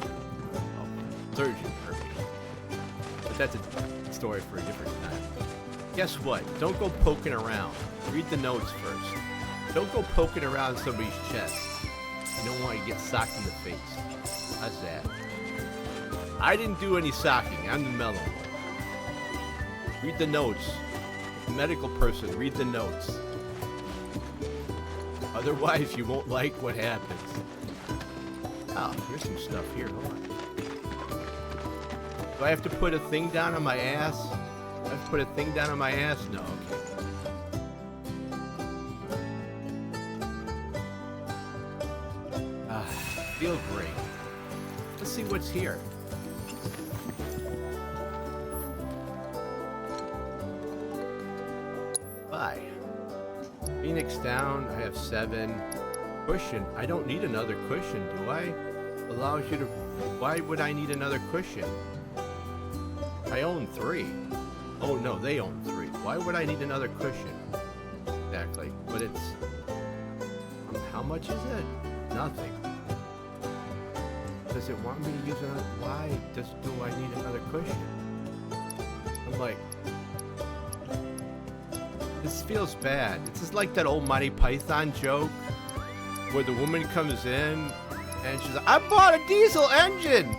Speaker 1: Surgeon hurt me. But that's a story for a different time. Guess what? Don't go poking around. Read the notes first. Don't go poking around somebody's chest. You don't want to get socked in the face. How's that? I didn't do any socking. I'm the mellow one. Read the notes. Medical person, read the notes. Otherwise, you won't like what happens. Oh, here's some stuff here. Hold on. Do I have to put a thing down on my ass? I have to put a thing down on my ass? No, okay. Feel great. Let's see what's here. Bye. Phoenix down. I have 7. Cushion. I don't need another cushion, do I? Allows you to... Why would I need another cushion? I own 3. Oh no, they own 3. Why would I need another cushion? Exactly. But it's... how much is it? Nothing. Does it want me to use another... Why do I need another cushion? I'm like... This feels bad. It's just like that old Monty Python joke where the woman comes in and she's like, I bought a diesel engine!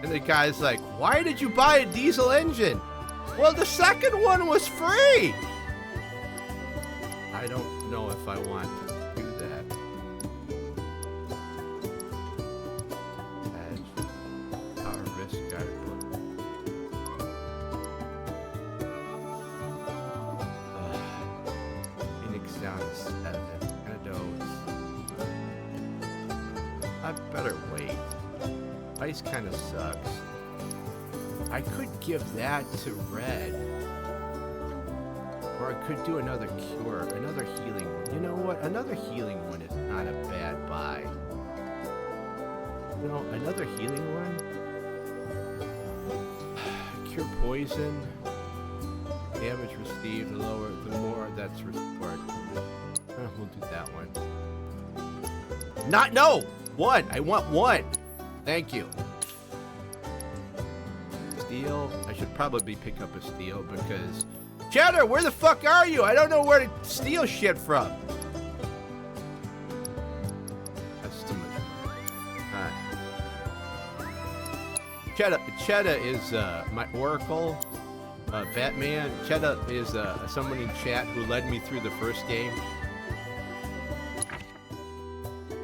Speaker 1: And the guy's like, why did you buy a diesel engine? Well, the second one was free! I don't know if I want to do that. Edge. Power risk article. Phoenix down to 7. Antidotes. I better wait. Ice kind of sucks. I could give that to Red. Or I could do another cure, another healing one. You know what? Another healing one is not a bad buy. You know, another healing one? Cure poison. Damage received, the more that's restored. We'll do that one. No! 1! I want 1! Thank you. Steel. I should probably pick up a steel because... Cheddar, where the fuck are you? I don't know where to steal shit from. That's too much. Alright. Cheddar is my oracle. Batman. Cheddar is someone in chat who led me through the first game.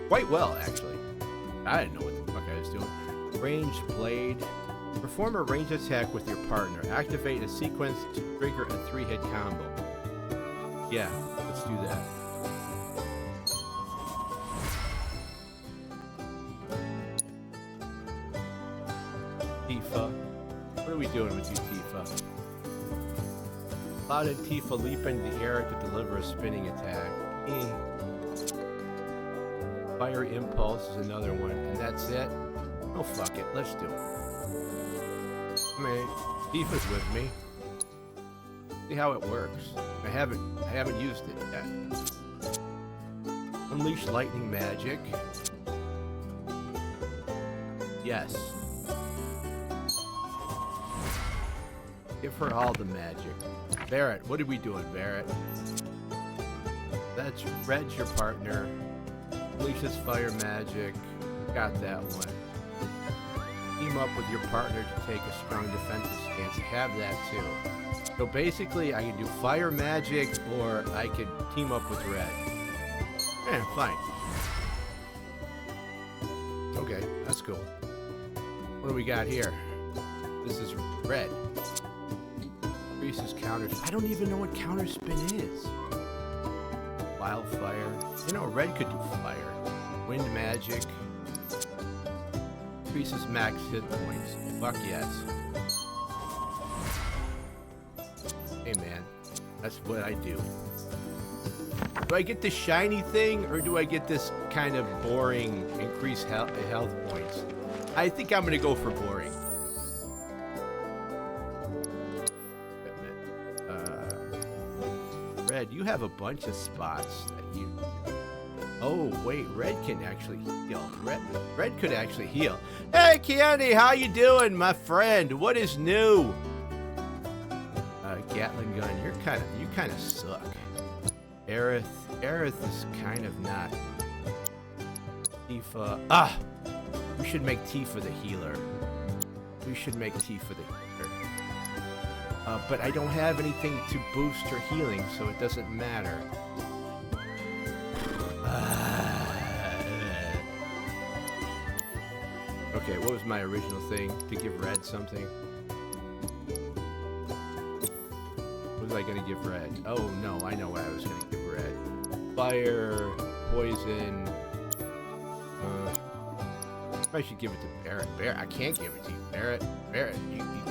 Speaker 1: Quite well, actually. I didn't know what the fuck I was doing. Ranged blade. Perform a ranged attack with your partner. Activate a sequence to trigger a 3-hit combo. Yeah, let's do that. Tifa. What are we doing with you, Tifa? Clouded Tifa leap into the air to deliver a spinning attack. Fire Impulse is another one, and that's it. Oh, fuck it. Let's do it. I mean, Tifa's with me. See how it works. I haven't used it yet. Unleash lightning magic. Yes. Give her all the magic. Barrett, what are we doing, Barrett? That's Red's your partner. Unleashes fire magic. Got that one. Team up with your partner to take a strong defensive stance. Have that too. So basically, I can do fire magic, or I could team up with Red. Yeah, fine. Okay, that's cool. What do we got here? This is Red. Increases counters. I don't even know what counter spin is. Wildfire. You know, Red could do fire. Wind magic. Increases max hit points. Fuck yes. Hey man, that's what I do. Do I get the shiny thing, or do I get this kind of boring increased health points? I think I'm gonna go for boring. Red, you have a bunch of spots that you... Oh, wait, Red can actually heal. Red could actually heal. Hey, Candy, how you doing, my friend? What is new? Gatling gun, you kind of suck. Aerith is kind of not. Tifa, we should make Tifa the healer. We should make Tifa the healer. But I don't have anything to boost her healing, so it doesn't matter. Okay, what was my original thing? To give Red something? I gonna give red? Oh no, I know what I was gonna give red. Fire, poison. I should give it to Barrett. Barrett, I can't give it to you. Barrett,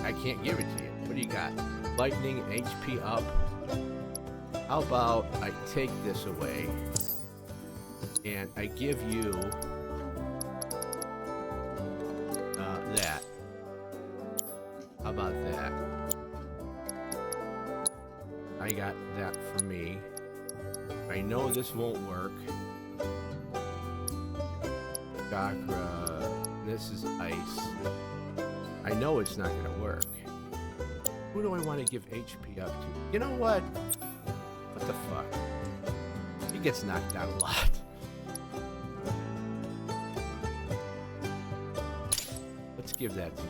Speaker 1: I can't give it to you. What do you got? Lightning, HP up. How about I take this away and I give you that. How about that? I got that for me. I know this won't work. Chakra. This is ice. I know it's not gonna work. Who do I want to give HP up to? You know what? What the fuck? He gets knocked out a lot. Let's give that to you.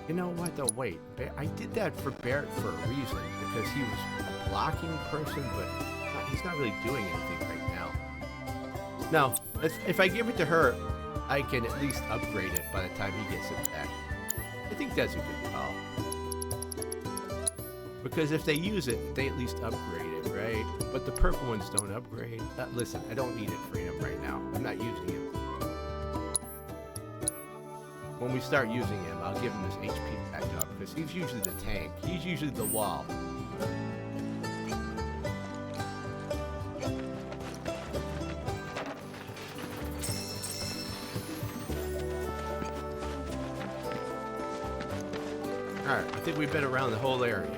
Speaker 1: You know what though? Wait. I did that for Barrett for a reason. Because he was a blocking person, but he's not really doing anything right now. No. If I give it to her, I can at least upgrade it by the time he gets it back. I think that's a good call. Because if they use it, they at least upgrade it, right? But the purple ones don't upgrade. Listen, I don't need it for him right now. I'm not using him. When we start using him, I'll give him his HP back up. Because he's usually the tank. He's usually the wall. Alright, I think we've been around the whole area.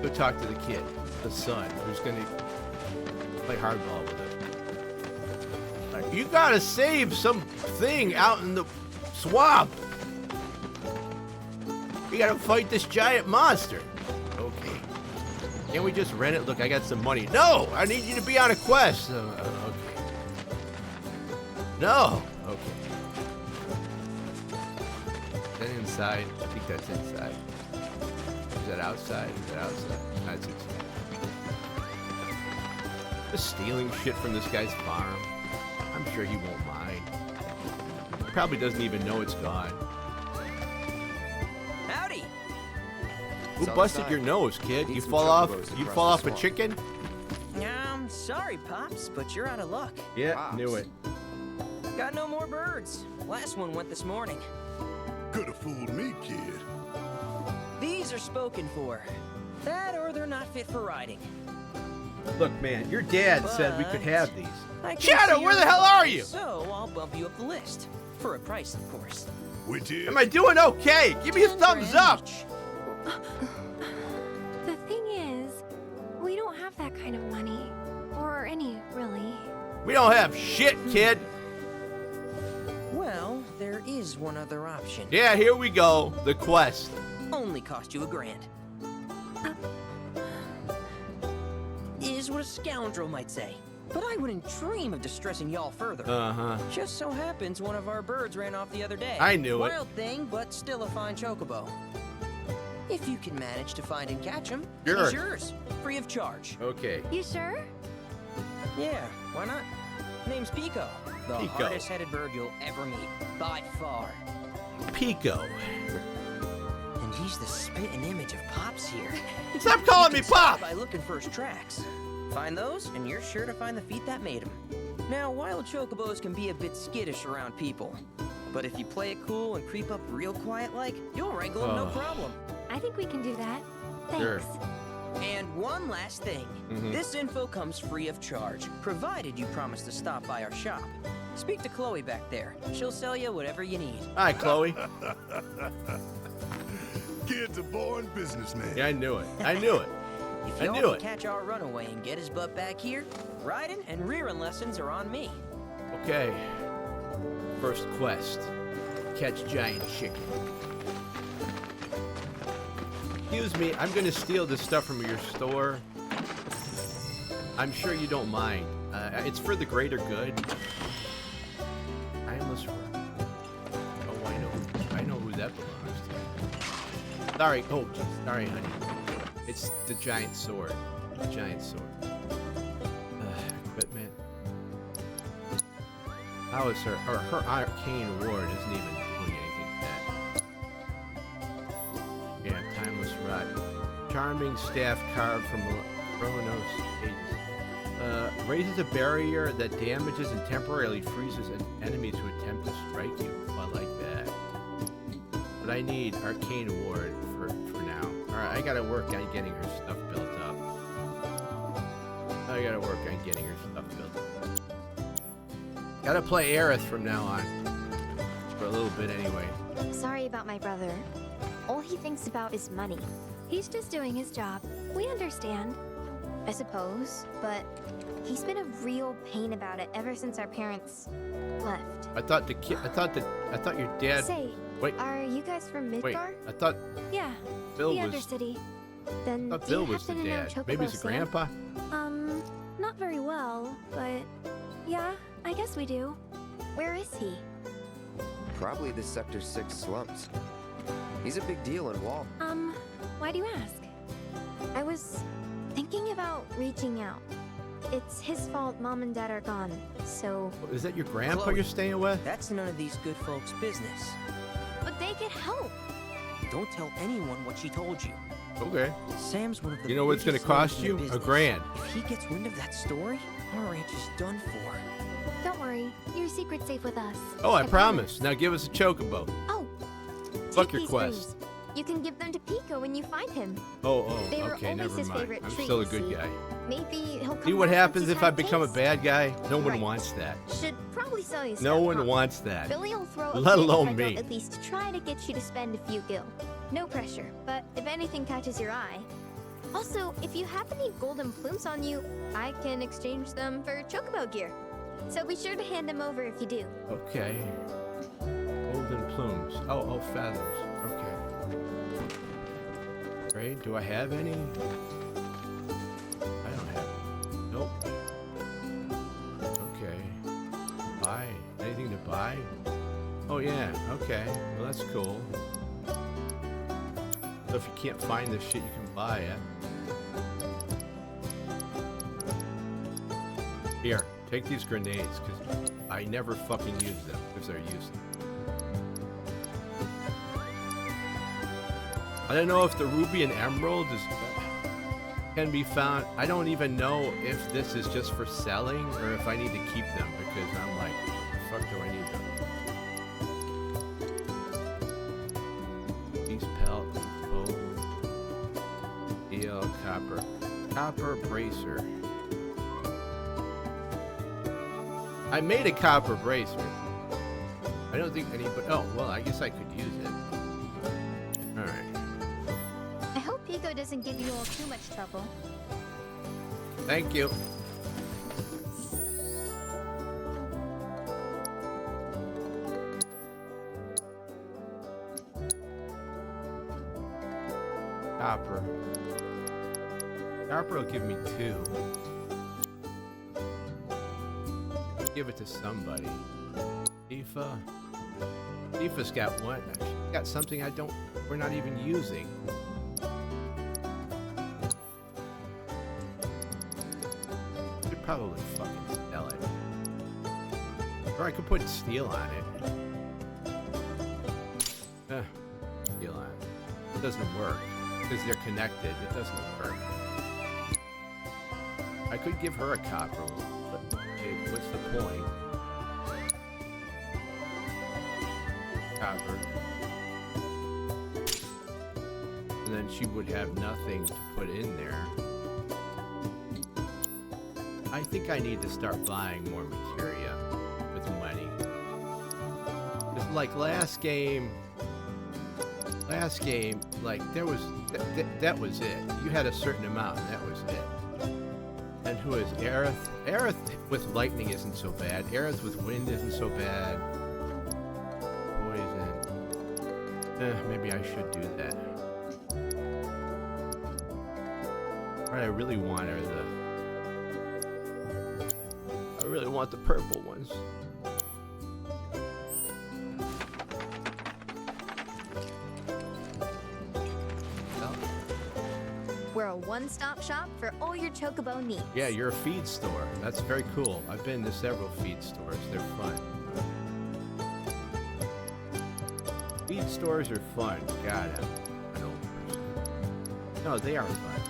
Speaker 1: Go talk to the kid, the son, who's gonna play hardball with it. Right, you gotta save something out in the swamp! We gotta fight this giant monster! Okay. Can't we just rent it? Look, I got some money. No! I need you to be on a quest! Okay. No! Okay. Is that inside? I think that's inside. Is that outside? Is that outside? That's inside. Just stealing shit from this guy's farm. I'm sure he won't mind. He probably doesn't even know it's gone.
Speaker 16: Howdy!
Speaker 1: Who busted your nose, kid? You fall off a chicken?
Speaker 16: Sorry, Pops, but you're out of luck.
Speaker 1: Yeah,
Speaker 16: Pops.
Speaker 1: knew it.
Speaker 16: Got no more birds. Last one went this morning.
Speaker 19: Could have fooled me, kid.
Speaker 16: These are spoken for. That or they're not fit for riding.
Speaker 1: Look, man, your dad said we could have these.
Speaker 16: Shadow,
Speaker 1: where the hell are you?
Speaker 16: So I'll bump you up the list. For a price, of course.
Speaker 19: Which is?
Speaker 1: Am I doing okay? Give me a thumbs up!
Speaker 4: The thing is, we don't have that kind of money. Or any, really.
Speaker 1: We don't have shit, kid!
Speaker 16: Well, there is one other option.
Speaker 1: Yeah, here we go. The quest.
Speaker 16: Only cost you $1,000. Is what a scoundrel might say. But I wouldn't dream of distressing y'all further.
Speaker 1: Uh-huh.
Speaker 16: Just so happens one of our birds ran off the other day.
Speaker 1: I knew it.
Speaker 16: Wild thing, but still a fine chocobo. If you can manage to find and catch him,
Speaker 1: Sure.
Speaker 16: he's yours, free of charge.
Speaker 1: Okay.
Speaker 4: You sure?
Speaker 16: Yeah, why not? Name's Pico, the
Speaker 1: Pico.
Speaker 16: hardest-headed bird you'll ever meet, by far.
Speaker 1: Pico.
Speaker 16: And he's the spit and image of Pops here.
Speaker 1: Stop calling me
Speaker 16: You can start
Speaker 1: Pop!
Speaker 16: by looking for his tracks. Find those, and you're sure to find the feet that made him. Now, wild chocobos can be a bit skittish around people. But if you play it cool and creep up real quiet like, you'll wrangle them no problem.
Speaker 4: I think we can do that. Thanks.
Speaker 1: Sure.
Speaker 16: And one last thing.
Speaker 1: Mhm.
Speaker 16: This info comes free of charge, provided you promise to stop by our shop. Speak to Chloe back there. She'll sell you whatever you need.
Speaker 1: Hi, Chloe.
Speaker 19: Kid's a born businessman.
Speaker 1: Yeah, I knew it. I knew it.
Speaker 16: If
Speaker 1: I
Speaker 16: y'all
Speaker 1: knew
Speaker 16: can
Speaker 1: it.
Speaker 16: catch our runaway and get his butt back here, riding and rearing lessons are on me.
Speaker 1: Okay. First quest. Catch giant chicken. Excuse me, I'm gonna steal this stuff from your store. I'm sure you don't mind. It's for the greater good. I almost... Oh, I know who that belongs to. Sorry, oh, geez. Sorry, honey. It's the giant sword. The giant sword. Equipment. How is her arcane ward isn't even doing anything bad. Yeah, timeless rod. charming staff carved from Ronos pages. Raises a barrier that damages and temporarily freezes enemies who attempt to strike you. I like that. But I need Arcane Ward for now. Alright, I gotta work on getting her stuff built up. Gotta play Aerith from now on. For a little bit anyway.
Speaker 4: Sorry about my brother. All he thinks about is money. He's just doing his job. We understand, I suppose, but he's been a real pain about it ever since our parents left.
Speaker 1: I thought your dad.
Speaker 4: Say,
Speaker 1: wait.
Speaker 4: Are you guys from Midgar?
Speaker 1: Wait, I thought.
Speaker 4: Yeah.
Speaker 1: Bill
Speaker 4: the
Speaker 1: was.
Speaker 4: Undercity. Then
Speaker 1: I thought Bill was the dad. Maybe it's a grandpa.
Speaker 4: Not very well, but yeah, I guess we do. Where is he?
Speaker 5: Probably the Sector 6 slums. He's a big deal in Wall.
Speaker 4: Why do you ask? I was thinking about reaching out. It's his fault Mom and Dad are gone, so...
Speaker 1: Is that your grandpa
Speaker 16: Chloe,
Speaker 1: you're staying with?
Speaker 16: That's none of these good folks' business.
Speaker 4: But they could help.
Speaker 16: Don't tell anyone what she told you.
Speaker 1: Okay.
Speaker 16: Sam's one of the
Speaker 1: You know what's gonna cost you? $1,000.
Speaker 16: If he gets wind of that story, our ranch is done for.
Speaker 4: Don't worry, your secret's safe with us.
Speaker 1: Oh, I promise. Now give us a chocobo.
Speaker 4: Oh,
Speaker 1: Fuck
Speaker 4: take
Speaker 1: your
Speaker 4: these
Speaker 1: quest.
Speaker 4: things. You can give them to Pico when you find him.
Speaker 1: Oh,
Speaker 4: They were
Speaker 1: okay,
Speaker 4: always
Speaker 1: never
Speaker 4: his
Speaker 1: mind.
Speaker 4: favorite
Speaker 1: I'm
Speaker 4: treat,
Speaker 1: still a good
Speaker 4: see?
Speaker 1: guy.
Speaker 4: Maybe he'll come
Speaker 1: See what
Speaker 4: back
Speaker 1: happens
Speaker 4: once
Speaker 1: if
Speaker 4: he's
Speaker 1: I
Speaker 4: had
Speaker 1: become a
Speaker 4: taste.
Speaker 1: bad guy? No one
Speaker 4: Right.
Speaker 1: wants that.
Speaker 4: Should probably sell you
Speaker 1: No
Speaker 4: stuff,
Speaker 1: one
Speaker 4: huh?
Speaker 1: wants that.
Speaker 4: Billy will throw a
Speaker 1: Let
Speaker 4: bid
Speaker 1: alone
Speaker 4: if I
Speaker 1: me.
Speaker 4: don't at least try to get you to spend a few gil. No pressure, but if anything catches your eye. Also, if you have any golden plumes on you, I can exchange them for chocobo gear. So be sure to hand them over if you do.
Speaker 1: Okay. Golden plumes. Oh, feathers. Okay. Great. Do I have any? I don't have. Nope. Okay. Buy. Anything to buy? Oh, yeah. Okay. Well, that's cool. So if you can't find this shit, you can buy it. Here, take these grenades, because I never fucking use them, because they're useless. I don't know if the ruby and emerald can be found. I don't even know if this is just for selling, or if I need to keep them, because I'm like, what the fuck do I need them? These pelt, bow, steel, copper bracer. I made a copper bracer. I don't think anybody. Oh well, I guess I could use it. All right.
Speaker 4: I hope Pico doesn't give you all too much trouble.
Speaker 1: Thank you. Copper. Copper will give me 2. Give it to somebody. Tifa. Tifa's got 1. She's got something we're not even using. Could probably fucking sell it. Or I could put steel on it. Steel on it. It doesn't work. Because they're connected, it doesn't work. I could give her a copper, but hey, what's the point? Copper. And then she would have nothing to put in there. I think I need to start buying more materia with money. It's like last game, like there was, that was it. You had a certain amount and that was it. And who is Aerith? Aerith with lightning isn't so bad. Aerith with wind isn't so bad. Poison. Maybe I should do that. What I really want are I really want the purple ones.
Speaker 4: We're a one-stop shop for all your chocobo needs.
Speaker 1: Yeah, you're a feed store. That's very cool. I've been to several feed stores. They're fun. Feed stores are fun. God, I'm an old person. No, they are fun.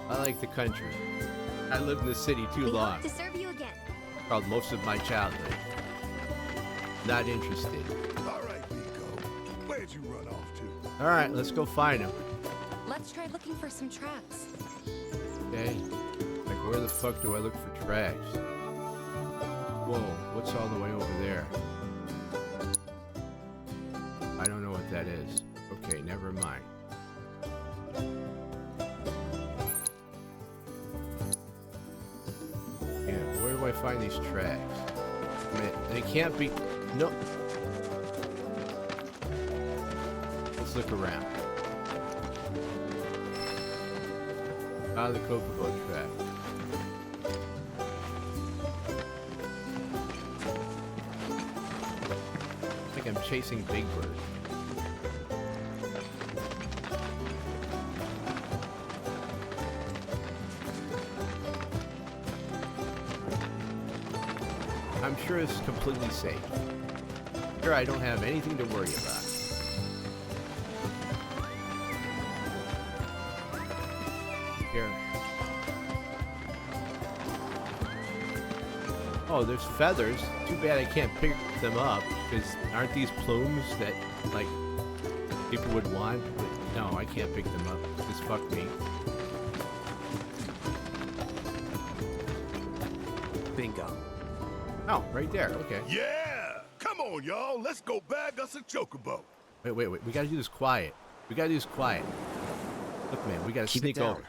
Speaker 1: I like the country. I lived in the city too long.
Speaker 4: To serve you again.
Speaker 1: Called most of my childhood. Not interested.
Speaker 19: All right, Pico. Where'd you run off to?
Speaker 1: All right, let's go find him.
Speaker 20: Let's try looking for some tracks.
Speaker 1: Okay. Like, where the fuck do I look for tracks? Whoa, what's all the way over there? I don't know what that is. Okay, never mind. Yeah, where do I find these tracks? I mean, they can't be... No. Let's look around. Ah, the Kokobo track. It's like I'm chasing Big Bird. I'm sure it's completely safe. Sure, I don't have anything to worry about. Here. Oh, there's feathers. Too bad I can't pick them up, because aren't these plumes that, like, people would want? But no, I can't pick them up. Just fuck me.
Speaker 8: Bingo.
Speaker 1: Oh, right there. Okay.
Speaker 19: Yeah! Come on, y'all. Let's go bag us a chocobo.
Speaker 1: Wait. We gotta do this quiet. Look, man, we gotta
Speaker 5: Keep
Speaker 1: sneak
Speaker 5: it down.
Speaker 1: over.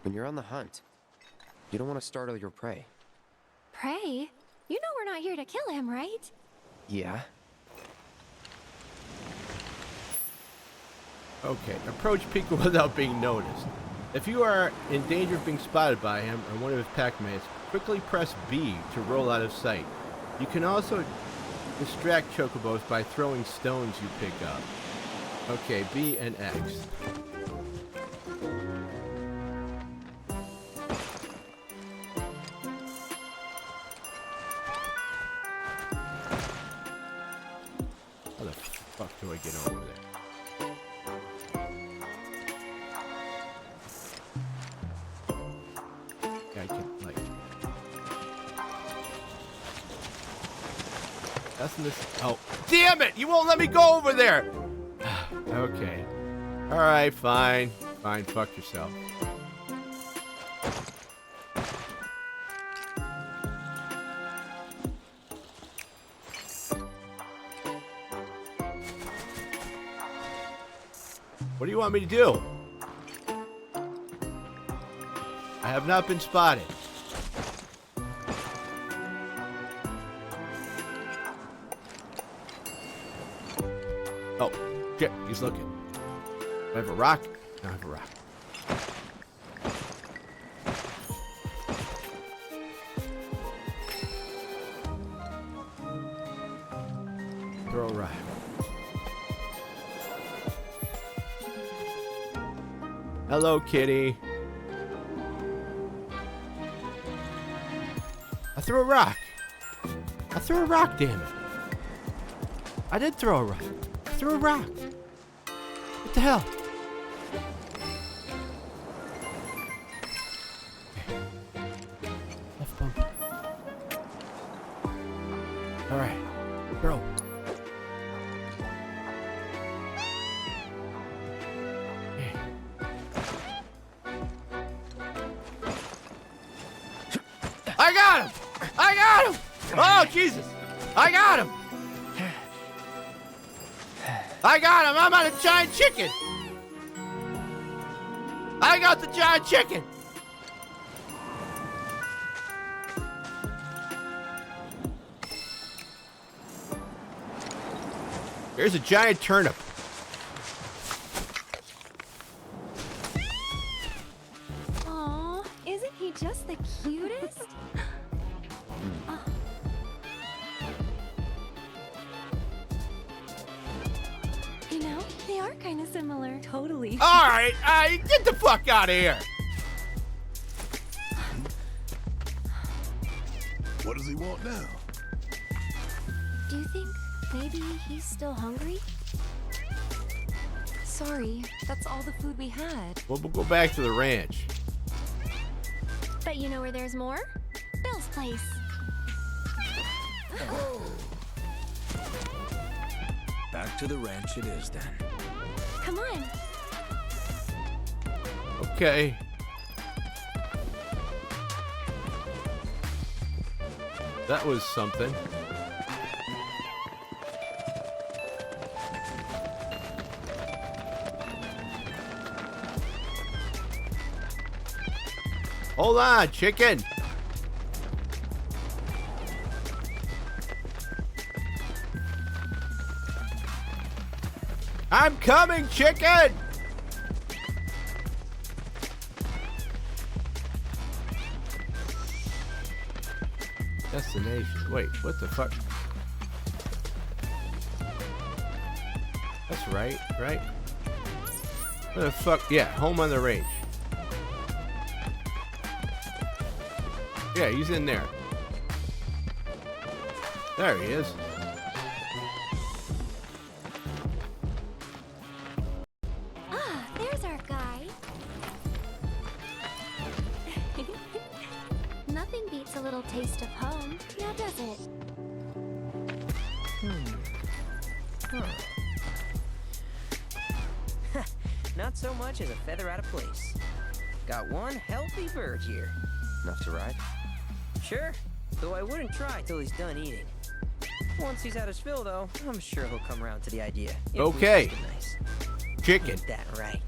Speaker 5: When you're on the hunt, you don't want to startle your prey.
Speaker 4: Prey? You know we're not here to kill him, right?
Speaker 5: Yeah?
Speaker 1: Okay, approach Pico without being noticed. If you are in danger of being spotted by him or one of his packmates, quickly press B to roll out of sight. You can also distract chocobos by throwing stones you pick up. Okay, B and X. How the fuck do I get over there? I can, like... That's in this... Oh, damn it! You won't let me go over there! Okay. Alright, fine. Fine, fuck yourself. What do you want me to do? I have not been spotted. Oh, shit, he's looking. Do I have a rock? I have a rock. Throw a rock. Hello, kitty. I threw a rock. I threw a rock, damn it. I did throw a rock. I threw a rock. What the hell? Left bumper. Alright. Throw. I got him! I got him! Oh, Jesus! I got him! I got him! I'm on a giant chicken! I got the giant chicken! Here's a giant turnip.
Speaker 4: Aw, isn't he just the cutest? Oh. You know, they are kind of similar. Totally.
Speaker 1: Alright, get the fuck out of here!
Speaker 19: What does he want now?
Speaker 4: Do you think Maybe he's still hungry?
Speaker 20: Sorry, that's all the food we had.
Speaker 1: Well, we'll go back to the ranch.
Speaker 4: But you know where there's more? Bill's place.
Speaker 8: Back to the ranch it is then.
Speaker 4: Come on.
Speaker 1: Okay. That was something. Hold on, chicken. I'm coming, chicken. Destination. Wait, what the fuck? That's right, right? What the fuck? Yeah, home on the range. Yeah, he's in there. There he is.
Speaker 4: Ah, there's our guy. Nothing beats a little taste of home, now does it?
Speaker 16: Not so much as a feather out of place. Got one healthy bird here.
Speaker 5: Enough to ride?
Speaker 16: Sure, though I wouldn't try till he's done eating. Once he's had his fill, though, I'm sure he'll come around to the idea. If
Speaker 1: Okay.
Speaker 16: we nice.
Speaker 1: Chicken.
Speaker 16: Ain't that right?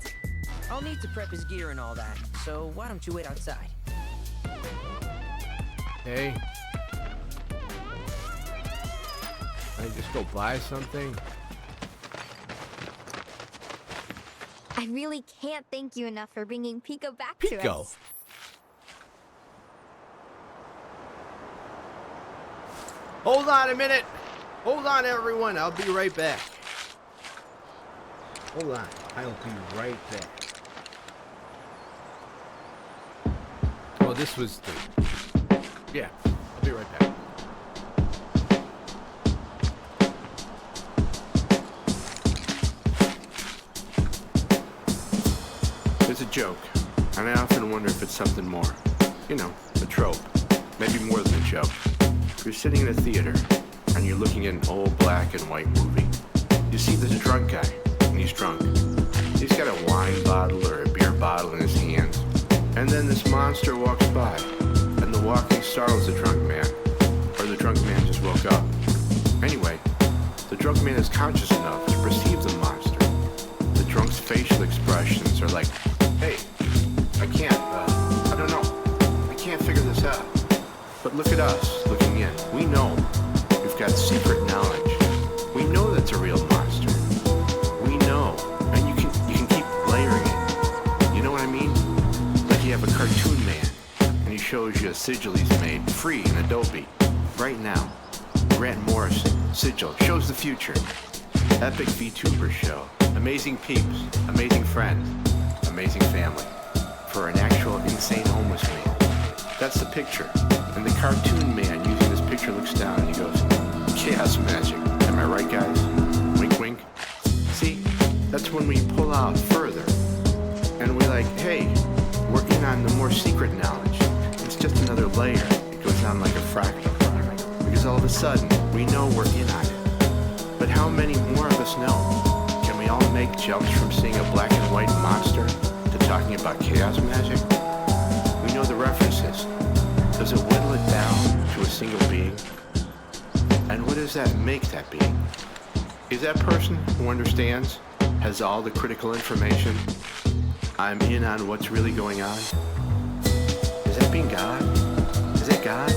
Speaker 16: I'll need to prep his gear and all that, so why don't you wait outside?
Speaker 1: Hey. Can I just go buy something?
Speaker 4: I really can't thank you enough for bringing Pico back to
Speaker 1: Pico.
Speaker 4: us.
Speaker 1: Hold on a minute. Hold on, everyone. I'll be right back. Hold on. I'll be right back. Oh, this was the... Yeah, I'll be right back.
Speaker 21: It's a joke, and I often wonder if it's something more. You know, a trope. Maybe more than a joke. You're sitting in a theater, and you're looking at an old black and white movie. You see there's a drunk guy, and he's drunk. He's got a wine bottle or a beer bottle in his hands. And then this monster walks by, and the walking startles the drunk man. Or the drunk man just woke up. Anyway, the drunk man is conscious enough to perceive the monster. The drunk's facial expressions are like, hey, I don't know. I can't figure this out. But look at us, looking in. We know. We've got secret knowledge. We know that's a real monster. We know. And you can keep layering it. You know what I mean? Like you have a cartoon man, and he shows you a sigil he's made, free in Adobe. Right now. Grant Morrison, sigil, shows the future. Epic VTuber show. Amazing peeps, amazing friends, amazing family. For an actual insane homeless man. That's the picture. And the cartoon man using this picture looks down and he goes, chaos magic. Am I right, guys? Wink, wink. See, that's when we pull out further. And we're like, hey, we're in on the more secret knowledge. It's just another layer. It goes on like a fractal. Because all of a sudden, we know we're in on it. But how many more of us know? Can we all make jumps from seeing a black and white monster to talking about chaos magic? We know the references. Does it whittle it down to a single being? And what does that make that being? Is that person who understands, has all the critical information? I'm in on what's really going on? Is that being God? Is that God?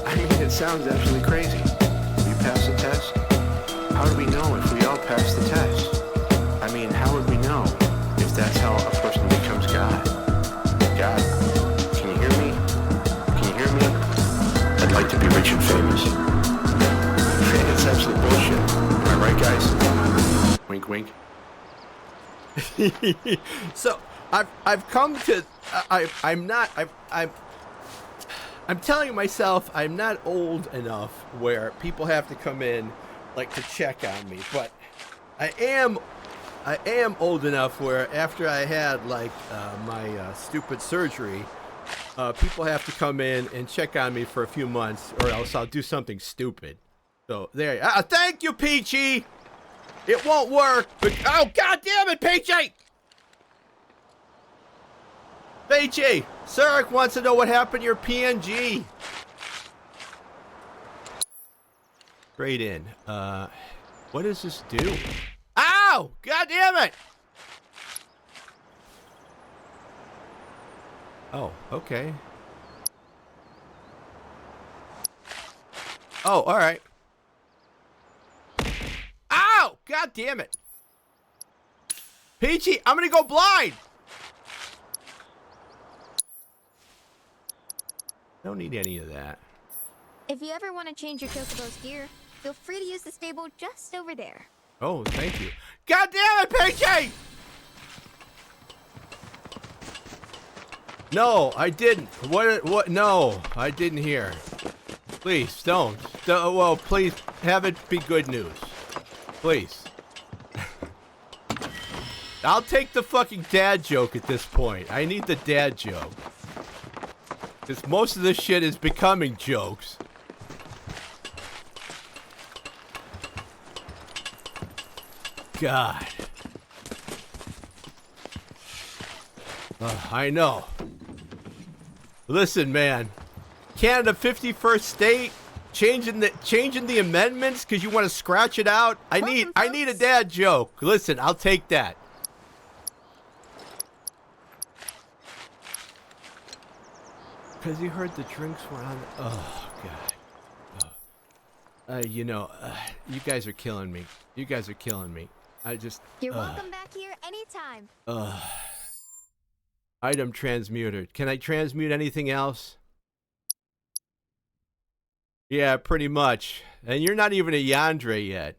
Speaker 21: I mean, it sounds absolutely crazy. You pass the test? How do we know if we all pass the test? I mean, how would we know if that's how a person becomes God? God, can you hear me? Can you hear me? I'd like to be rich and famous. It's absolute bullshit. Am I right, guys? Wink, wink.
Speaker 1: So I've come to I'm telling myself I'm not old enough where people have to come in like to check on me, but I am old enough where after I had like my stupid surgery, people have to come in and check on me for a few months, or else I'll do something stupid. So there. Thank you, Peachy. It won't work, but oh god damn it, Peachy! Peachy, Sarek wants to know what happened to your PNG. Straight in. What does this do? Ow! God damn it! Oh, okay. Oh, all right. Ow! God damn it. Peachy, I'm gonna go blind! Don't need any of that.
Speaker 4: If you ever want to change your Chocobo's gear, feel free to use the stable just over there.
Speaker 1: Oh, thank you. God damn it, Peachy! No, I didn't. What? No, I didn't hear. Please, don't. Well, please, have it be good news. Please. I'll take the fucking dad joke at this point. I need the dad joke. Because most of this shit is becoming jokes. God. I know. Listen, man. Canada 51st state changing the amendments because you want to scratch it out. I need a dad joke. Listen, I'll take that. Because you heard the drinks were on. Oh God. You know, you guys are killing me. You guys are killing me. I just.
Speaker 4: You're welcome back here anytime.
Speaker 1: Item transmuted. Can I transmute anything else? Yeah, pretty much. And you're not even a Yandere yet.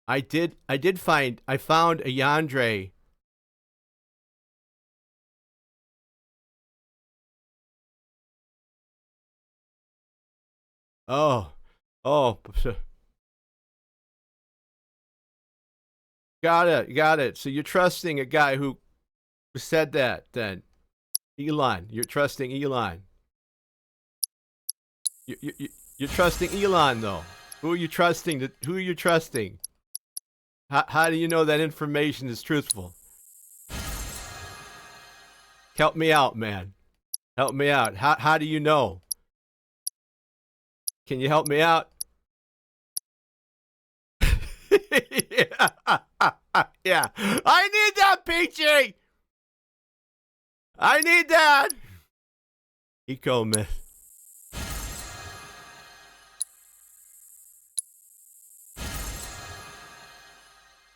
Speaker 1: I found a Yandere. Oh. Got it. So you're trusting a guy who said that then. Elon. You're trusting Elon. You're trusting Elon though. Who are you trusting? Who are you trusting? How do you know that information is truthful? Help me out, man. Help me out. How do you know? Can you help me out? Yeah. I need that, Peachy! I need that! Eco myth.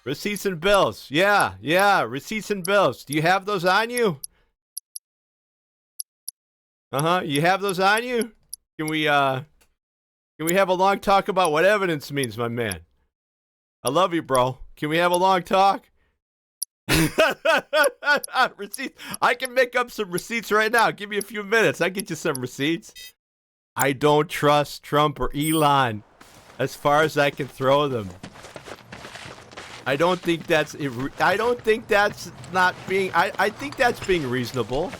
Speaker 1: Receipts and bills. Yeah. Receipts and bills. Do you have those on you? You have those on you? Can we have a long talk about what evidence means, my man? I love you, bro. Can we have a long talk? Receipts. I can make up some receipts right now. Give me a few minutes. I get you some receipts. I don't trust Trump or Elon as far as I can throw them. I don't think that's not being. I think that's being reasonable.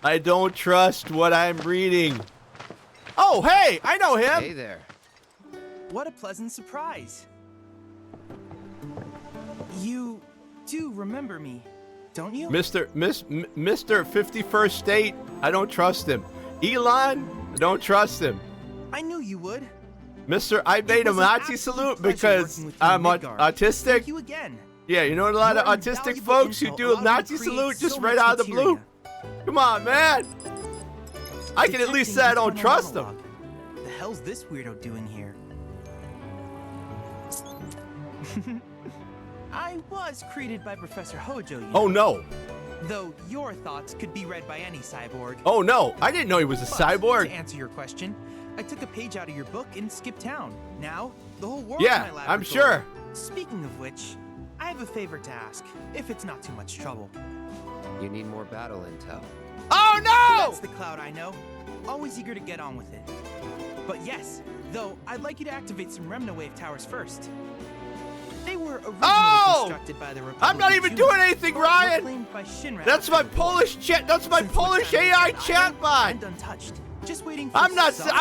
Speaker 1: I don't trust what I'm reading. Oh, hey, I know him.
Speaker 5: Hey there.
Speaker 3: What a pleasant surprise. You do remember me, don't you?
Speaker 1: Mr. 51st State, I don't trust him. Elon, I don't trust him.
Speaker 3: I knew you would.
Speaker 1: Mr. I made a Nazi salute because I'm autistic.
Speaker 3: Thank you again.
Speaker 1: Yeah, you know a lot of autistic folks who do a Nazi salute just right out of the blue. Come on, man. I can at least say I don't trust him.
Speaker 3: The hell's this weirdo doing here? I was created by Professor Hojo, you know.
Speaker 1: Oh no.
Speaker 3: Though your thoughts could be read by any cyborg.
Speaker 1: Oh no, I didn't know he was a cyborg.
Speaker 3: To answer your question, I took a page out of your book and skipped town. Now, the whole world
Speaker 1: yeah,
Speaker 3: is my laboratory.
Speaker 1: I'm sure.
Speaker 3: Speaking of which, I have a favor to ask, if it's not too much trouble.
Speaker 5: You need more battle intel.
Speaker 1: Oh no!
Speaker 3: That's the Cloud I know. Always eager to get on with it. But yes, though, I'd like you to activate some Remna Wave towers first. They were originally constructed by the Republic.
Speaker 1: I'm not even doing anything, Ryan. That's my Polish chat. That's my Polish AI chatbot.
Speaker 3: Untouched. Just waiting for
Speaker 1: I'm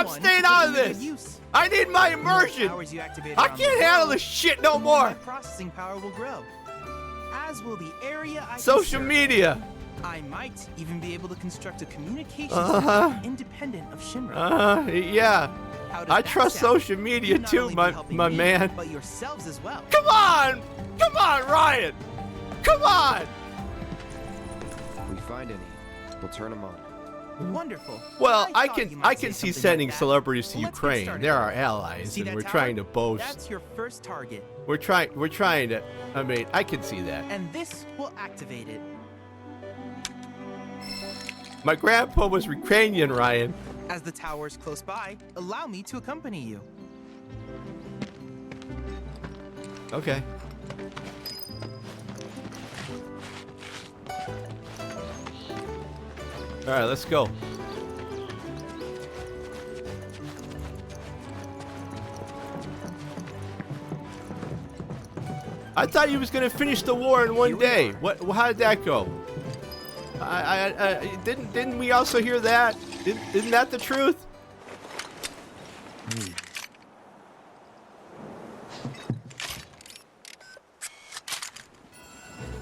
Speaker 1: staying out of this. I need my immersion. I can't handle this shit no more.
Speaker 3: Processing power will grow. As will the area I
Speaker 1: Social media.
Speaker 3: I might even be able to construct a communications network independent of Shinra.
Speaker 1: Yeah. I trust social media too, my man.
Speaker 3: But yourselves as well.
Speaker 1: Come on, Ryan. Come on.
Speaker 5: If we find any, we'll turn them on.
Speaker 3: Wonderful.
Speaker 1: Well, I can see sending celebrities to Ukraine. They're our allies, and we're trying to boast.
Speaker 3: That's your first target.
Speaker 1: We're trying to. I mean, I can see that.
Speaker 3: And this will activate it.
Speaker 1: My grandpa was Ukrainian, Ryan.
Speaker 3: As the tower is close by, allow me to accompany you.
Speaker 1: Okay. All right, let's go. I thought he was gonna finish the war in one day. What? How did that go? Didn't we also hear that? Isn't that the truth?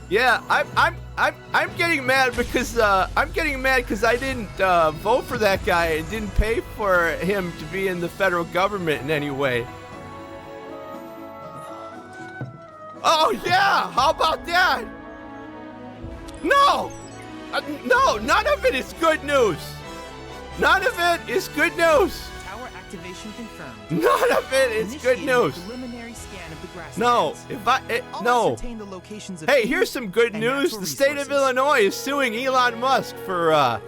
Speaker 1: Yeah, I'm getting mad because I didn't vote for that guy and didn't pay for him to be in the federal government in any way. Oh yeah, how about that? No, no, none of it is good news. None of it is good news.
Speaker 3: Tower activation confirmed.
Speaker 1: None of it is good news.
Speaker 3: Preliminary scan of the grasslands.
Speaker 1: No, no.
Speaker 3: The locations of
Speaker 1: Hey, here's some good news. The state of Illinois is suing Elon Musk for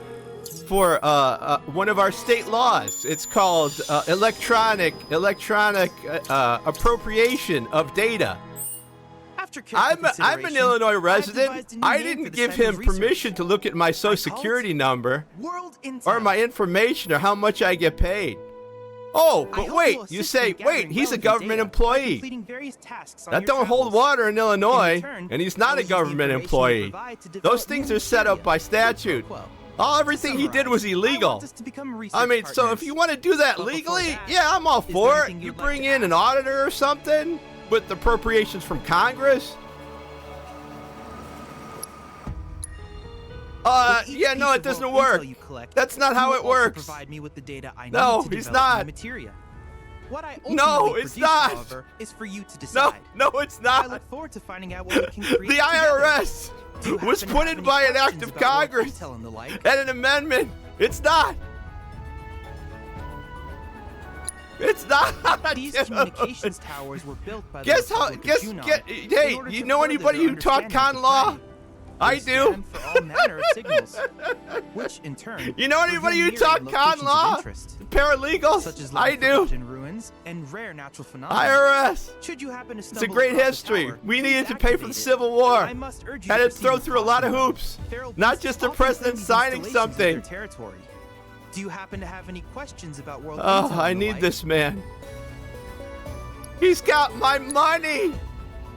Speaker 1: one of our state laws. It's called electronic appropriation of data. I'm an Illinois resident. I didn't give him permission to look at my social security number or my information or how much I get paid. Oh, but wait, you say, wait, he's a government employee. That don't hold water in Illinois, and he's not a government employee. Those things are set up by statute. Everything he did was illegal. I mean, so if you want to do that legally, yeah, I'm all for it. You bring in an auditor or something with appropriations from Congress. Yeah, no, it doesn't work. That's not how it works. No, he's not. No, it's not.
Speaker 3: However, is for you to decide.
Speaker 1: No, it's not.
Speaker 3: I look forward to finding out what we can create.
Speaker 1: The IRS was put in by an act of Congress and an amendment. It's not. It's not.
Speaker 3: These communications towers were built by
Speaker 1: hey, you know anybody who taught con law? I do.
Speaker 3: For all manner of signals, which in turn,
Speaker 1: you know anybody who taught con law? Paralegals?
Speaker 3: Such as
Speaker 1: I do.
Speaker 3: Ruins and rare natural phenomena.
Speaker 1: IRS.
Speaker 3: Should you happen to
Speaker 1: It's a great history. We needed to pay for the Civil War.
Speaker 3: I must urge you
Speaker 1: had to throw through a lot of hoops. Not just the president signing something.
Speaker 3: Do you happen to have any questions about world?
Speaker 1: Oh, I need this man. He's got my money.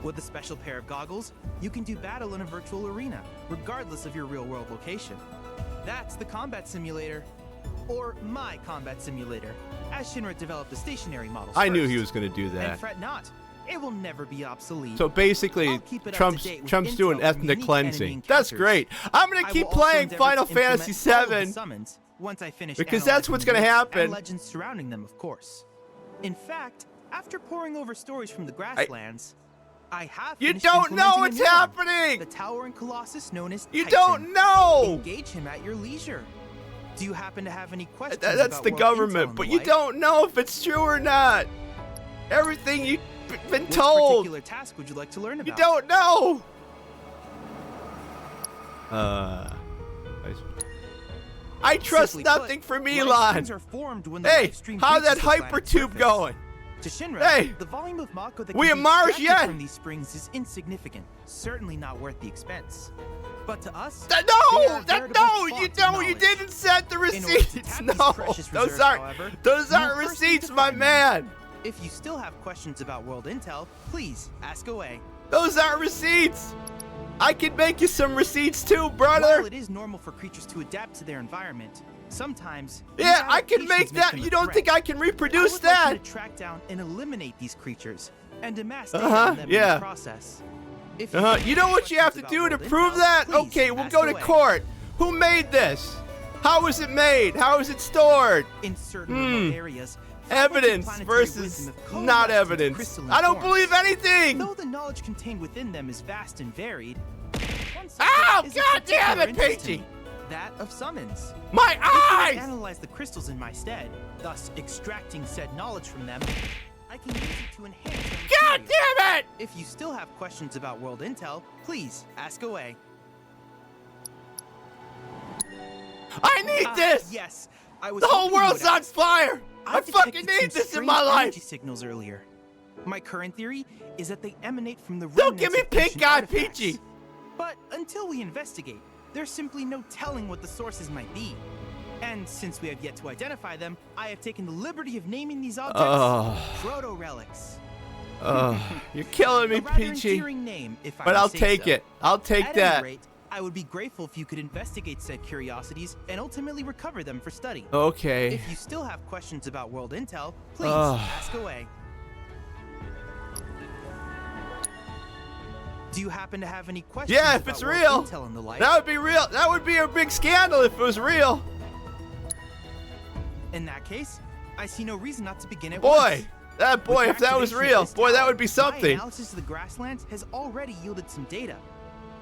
Speaker 3: With a special pair of goggles, you can do battle in a virtual arena, regardless of your real-world location. That's the combat simulator, or my combat simulator, as Shinra developed the stationary models.
Speaker 1: I knew he was going to do that.
Speaker 3: And fret not, it will never be obsolete.
Speaker 1: So basically, Trump's doing ethnic cleansing. That's great. I'm going to keep playing Final Fantasy VII
Speaker 3: once I finish
Speaker 1: because that's what's going to happen.
Speaker 3: And legends surrounding them, of course. In fact, after poring over stories from the grasslands, I have.
Speaker 1: You don't know what's happening.
Speaker 3: The towering colossus known as
Speaker 1: You
Speaker 3: Titan.
Speaker 1: don't know.
Speaker 3: Engage him at your leisure. Do you happen to have any questions?
Speaker 1: That's the government, but you don't know if it's true or not. Everything you've been told.
Speaker 3: What particular task would you like to learn about?
Speaker 1: You don't know. I trust nothing from Elon. Hey, how's that hypertube going?
Speaker 3: To Shinra,
Speaker 1: Hey,
Speaker 3: the volume of Mako that
Speaker 1: we
Speaker 3: can
Speaker 1: in
Speaker 3: be
Speaker 1: Mars
Speaker 3: extracted
Speaker 1: yet?
Speaker 3: from these springs is insignificant, certainly not worth the expense. But to us,
Speaker 1: you didn't send the receipts. No, those aren't receipts, my man.
Speaker 3: If you still have questions about world intel, please ask away.
Speaker 1: Those aren't receipts. I can make you some receipts too, brother.
Speaker 3: While it is normal for creatures to adapt to their environment, sometimes
Speaker 1: yeah, I can make that. You don't think I can reproduce that?
Speaker 3: I would like you to track down and eliminate these creatures and amass data on them in the process.
Speaker 1: You know what you have to do to prove that? Okay, we'll go to court. Who made this? How was it made? How was it stored?
Speaker 3: In certain remote areas,
Speaker 1: evidence versus not evidence. I don't believe anything.
Speaker 3: Though the knowledge contained within them is vast and varied.
Speaker 1: Ow! God damn it, Peachy!
Speaker 3: That of summons.
Speaker 1: My eyes!
Speaker 3: If I analyze the crystals in my stead, thus extracting said knowledge from them, I can use it to enhance.
Speaker 1: God damn it!
Speaker 3: If you still have questions about world intel, please ask away.
Speaker 1: I need this!
Speaker 3: Yes, I was.
Speaker 1: The whole world's on fire! I fucking need this in my life!
Speaker 3: Signals earlier. My current theory is that they emanate from the.
Speaker 1: Don't give me pink eye, Peachy!
Speaker 3: But until we investigate, there's simply no telling what the sources might be. And since we have yet to identify them, I have taken the liberty of naming these objects proto-relics.
Speaker 1: You're killing me, Peachy. But I'll take it. I'll take that.
Speaker 3: At any rate, I would be grateful if you could investigate said curiosities and ultimately recover them for study.
Speaker 1: Okay.
Speaker 3: If you still have questions about world intel, please ask away. Do you happen to have any questions?
Speaker 1: Yeah, if it's real, that would be real. That would be a big scandal if it was real.
Speaker 3: In that case, I see no reason not to begin at
Speaker 1: once. If that was real, boy, that would be something.
Speaker 3: My analysis of the grasslands has already yielded some data.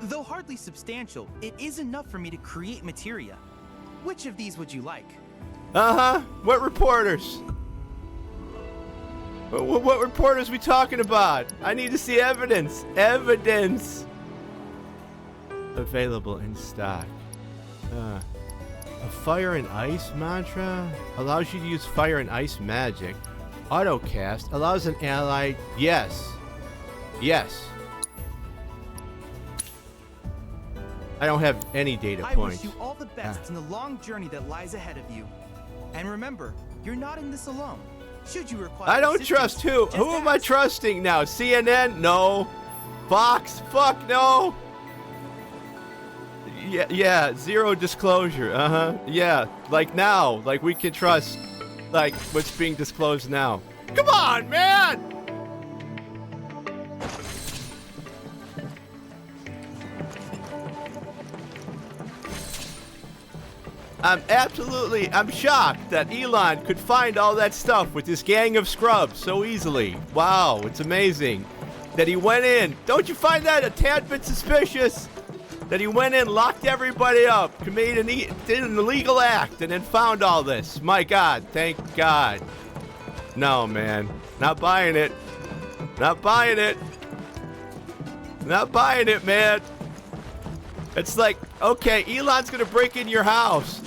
Speaker 3: Though hardly substantial, it is enough for me to create materia. Which of these would you like?
Speaker 1: What reporters? What reporters we talking about? I need to see evidence. Evidence. Available in stock. A fire and ice mantra allows you to use fire and ice magic. Autocast allows an ally. Yes. Yes. I don't have any data points.
Speaker 3: I wish you all the best in the long journey that lies ahead of you. And remember, you're not in this alone. Should you require
Speaker 1: I don't trust who? Who am I trusting now? CNN? No. Fox? Fuck no. Yeah, zero disclosure. Yeah, like now. Like we can trust like what's being disclosed now. Come on, man! I'm shocked that Elon could find all that stuff with this gang of scrubs so easily. Wow, it's amazing that he went in. Don't you find that a tad bit suspicious? That he went in, locked everybody up, did an illegal act, and then found all this. My God, thank God. No, man. Not buying it. Not buying it. Not buying it, man. It's like, okay, Elon's gonna break into your house.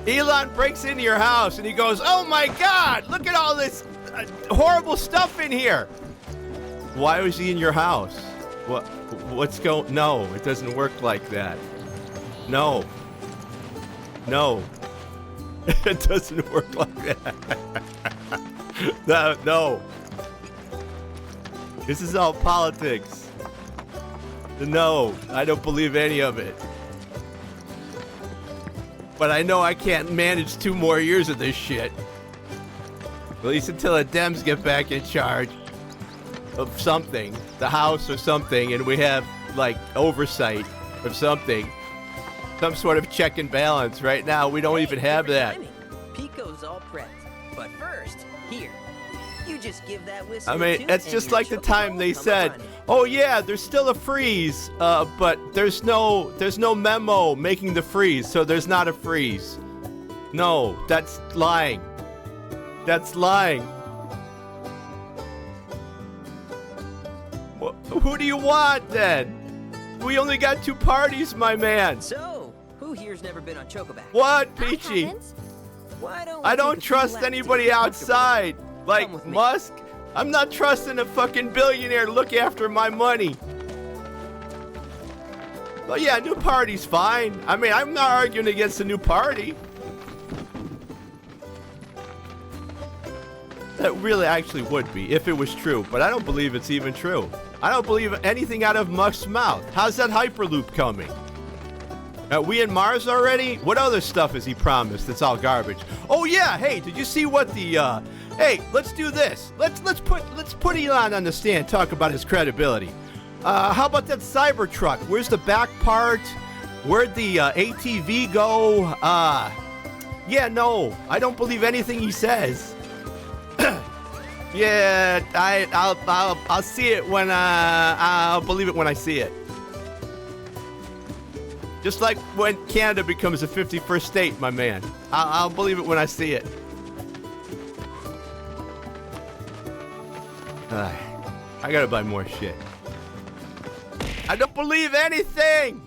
Speaker 1: Elon breaks into your house and he goes, oh my God, look at all this horrible stuff in here. Why was he in your house? What's going? No, it doesn't work like that. No. No. It doesn't work like that. No. This is all politics. No, I don't believe any of it. But I know I can't manage 2 more years of this shit. At least until the Dems get back in charge of something, the House or something, and we have, like, oversight of something. Some sort of check and balance. Right now, we don't even have that.
Speaker 16: Pico's all prepped. But first, here. You just give that whistle.
Speaker 1: I mean, it's just like the time they said, oh yeah, there's still a freeze, but there's no memo making the freeze, so there's not a freeze. No, that's lying. That's lying. Who do you want then? We only got 2 parties, my man.
Speaker 16: So, who here's never been on Chocoback?
Speaker 1: What, Peachy? I don't trust anybody outside. Like Musk, I'm not trusting a fucking billionaire to look after my money. Well, yeah, new party's fine. I mean, I'm not arguing against the new party. That really actually would be, if it was true. But I don't believe it's even true. I don't believe anything out of Musk's mouth. How's that Hyperloop coming? Are we in Mars already? What other stuff has he promised that's all garbage? Oh yeah, hey, did you see what the hey, let's do this. Let's put Elon on the stand, talk about his credibility. How about that Cybertruck? Where's the back part? Where'd the ATV go? Yeah, no, I don't believe anything he says. Yeah, I'll see it when I'll believe it when I see it. Just like when Canada becomes a 51st state, my man. I'll believe it when I see it. I gotta buy more shit. I don't believe anything!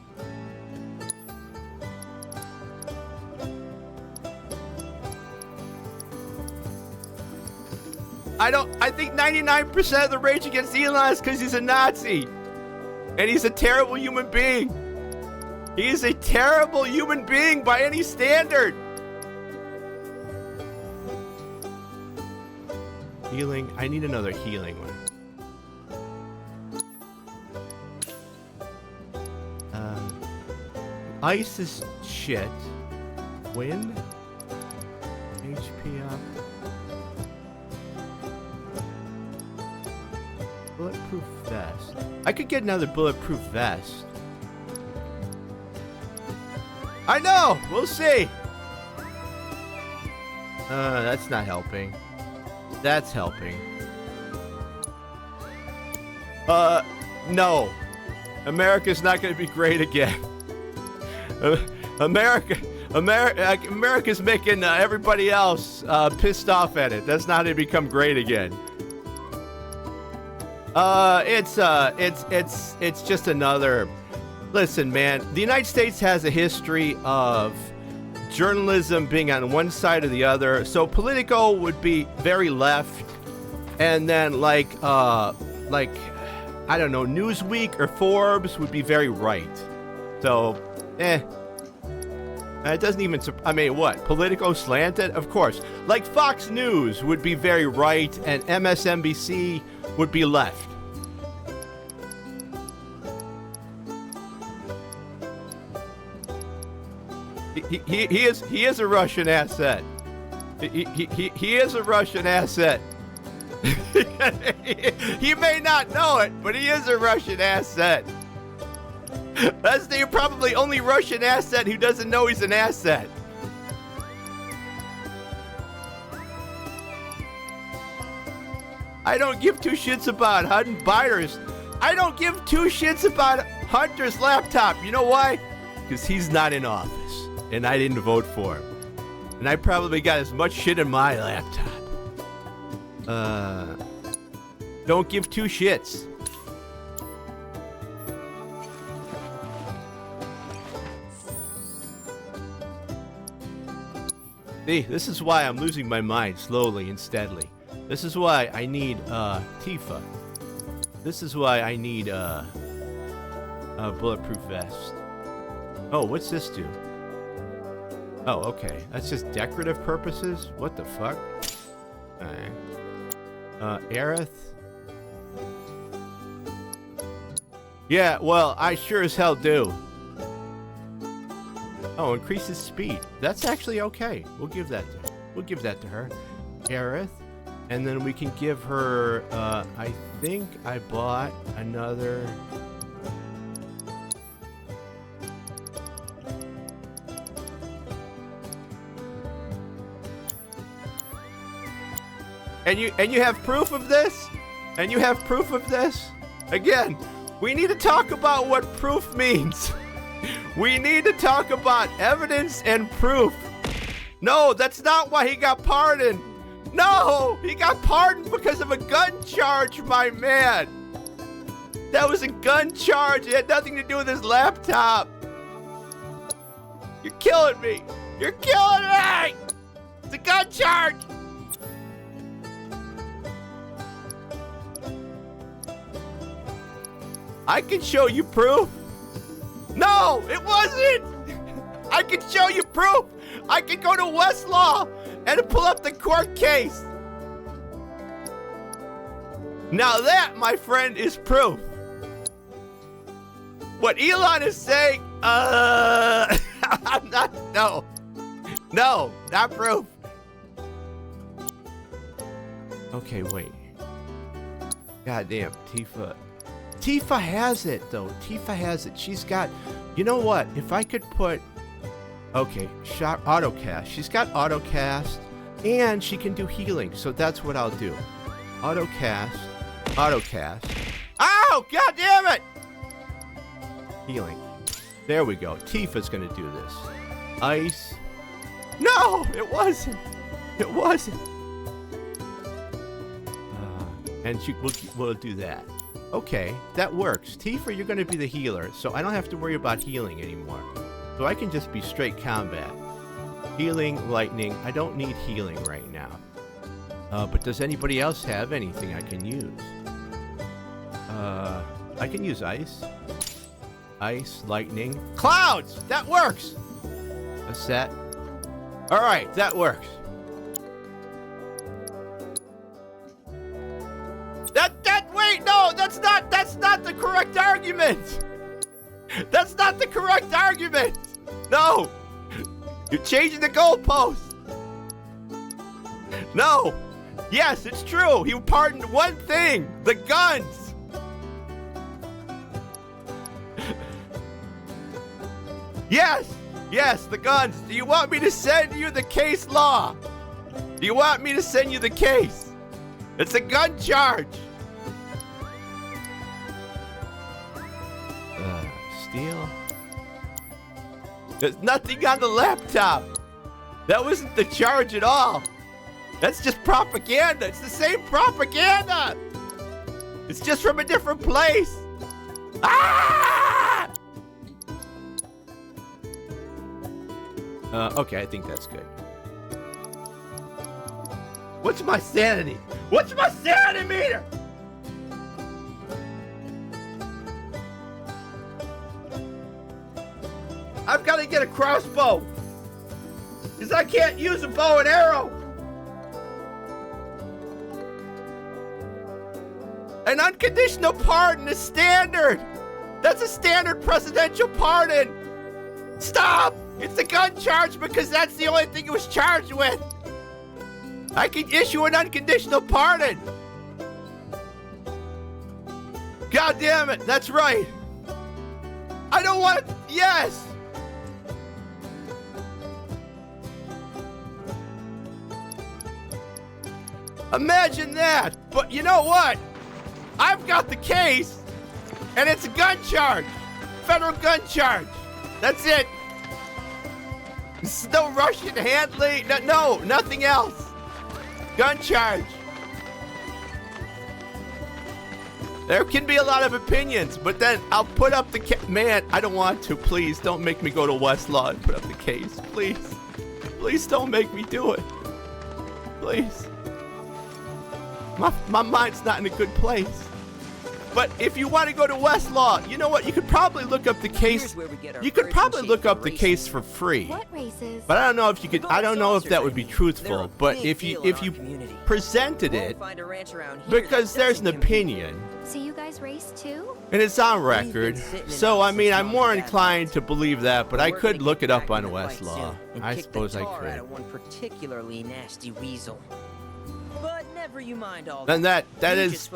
Speaker 1: I think 99% of the rage against Elon is because he's a Nazi. And he's a terrible human being. He is a terrible human being by any standard. Healing. I need another healing one. Ice is shit. Wind. HP up. Bulletproof vest. I could get another bulletproof vest. I know! We'll see! That's not helping. That's helping. No. America's not gonna be great again. America's making everybody else pissed off at it. That's not how they become great again. It's just another... Listen, man, the United States has a history of journalism being on one side or the other. So Politico would be very left, and then like I don't know, Newsweek or Forbes would be very right. So, It doesn't even... I mean, what? Politico slanted? Of course. Like Fox News would be very right, and MSNBC would be left. He is a Russian asset. He is a Russian asset. He may not know it, but he is a Russian asset. That's the probably only Russian asset who doesn't know he's an asset. I don't give two shits about Hunter's. I don't give two shits about Hunter's laptop. You know why? Because he's not in office, and I didn't vote for him. And I probably got as much shit in my laptop. Don't give two shits. See, this is why I'm losing my mind slowly and steadily. This is why I need, Tifa. This is why I need, a bulletproof vest. Oh, what's this do? Oh, okay. That's just decorative purposes? What the fuck? Alright. Aerith? Yeah, well, I sure as hell do. Oh, increases speed. That's actually okay. We'll give that to her. We'll give that to her. Aerith. And then we can give her, I think I bought another... And you have proof of this? And you have proof of this? Again, we need to talk about what proof means. We need to talk about evidence and proof. No, that's not why he got pardoned. No, he got pardoned because of a gun charge, my man. That was a gun charge. It had nothing to do with his laptop. You're killing me. You're killing me. It's a gun charge. I can show you proof. No, it wasn't. I can show you proof. I can go to Westlaw and pull up the court case. Now that, my friend, is proof. What Elon is saying, I'm not, no, not proof. Okay, wait. Goddamn, Tifa. Tifa has it, though. Tifa has it. She's got, you know what? If I could put, okay, autocast. She's got autocast, and she can do healing, so that's what I'll do. Autocast. Ow! God damn it! Healing. There we go. Tifa's gonna do this. Ice. No! It wasn't. It wasn't. And we'll do that. Okay, that works. Tifa, you're gonna be the healer, so I don't have to worry about healing anymore. So I can just be straight combat. Healing, lightning. I don't need healing right now. But does anybody else have anything I can use? I can use ice. Ice, lightning, clouds! That works! A set. Alright, that works. Wait, no, that's not the correct argument! That's not the correct argument! No! You're changing the goalpost! No! Yes, it's true! He pardoned one thing! The guns! Yes, the guns! Do you want me to send you the case law? Do you want me to send you the case? It's a gun charge! Steal? There's nothing on the laptop! That wasn't the charge at all! That's just propaganda! It's the same propaganda! It's just from a different place! Ah! Okay, I think that's good. What's my sanity? What's my sanity meter? I've got to get a crossbow. Because I can't use a bow and arrow. An unconditional pardon is standard. That's a standard presidential pardon. Stop! It's a gun charge because that's the only thing it was charged with. I can issue an unconditional pardon. God damn it, that's right. I don't want, yes. Imagine that, but you know what? I've got the case, and it's a gun charge. Federal gun charge. That's it. There's no Russian handling. No, nothing else. Gun charge. There can be a lot of opinions, but then I'll put up the man, I don't want to. Please don't make me go to Westlaw and put up the case. Please. Please don't make me do it. Please. My mind's not in a good place. But if you want to go to Westlaw, you know what? You could probably look up the case. You could probably look up the case for free.
Speaker 4: What races?
Speaker 1: But I don't know if you could. I don't know if that would be truthful. But if you presented it, because there's an opinion.
Speaker 4: So you guys race too?
Speaker 1: And it's on record. So I mean, I'm more inclined to believe that. But I could look it up on Westlaw. I suppose I could.
Speaker 16: One particularly nasty weasel. But never you mind all
Speaker 1: and that is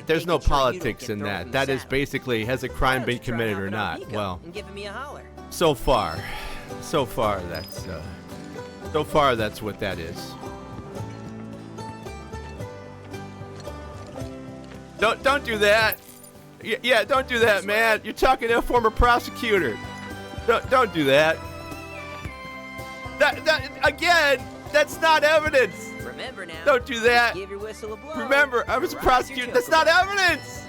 Speaker 1: there's no politics in that. That is basically, has a crime been committed or not? Well, so far that's what that is. Don't do that. Yeah, don't do that, man. You're talking to a former prosecutor. Don't do that. That again, that's not evidence.
Speaker 16: Remember now.
Speaker 1: Don't do that.
Speaker 16: Give your whistle a blow.
Speaker 1: Remember, I was a prosecutor. That's not evidence.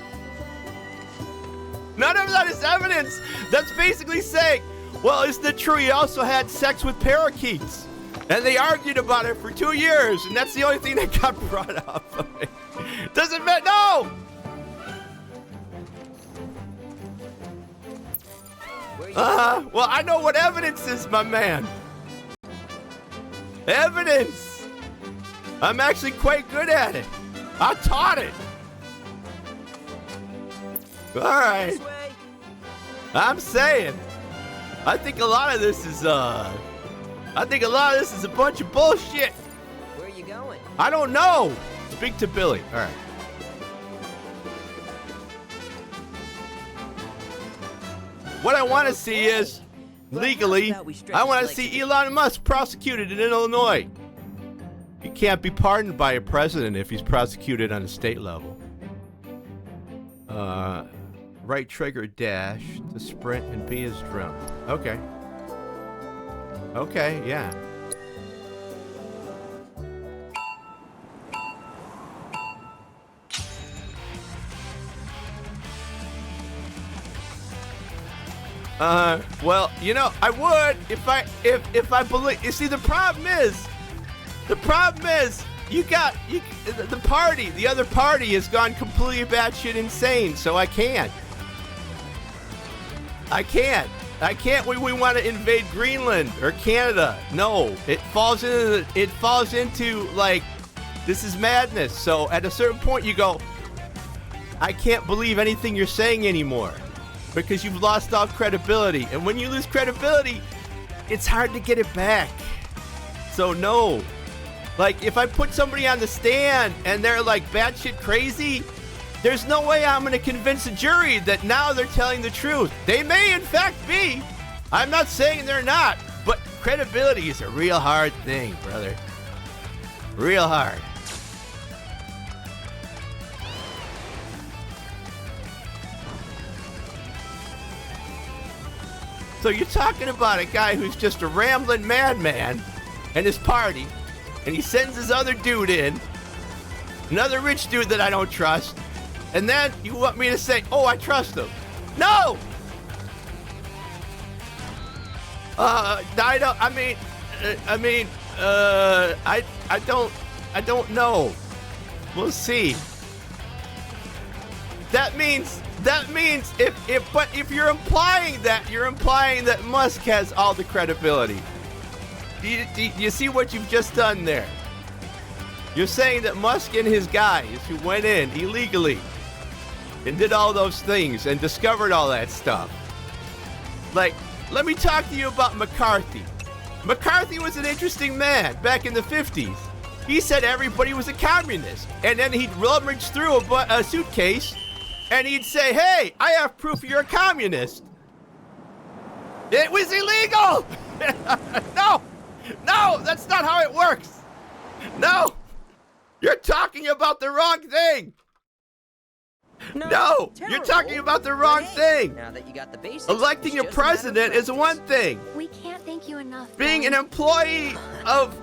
Speaker 1: None of that is evidence. That's basically saying, well, isn't it true he also had sex with parakeets? And they argued about it for 2 years, and that's the only thing that got brought up. Doesn't matter. No! Well, I know what evidence is, my man. Evidence. I'm actually quite good at it. I taught it. All right. I'm saying. I think a lot of this is a bunch of bullshit.
Speaker 16: Where are you going?
Speaker 1: I don't know. Speak to Billy. All right. What I want to see is, legally, I want to see Elon Musk prosecuted in Illinois. He can't be pardoned by a president if he's prosecuted on a state level. Right trigger dash to sprint and B is drum. Okay. Okay, yeah. Well, you know, I would if I believe. You see, the problem is, the other party has gone completely batshit insane. So I can't. We want to invade Greenland or Canada. No, it falls into like, this is madness. So at a certain point, you go, I can't believe anything you're saying anymore. Because you've lost all credibility. And when you lose credibility, it's hard to get it back. So no. Like, if I put somebody on the stand and they're like batshit crazy, there's no way I'm going to convince a jury that now they're telling the truth. They may in fact be. I'm not saying they're not. But credibility is a real hard thing, brother. Real hard. So you're talking about a guy who's just a rambling madman and his party, and he sends his other dude in, another rich dude that I don't trust, and then you want me to say, oh, I trust him. No! I don't know. We'll see. That means if you're implying that Musk has all the credibility. Do you see what you've just done there? You're saying that Musk and his guys who went in illegally and did all those things and discovered all that stuff. Like, let me talk to you about McCarthy. McCarthy was an interesting man back in the 50s. He said everybody was a communist, and then he'd rummage through a suitcase and he'd say, hey, I have proof you're a communist. It was illegal. No, that's not how it works. No, you're talking about the wrong thing. No, you're talking about the wrong thing.
Speaker 16: Now that you got the basics,
Speaker 1: electing a president is one thing.
Speaker 4: We can't thank you enough.
Speaker 1: Being an employee of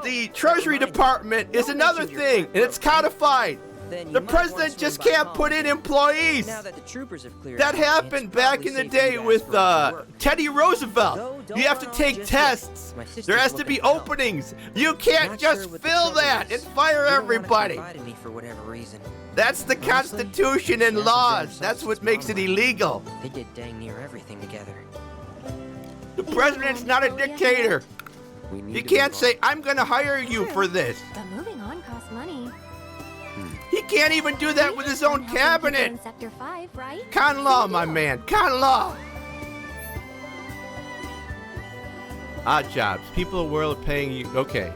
Speaker 1: the Treasury Department is another thing, and it's codified. The president just can't put in employees.
Speaker 16: Now that the troopers have cleared
Speaker 1: that happened back in the day with Teddy Roosevelt. You have to take tests. There has to be openings. You can't just fill that and fire everybody.
Speaker 16: For whatever reason.
Speaker 1: That's the Constitution and laws. That's what makes it illegal.
Speaker 16: They did dang near everything together.
Speaker 1: The president's not a dictator. He can't say, I'm going to hire you for this.
Speaker 4: But moving on costs money.
Speaker 1: He can't even do that with his own cabinet.
Speaker 4: In Sector 5, right?
Speaker 1: Con law, my man. Con law. Odd jobs. People in the world are paying you. Okay.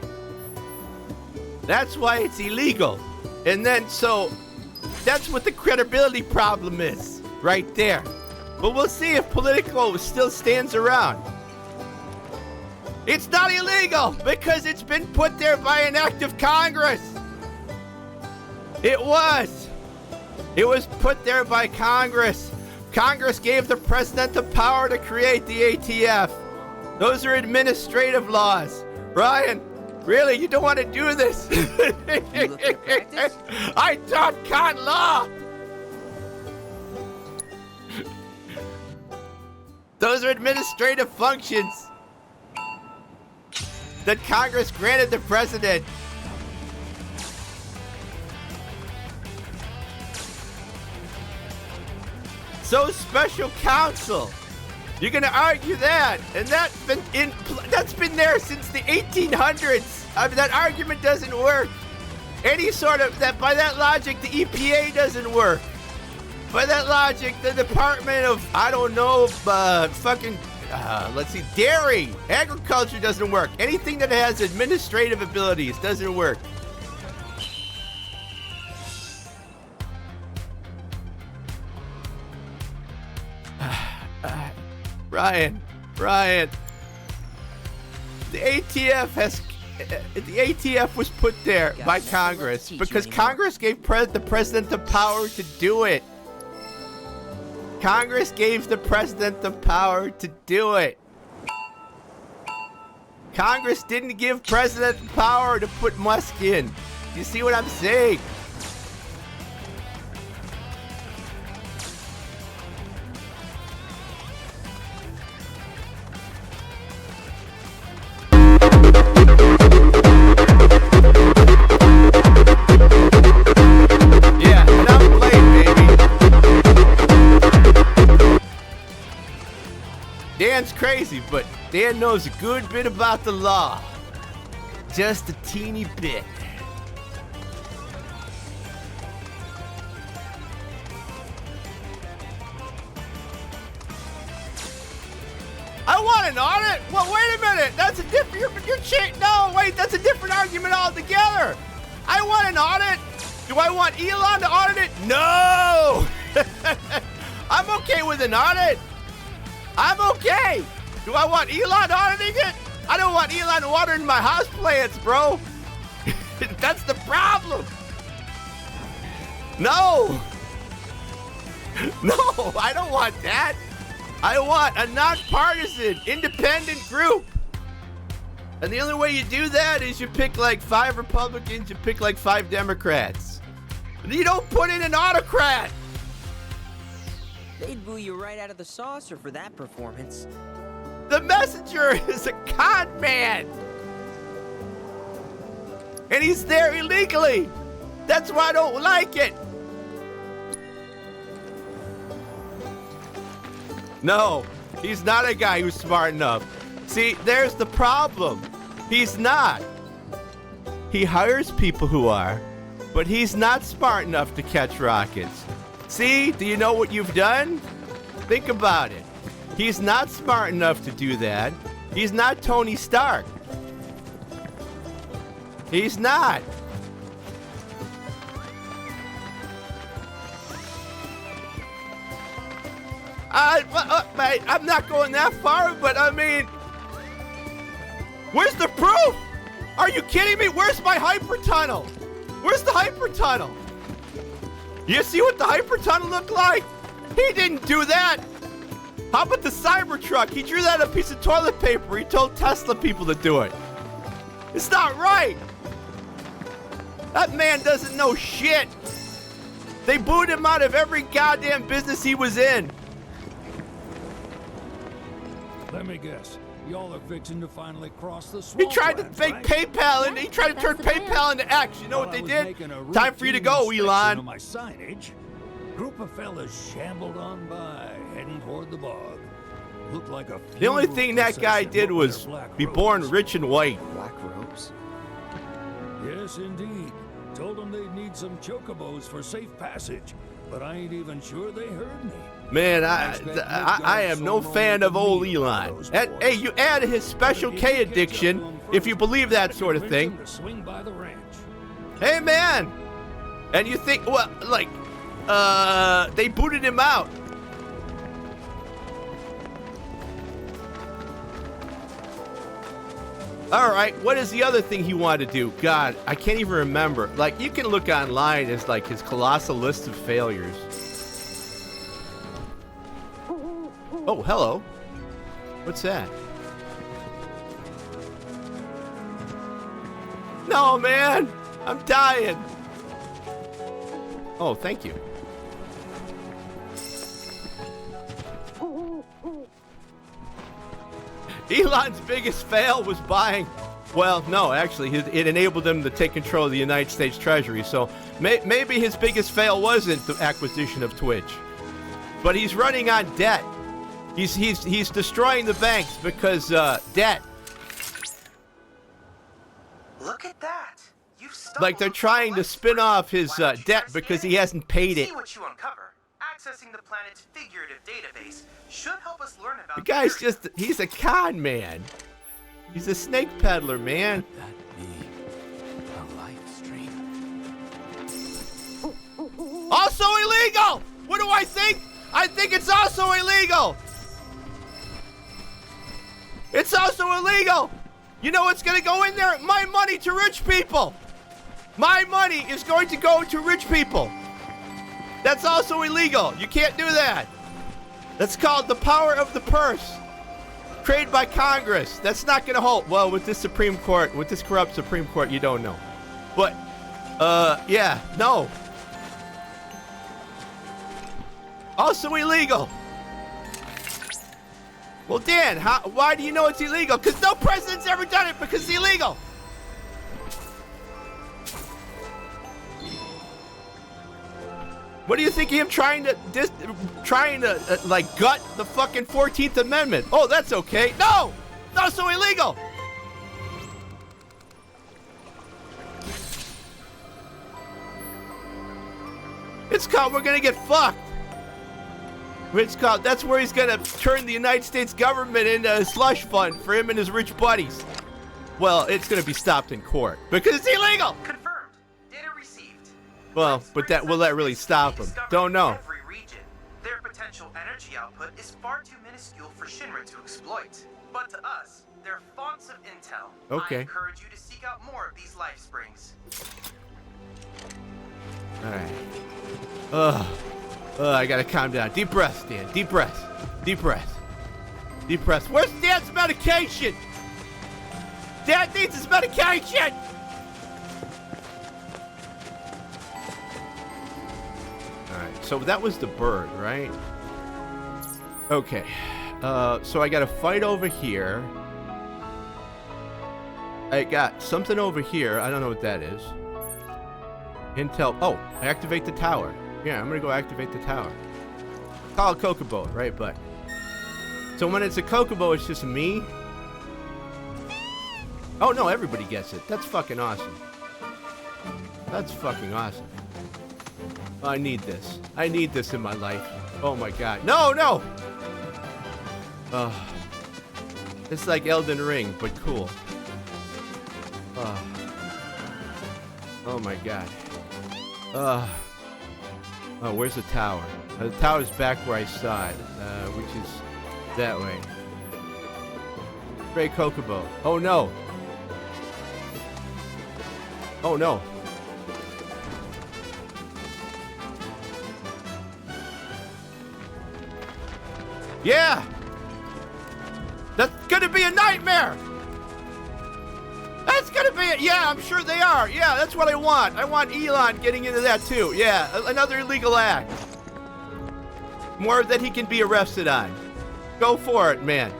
Speaker 1: That's why it's illegal. And then, so, that's what the credibility problem is. Right there. But we'll see if Politico still stands around. It's not illegal because it's been put there by an act of Congress. It was put there by Congress. Congress gave the president the power to create the ATF. Those are administrative laws. Ryan, really, you don't want to do this? I taught con law. Those are administrative functions that Congress granted the president. So special counsel You're gonna argue that, and that's been there since the 1800s. I mean, that argument doesn't work. Any sort of that, by that logic, the EPA doesn't work. By that logic, the Department of, I don't know, let's see, dairy, agriculture doesn't work. Anything that has administrative abilities doesn't work. Ryan, the ATF was put there by Congress because Congress gave the president the power to do it. Congress gave the president the power to do it. Congress didn't give president the power to put Musk in. You see what I'm saying? Dan's crazy, but Dan knows a good bit about the law. Just a teeny bit. I want an audit? Well, wait a minute. That's a different... No, wait, that's a different argument altogether. I want an audit. Do I want Elon to audit it? No! I'm okay with an audit. I'm okay. Do I want Elon auditing it? I don't want Elon watering my house plants, bro. That's the problem. No. No, I don't want that. I want a nonpartisan, independent group. And the only way you do that is you pick like 5 Republicans, you pick like 5 Democrats. You don't put in an autocrat.
Speaker 16: They'd boo you right out of the saucer for that performance.
Speaker 1: The messenger is a con man. And he's there illegally. That's why I don't like it. No, he's not a guy who's smart enough. See, there's the problem. He's not. He hires people who are, but he's not smart enough to catch rockets. See, do you know what you've done? Think about it. He's not smart enough to do that. He's not Tony Stark. He's not. I'm not going that far, but I mean, where's the proof? Are you kidding me? Where's my hyper tunnel? Where's the hyper tunnel? You see what the hypertunnel looked like? He didn't do that. How about the Cybertruck? He drew that on a piece of toilet paper. He told Tesla people to do it. It's not right. That man doesn't know shit. They booed him out of every goddamn business he was in.
Speaker 7: Let me guess. Y'all are fixing to finally cross the swamp.
Speaker 1: He tried to fake PayPal and he tried to turn PayPal into X. You know what they did? Time for you to go, Elon.
Speaker 7: My signage. Group of fellas shambled on by, heading toward the bog. Looked like a
Speaker 1: the only thing that guy did was be born rich and white.
Speaker 5: Black robes?
Speaker 7: Yes, indeed. Told them they'd need some chocobos for safe passage, but I ain't even sure they heard me.
Speaker 1: Man, I am no fan of old Elon. Hey, you add his Special K addiction if you believe that sort of thing. Hey, man. And you think, well, like, they booted him out. All right, what is the other thing he wanted to do? God, I can't even remember. Like, you can look online as like his colossal list of failures. Oh, hello. What's that? No, man. I'm dying. Oh, thank you. Elon's biggest fail was buying... Well, no, actually, it enabled him to take control of the United States Treasury. So maybe his biggest fail wasn't the acquisition of Twitch. But he's running on debt. He's destroying the banks because debt.
Speaker 3: Look at that. You've
Speaker 1: Like they're trying to spin off his debt because he hasn't paid it.
Speaker 3: See what you uncover. Accessing the planet's figurative database should help us learn about
Speaker 1: The guy's he's a con man. He's a snake peddler, man. Also illegal! What do I think? I think it's also illegal! It's also illegal! You know what's gonna go in there? My money to rich people! My money is going to go to rich people! That's also illegal. You can't do that. That's called the power of the purse. Created by Congress. That's not gonna hold. Well, with this Supreme Court, with this corrupt Supreme Court, you don't know. But, yeah, no. Also illegal. Well, Dan, why do you know it's illegal? Because no president's ever done it because it's illegal. What do you think of him trying to like gut the fucking 14th Amendment? Oh, that's okay. No, it's also illegal. It's called we're gonna get fucked. It's called that's where he's gonna turn the United States government into a slush fund for him and his rich buddies. Well, it's gonna be stopped in court because it's illegal.
Speaker 3: Confirmed. Data received.
Speaker 1: Well, but will that really stop him? Don't know.
Speaker 3: Every region. Their potential energy output is far too minuscule for Shinra to exploit. But to us, they're fonts of intel.
Speaker 1: Okay.
Speaker 3: I encourage you to seek out more of these life springs.
Speaker 1: All right. I gotta calm down. Deep breaths, Dan. Deep breaths. Deep breaths. Deep breaths. Where's Dan's medication? Dad needs his medication! Alright, so that was the bird, right? Okay. So I gotta fight over here. I got something over here. I don't know what that is. Intel. Oh, activate the tower. Yeah, I'm gonna go activate the tower. Call it Kokobo, right? But so when it's a Kokobo, it's just me. Oh no, everybody gets it. That's fucking awesome. That's fucking awesome. I need this. I need this in my life. Oh my god. No, no! It's like Elden Ring, but cool. Oh my god. Oh, where's the tower? The tower's back where I saw it, which is that way. Stray Kokobo. Oh no! Oh no! Yeah! That's gonna be a nightmare! That's gonna be it! Yeah, I'm sure they are! Yeah, that's what I want! I want Elon getting into that too! Yeah, another illegal act! More that he can be arrested on. Go for it, man.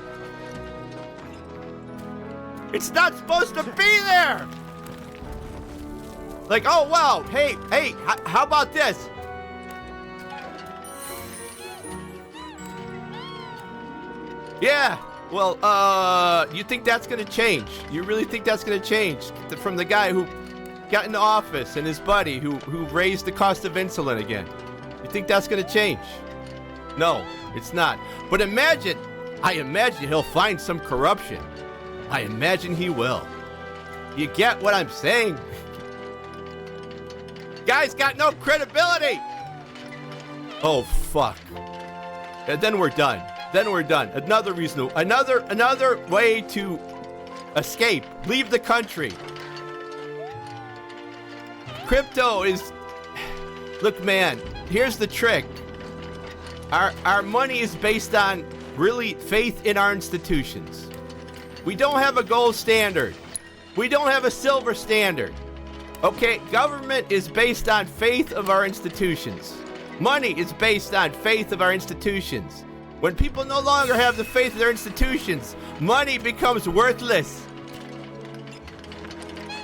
Speaker 1: It's not supposed to be there! Like, oh wow, hey, how about this? Yeah, well, you think that's gonna change? You really think that's gonna change? From the guy who got into office and his buddy who raised the cost of insulin again. You think that's gonna change? No, it's not. But I imagine he'll find some corruption. I imagine he will. You get what I'm saying? Guy's got no credibility. Oh, fuck. And then we're done. Then we're done. Another reason, another way to escape. Leave the country. Crypto is, look man, here's the trick. Our money is based on really faith in our institutions. We don't have a gold standard. We don't have a silver standard. Okay, government is based on faith of our institutions. Money is based on faith of our institutions. When people no longer have the faith of their institutions, money becomes worthless.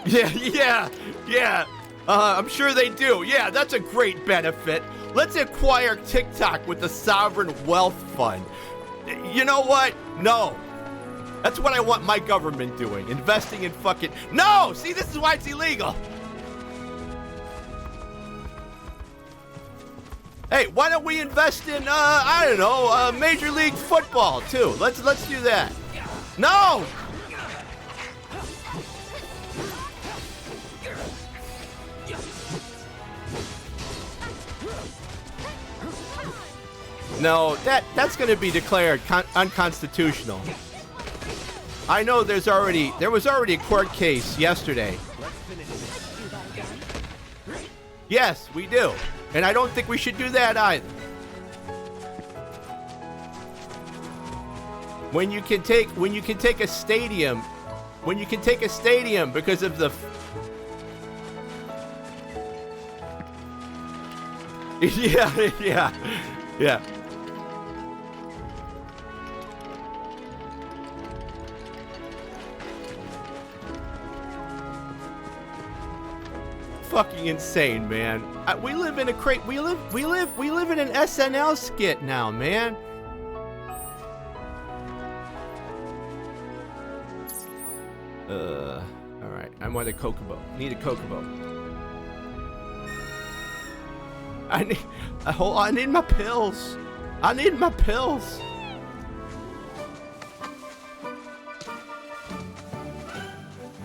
Speaker 1: Yeah. I'm sure they do. Yeah, that's a great benefit. Let's acquire TikTok with the Sovereign Wealth Fund. You know what? No. That's what I want my government doing. Investing in fucking... No! See, this is why it's illegal. Hey, why don't we invest in, I don't know, Major League Football, too? Let's do that. No! No, that's going to be declared unconstitutional. I know there was already a court case yesterday. Yes, we do. And I don't think we should do that either. When you can take a stadium because of the yeah. Fucking insane, man. We live in a we live in an SNL skit now, man. All right. I want a Kokobo. Need a Kokobo. I need my pills. I need my pills.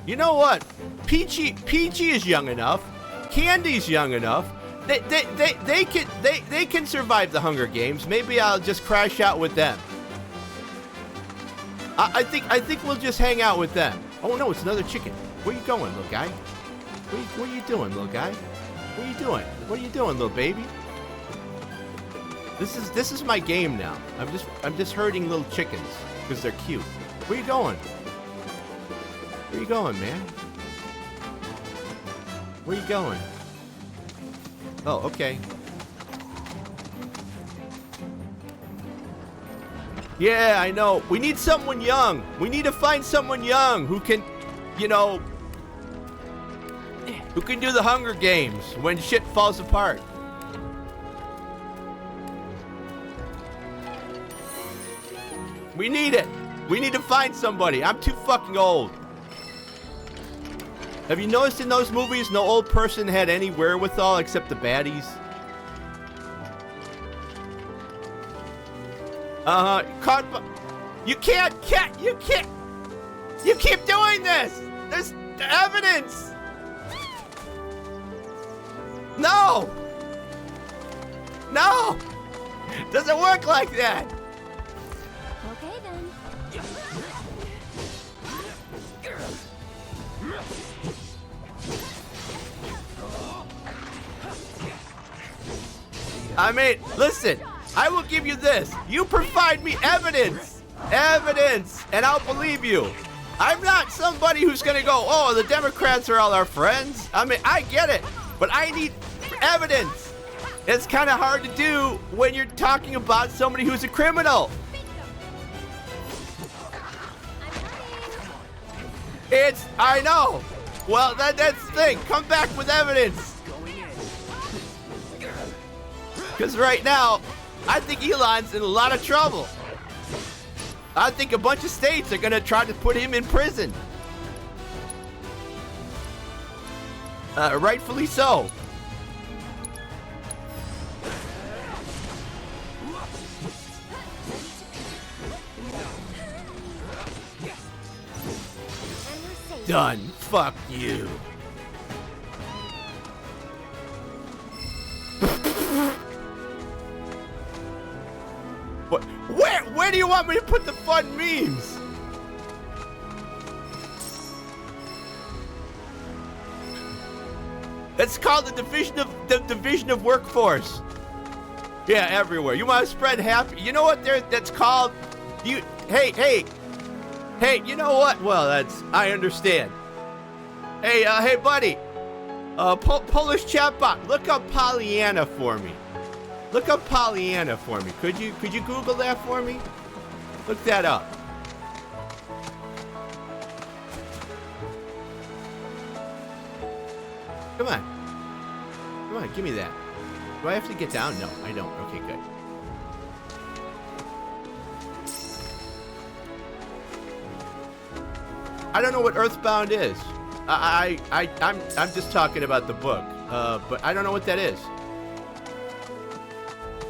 Speaker 1: You know what? Peachy is young enough. Candy's young enough. They can survive the Hunger Games. Maybe I'll just crash out with them. I think we'll just hang out with them. Oh no, it's another chicken. Where you going, little guy? What are you doing, little guy? What are you doing? What are you doing, little baby? This is my game now. I'm just herding little chickens because they're cute. Where you going? Where you going, man? Where you going? Oh, okay. Yeah, I know. We need someone young. We need to find someone young who can, who can do the Hunger Games when shit falls apart. We need it. We need to find somebody. I'm too fucking old. Have you noticed in those movies no old person had any wherewithal except the baddies? You keep doing this! There's evidence! No! No! Doesn't work like that!
Speaker 4: Okay then.
Speaker 1: I mean, listen, I will give you this. You provide me evidence, and I'll believe you. I'm not somebody who's gonna go, oh, the Democrats are all our friends. I mean, I get it, but I need evidence. It's kind of hard to do when you're talking about somebody who's a criminal. I know. Well, that's the thing. Come back with evidence. Because right now, I think Elon's in a lot of trouble. I think a bunch of states are going to try to put him in prison. Rightfully so. Done. Fuck you. What? Where do you want me to put the fun memes? That's called the division of workforce. Yeah, everywhere. You want to spread happy? You know what? That's called. Hey. You know what? Well, I understand. Hey, buddy. Polish chatbot. Look up Pollyanna for me. Look up Pollyanna for me. Could you Google that for me? Look that up. Come on, give me that. Do I have to get down? No, I don't. Okay, good. I don't know what Earthbound is. I'm just talking about the book. But I don't know what that is.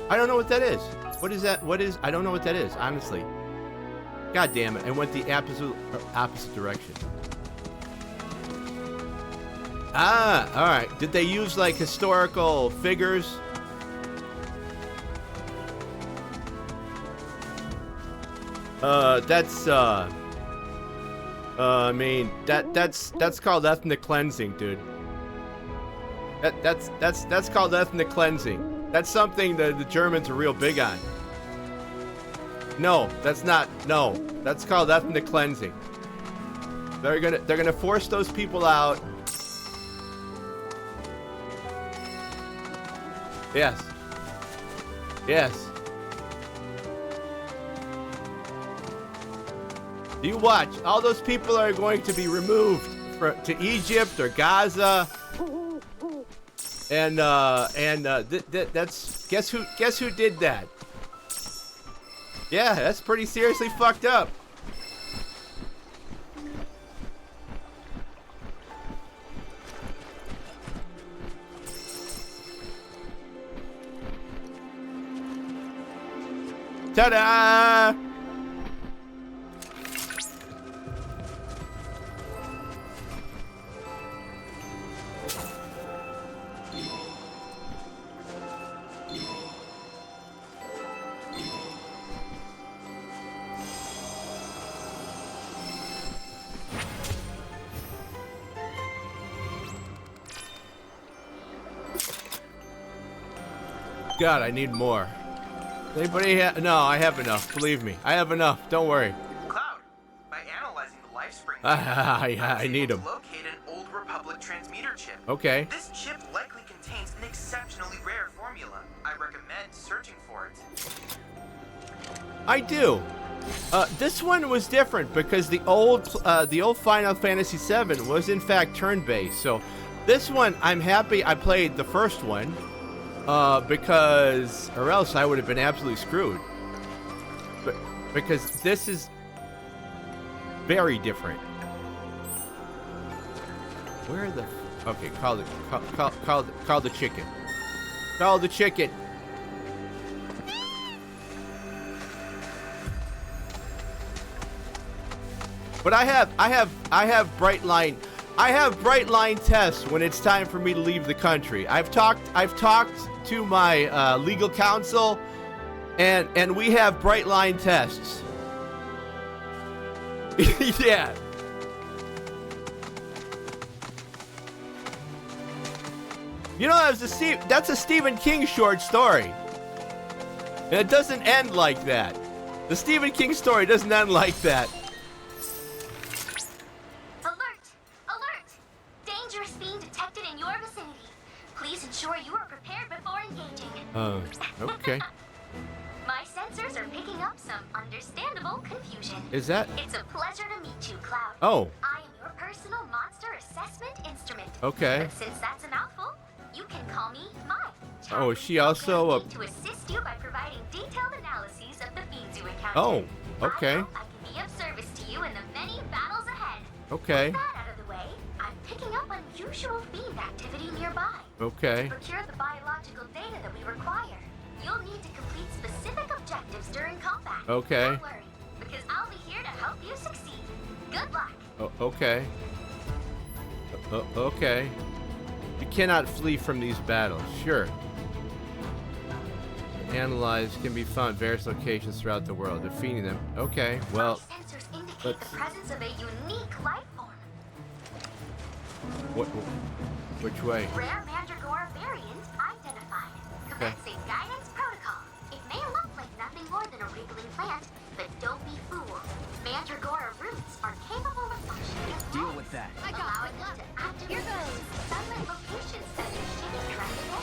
Speaker 1: I don't know what that is. What is that? I don't know what that is, honestly. God damn it. I went the opposite direction. Ah, alright. Did they use, like, historical figures? I mean, that's called ethnic cleansing, dude. That's called ethnic cleansing. That's something that the Germans are real big on. No, that's not. No, that's called ethnic cleansing. They're gonna force those people out. Yes. Yes. You watch. All those people are going to be removed to Egypt or Gaza. And that's guess who did that? Yeah, that's pretty seriously fucked up. Ta-da! God, I need more. Anybody no, I have enough. Believe me. I have enough. Don't worry.
Speaker 3: Cloud, by analyzing the life spring,
Speaker 1: I need them.
Speaker 3: locate an old Republic transmitter chip.
Speaker 1: Okay.
Speaker 3: This chip likely contains an exceptionally rare formula. I recommend searching for it.
Speaker 1: I do. This one was different because the old Final Fantasy VII was in fact turn-based. So this one, I'm happy I played the first one. Because, or else I would have been absolutely screwed. But because this is very different. Where the? Okay, call the chicken. Call the chicken. But I have bright line. I have bright line tests when it's time for me to leave the country. I've talked to my legal counsel, and we have bright line tests. Yeah. You know, that's a Stephen King short story. And it doesn't end like that. The Stephen King story doesn't end like that.
Speaker 4: Alert! Alert! Dangerous being detected in your vicinity. Please ensure you are prepared before engaging.
Speaker 1: Okay.
Speaker 4: My sensors are picking up some understandable confusion.
Speaker 1: Is that?
Speaker 4: It's a pleasure to meet you, Cloud.
Speaker 1: Oh.
Speaker 4: I am your personal monster assessment instrument.
Speaker 1: Okay.
Speaker 4: But since that's a mouthful, you can call me Mai.
Speaker 1: Oh, is she also
Speaker 4: To assist you by providing detailed analyses of the fiends you encounter.
Speaker 1: Oh, okay.
Speaker 4: I hope I can be of service to you in the many battles ahead.
Speaker 1: Okay.
Speaker 4: With that out of the way, I'm picking up unusual fiend activity nearby.
Speaker 1: Okay.
Speaker 4: To procure the biological data that we require, you'll need to complete specific objectives during combat.
Speaker 1: Okay.
Speaker 4: Don't worry, because I'll be here to help you succeed. Good luck.
Speaker 1: Okay. Okay. You cannot flee from these battles. Sure. Analyze can be found at various locations throughout the world. Defeating them. Okay. Well.
Speaker 4: My sensors indicate the presence of a unique life form.
Speaker 1: Which way?
Speaker 4: Rare Mandragora variant identified. Commencing guidance protocol. It may look like nothing more than a wriggling plant, but don't be fooled. Mandragora roots are capable of functioning as
Speaker 3: Deal with that.
Speaker 4: I got it. To activate sunlit locations that are shitty correctly.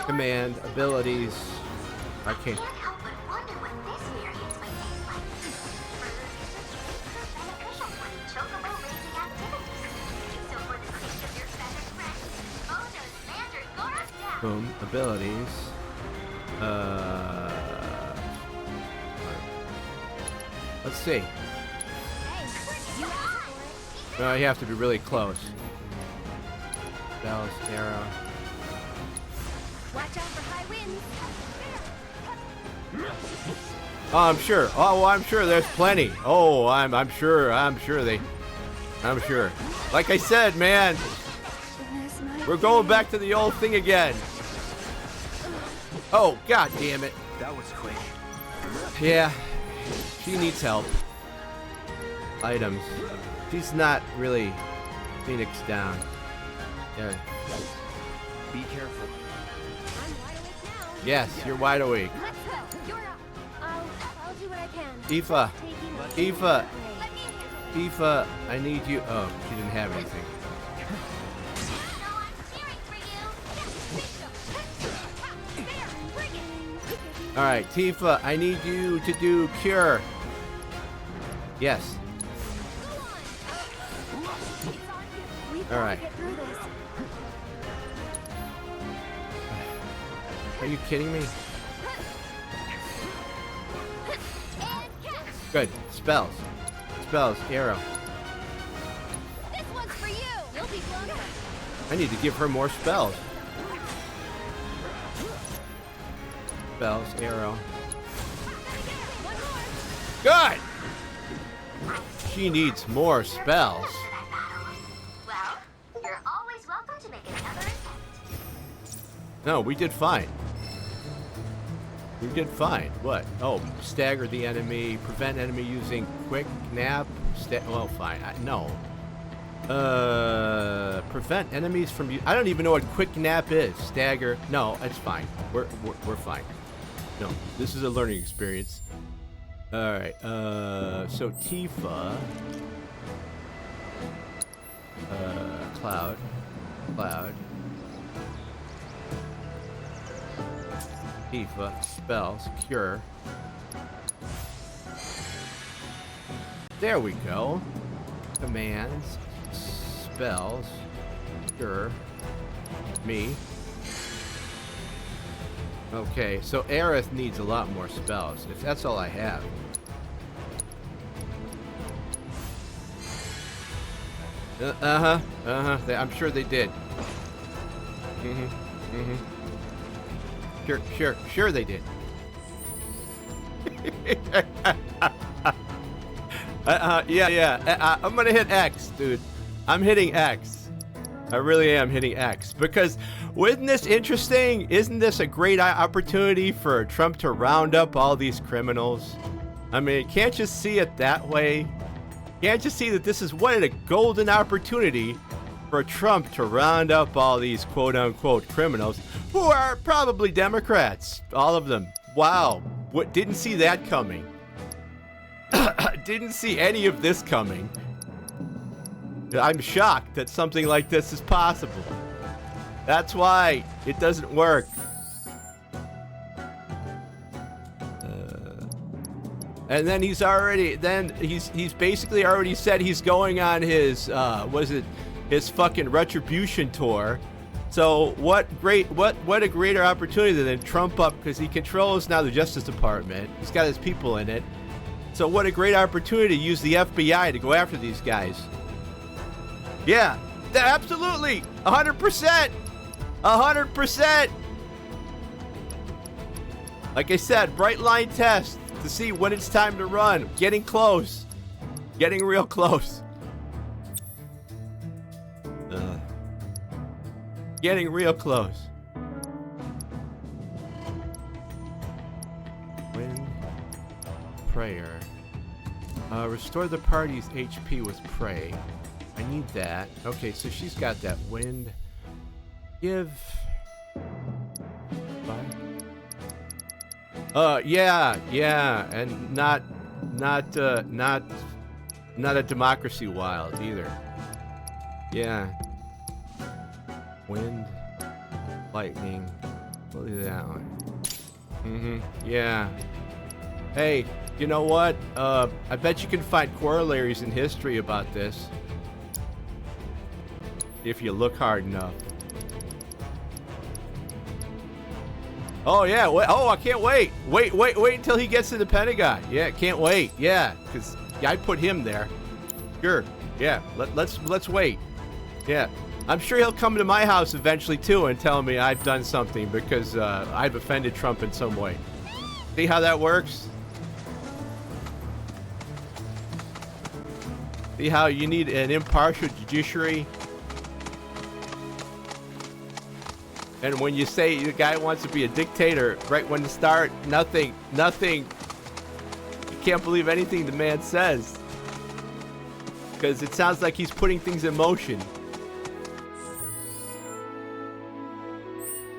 Speaker 1: Command abilities. I can't.
Speaker 4: Help but wonder what this variant might taste like. Further research may prove beneficial for the chocobo raising activities. Do so for the sake of your feathered friend. Mojo's Mandragora down.
Speaker 1: Boom. Abilities. Let's see. No, you have to be really close. Spells, arrow.
Speaker 4: Watch out for high winds.
Speaker 1: Oh, I'm sure. Oh, I'm sure there's plenty. Oh, I'm sure. I'm sure. Like I said, man, we're going back to the old thing again. Oh, god damn it.
Speaker 18: That was quick.
Speaker 1: Yeah, she needs help. Items. She's not really Phoenix down. Yeah.
Speaker 5: Be careful.
Speaker 1: Yes, you're wide awake.
Speaker 4: Let's go. You're up. I'll do what I can.
Speaker 1: Aoife, I need you. Oh, she didn't have anything. All right, Tifa, I need you to do cure. Yes. All right. Are you kidding me? Good. Spells. Spells. Arrow.
Speaker 4: This one's for you. You'll be blown away.
Speaker 1: I need to give her more spells. Spells. Arrow. Good! She needs more spells.
Speaker 4: Well, you're always welcome to make another attempt.
Speaker 1: No, we did fine. We did fine. What? Oh, stagger the enemy, prevent enemy using quick nap. Well, fine. No. Prevent enemies from. I don't even know what quick nap is. Stagger. No, it's fine. We're fine. No, this is a learning experience. All right. So Tifa. Cloud. Tifa, spells, cure. There we go. Commands, spells, cure, me. Okay, so Aerith needs a lot more spells. If that's all I have. I'm sure they did. Sure they did. Yeah. I'm gonna hit X, dude. I'm hitting X. I really am hitting X. Because, isn't this interesting? Isn't this a great opportunity for Trump to round up all these criminals? I mean, can't you see it that way? Can't you see that this is what a golden opportunity for Trump to round up all these quote-unquote criminals who are probably Democrats, all of them. Wow, what? Didn't see that coming. Didn't see any of this coming. I'm shocked that something like this is possible. That's why it doesn't work. And then he's basically already said he's going on his his fucking retribution tour. So what a greater opportunity than Trump up, because he controls now the Justice Department. He's got his people in it. So what a great opportunity to use the FBI to go after these guys. Yeah, absolutely, 100%, 100%. Like I said, bright line test to see when it's time to run. Getting close, getting real close. Getting real close. Wind. Prayer. Restore the party's HP with pray. I need that. Okay, so she's got that. Wind. Give. Yeah, and not a democracy wild either. Yeah. Wind, lightning. We'll do that one. Yeah. Hey, you know what? I bet you can find corollaries in history about this if you look hard enough. Oh, yeah. Oh, I can't wait. Wait until he gets to the Pentagon. Yeah, can't wait. Yeah, because I put him there. Sure. Yeah, let's wait. Yeah. I'm sure he'll come to my house eventually, too, and tell me I've done something because I've offended Trump in some way. See how that works? See how you need an impartial judiciary? And when you say the guy wants to be a dictator, right when to start, nothing. You can't believe anything the man says. Because it sounds like he's putting things in motion.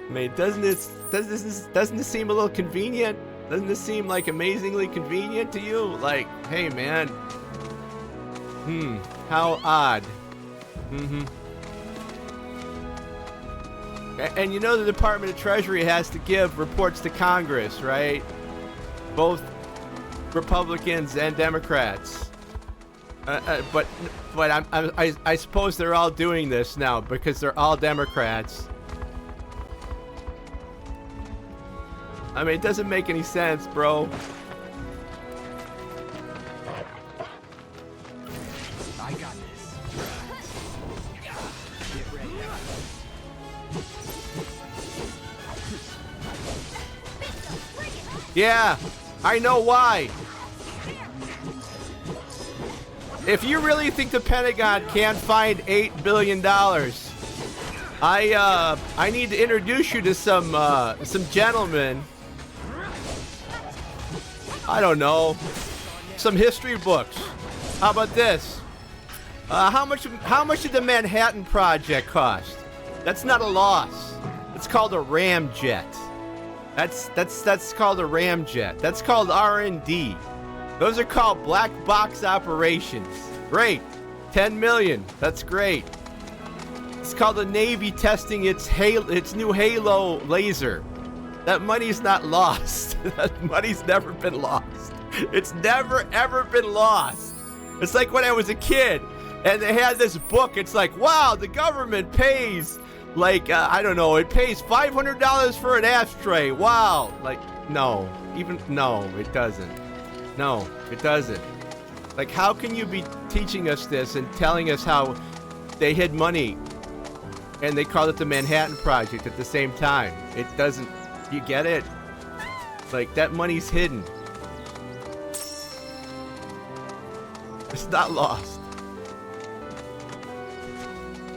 Speaker 1: I mean, doesn't this seem a little convenient? Doesn't this seem like amazingly convenient to you? Like, hey man. How odd. And you know the Department of Treasury has to give reports to Congress, right? Both Republicans and Democrats. But I suppose they're all doing this now because they're all Democrats. I mean, it doesn't make any sense, bro.
Speaker 8: I got this. Get ready.
Speaker 1: Yeah, I know why. If you really think the Pentagon can't find $8 billion, I need to introduce you to some gentlemen. I don't know, some history books. How about this? How much did the Manhattan Project cost? That's not a loss. It's called a ramjet. That's called a ramjet. That's called R&D. Those are called black box operations. Great. 10 million. That's great. It's called the Navy testing its new Halo laser. That money's not lost. That money's never been lost. It's never ever been lost. It's like when I was a kid and they had this book. It's like, wow, the government pays like I don't know, it pays $500 for an ashtray. Wow. Like no, it doesn't. No, it doesn't. Like, how can you be teaching us this and telling us how they hid money and they called it the Manhattan Project at the same time? It doesn't. You get it? Like, that money's hidden. It's not lost.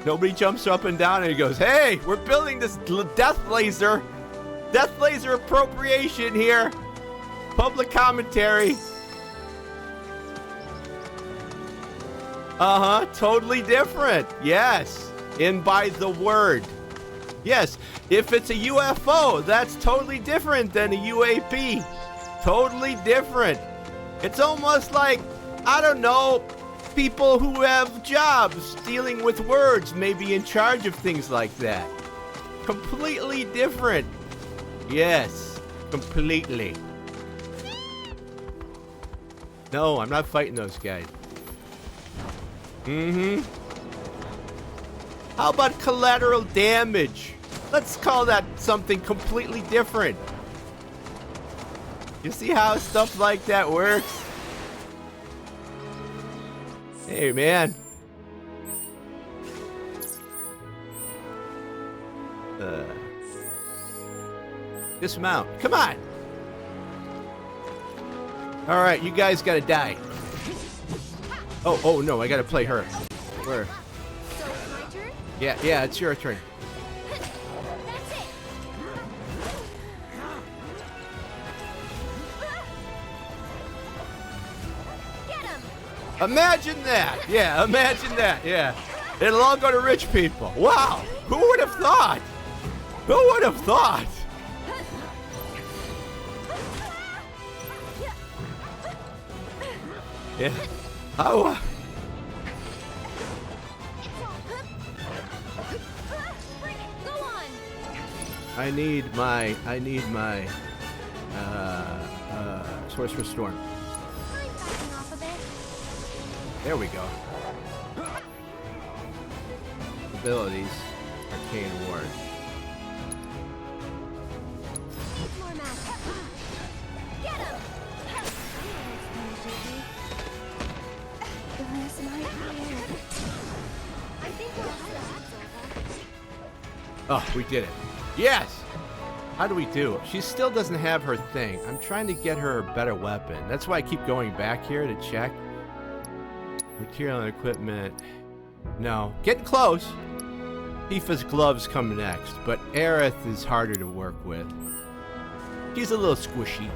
Speaker 1: Nobody jumps up and down and he goes, hey, we're building this death laser appropriation here. Public commentary. Totally different. Yes. In by the word. Yes. If it's a UFO, that's totally different than a UAP. Totally different. It's almost like, I don't know, people who have jobs dealing with words may be in charge of things like that. Completely different. Yes. Completely. No, I'm not fighting those guys. How about collateral damage? Let's call that something completely different. You see how stuff like that works? Hey, man. Dismount. Come on. All right, you guys gotta die. Oh no, I gotta play her. Where?
Speaker 4: So it's my turn?
Speaker 1: Yeah, it's your turn.
Speaker 4: That's it. Get him.
Speaker 1: Imagine that. Yeah, imagine that. Yeah. It'll all go to rich people. Wow. Who would have thought? Who would have thought? Yeah. How?
Speaker 4: Go on.
Speaker 1: I need my Sorcerer's Storm.
Speaker 4: I'm backing off a bit.
Speaker 1: There we go. Abilities. Arcane Ward. Oh, we did it. Yes! How do we do? She still doesn't have her thing. I'm trying to get her a better weapon. That's why I keep going back here to check. Material and equipment. No. Getting close. Tifa's gloves come next, but Aerith is harder to work with. She's a little squishy.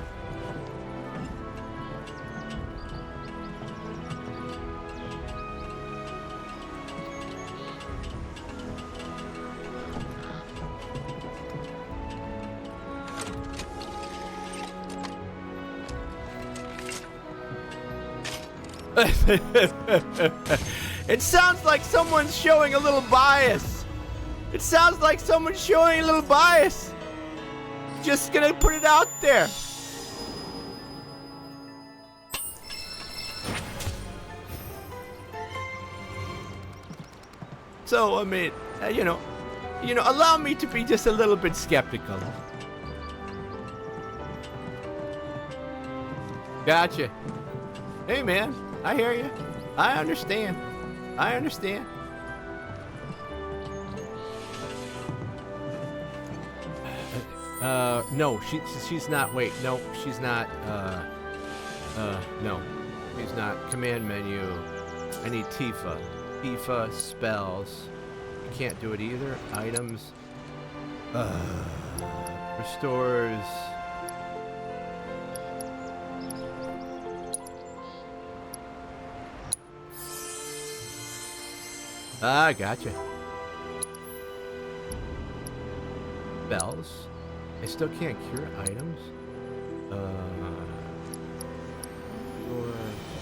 Speaker 1: It sounds like someone's showing a little bias. It sounds like someone's showing a little bias. Just gonna put it out there. So, I mean, you know, allow me to be just a little bit skeptical. Gotcha. Hey, man, I hear you. I understand. I understand. No, she's not. Wait, no, she's not. No, she's not. Command menu. I need Tifa. Tifa spells. You can't do it either. Items. Restores. Ah, gotcha. Spells. I still can't cure items. Or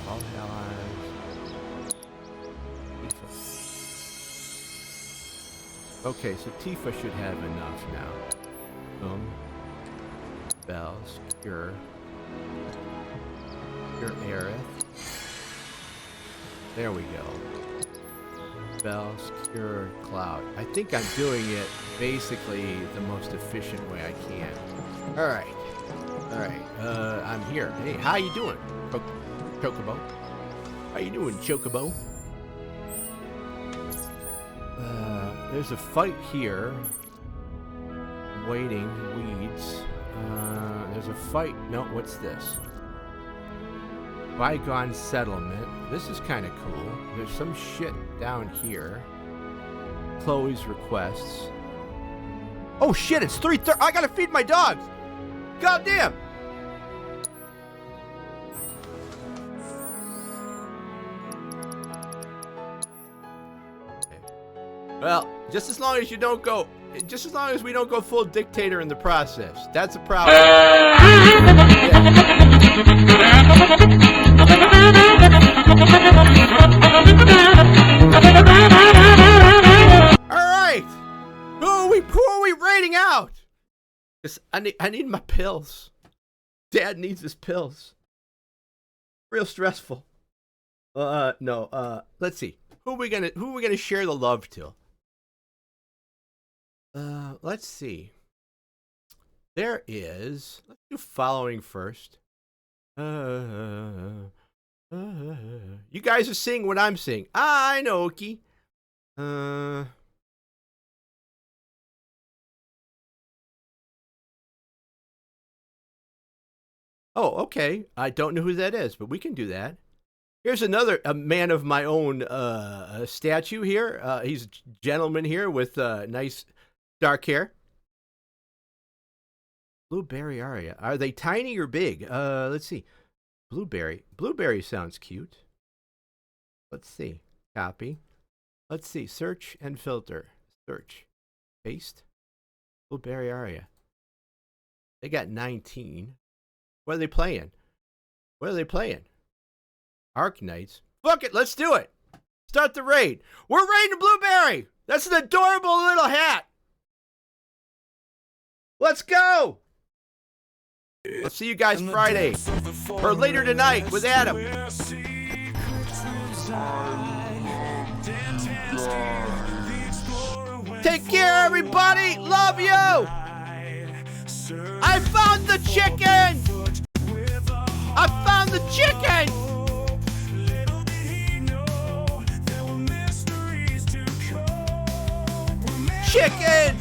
Speaker 1: all allies. Tifa. Okay, so Tifa should have enough now. Boom. Spells. Cure. Cure Aerith. There we go. Spells, cure, cloud. I think I'm doing it basically the most efficient way I can. Alright. Alright. I'm here. Hey, how you doing, Chocobo? How you doing, Chocobo? There's a fight here. Waiting, weeds. There's a fight. No, what's this? Bygone settlement. This is kind of cool. There's some shit down here. Chloe's requests. Oh shit, it's 3:30. I gotta feed my dogs. God damn. Okay. Well, just as long as we don't go full dictator in the process. That's a problem. Alright! Who are we raiding out? I need my pills. Dad needs his pills. Real stressful. No, let's see. Who are we gonna share the love to? Let's see. There is. Let's do following first. You guys are seeing what I'm seeing. I know, Oki. Oh, okay. I don't know who that is, but we can do that. Here's another man of my own statue here. He's a gentleman here with nice dark hair. Blueberry Aria. Are they tiny or big? Let's see. Blueberry. Blueberry sounds cute. Let's see. Copy. Let's see. Search and filter. Search. Paste. Blueberry Aria. They got 19. What are they playing? What are they playing? Arknights. Fuck it. Let's do it. Start the raid. We're raiding Blueberry. That's an adorable little hat. Let's go. I'll see you guys Friday or later tonight with Adam. Take care, everybody. Love you. I found the chicken. I found the chicken. Chicken.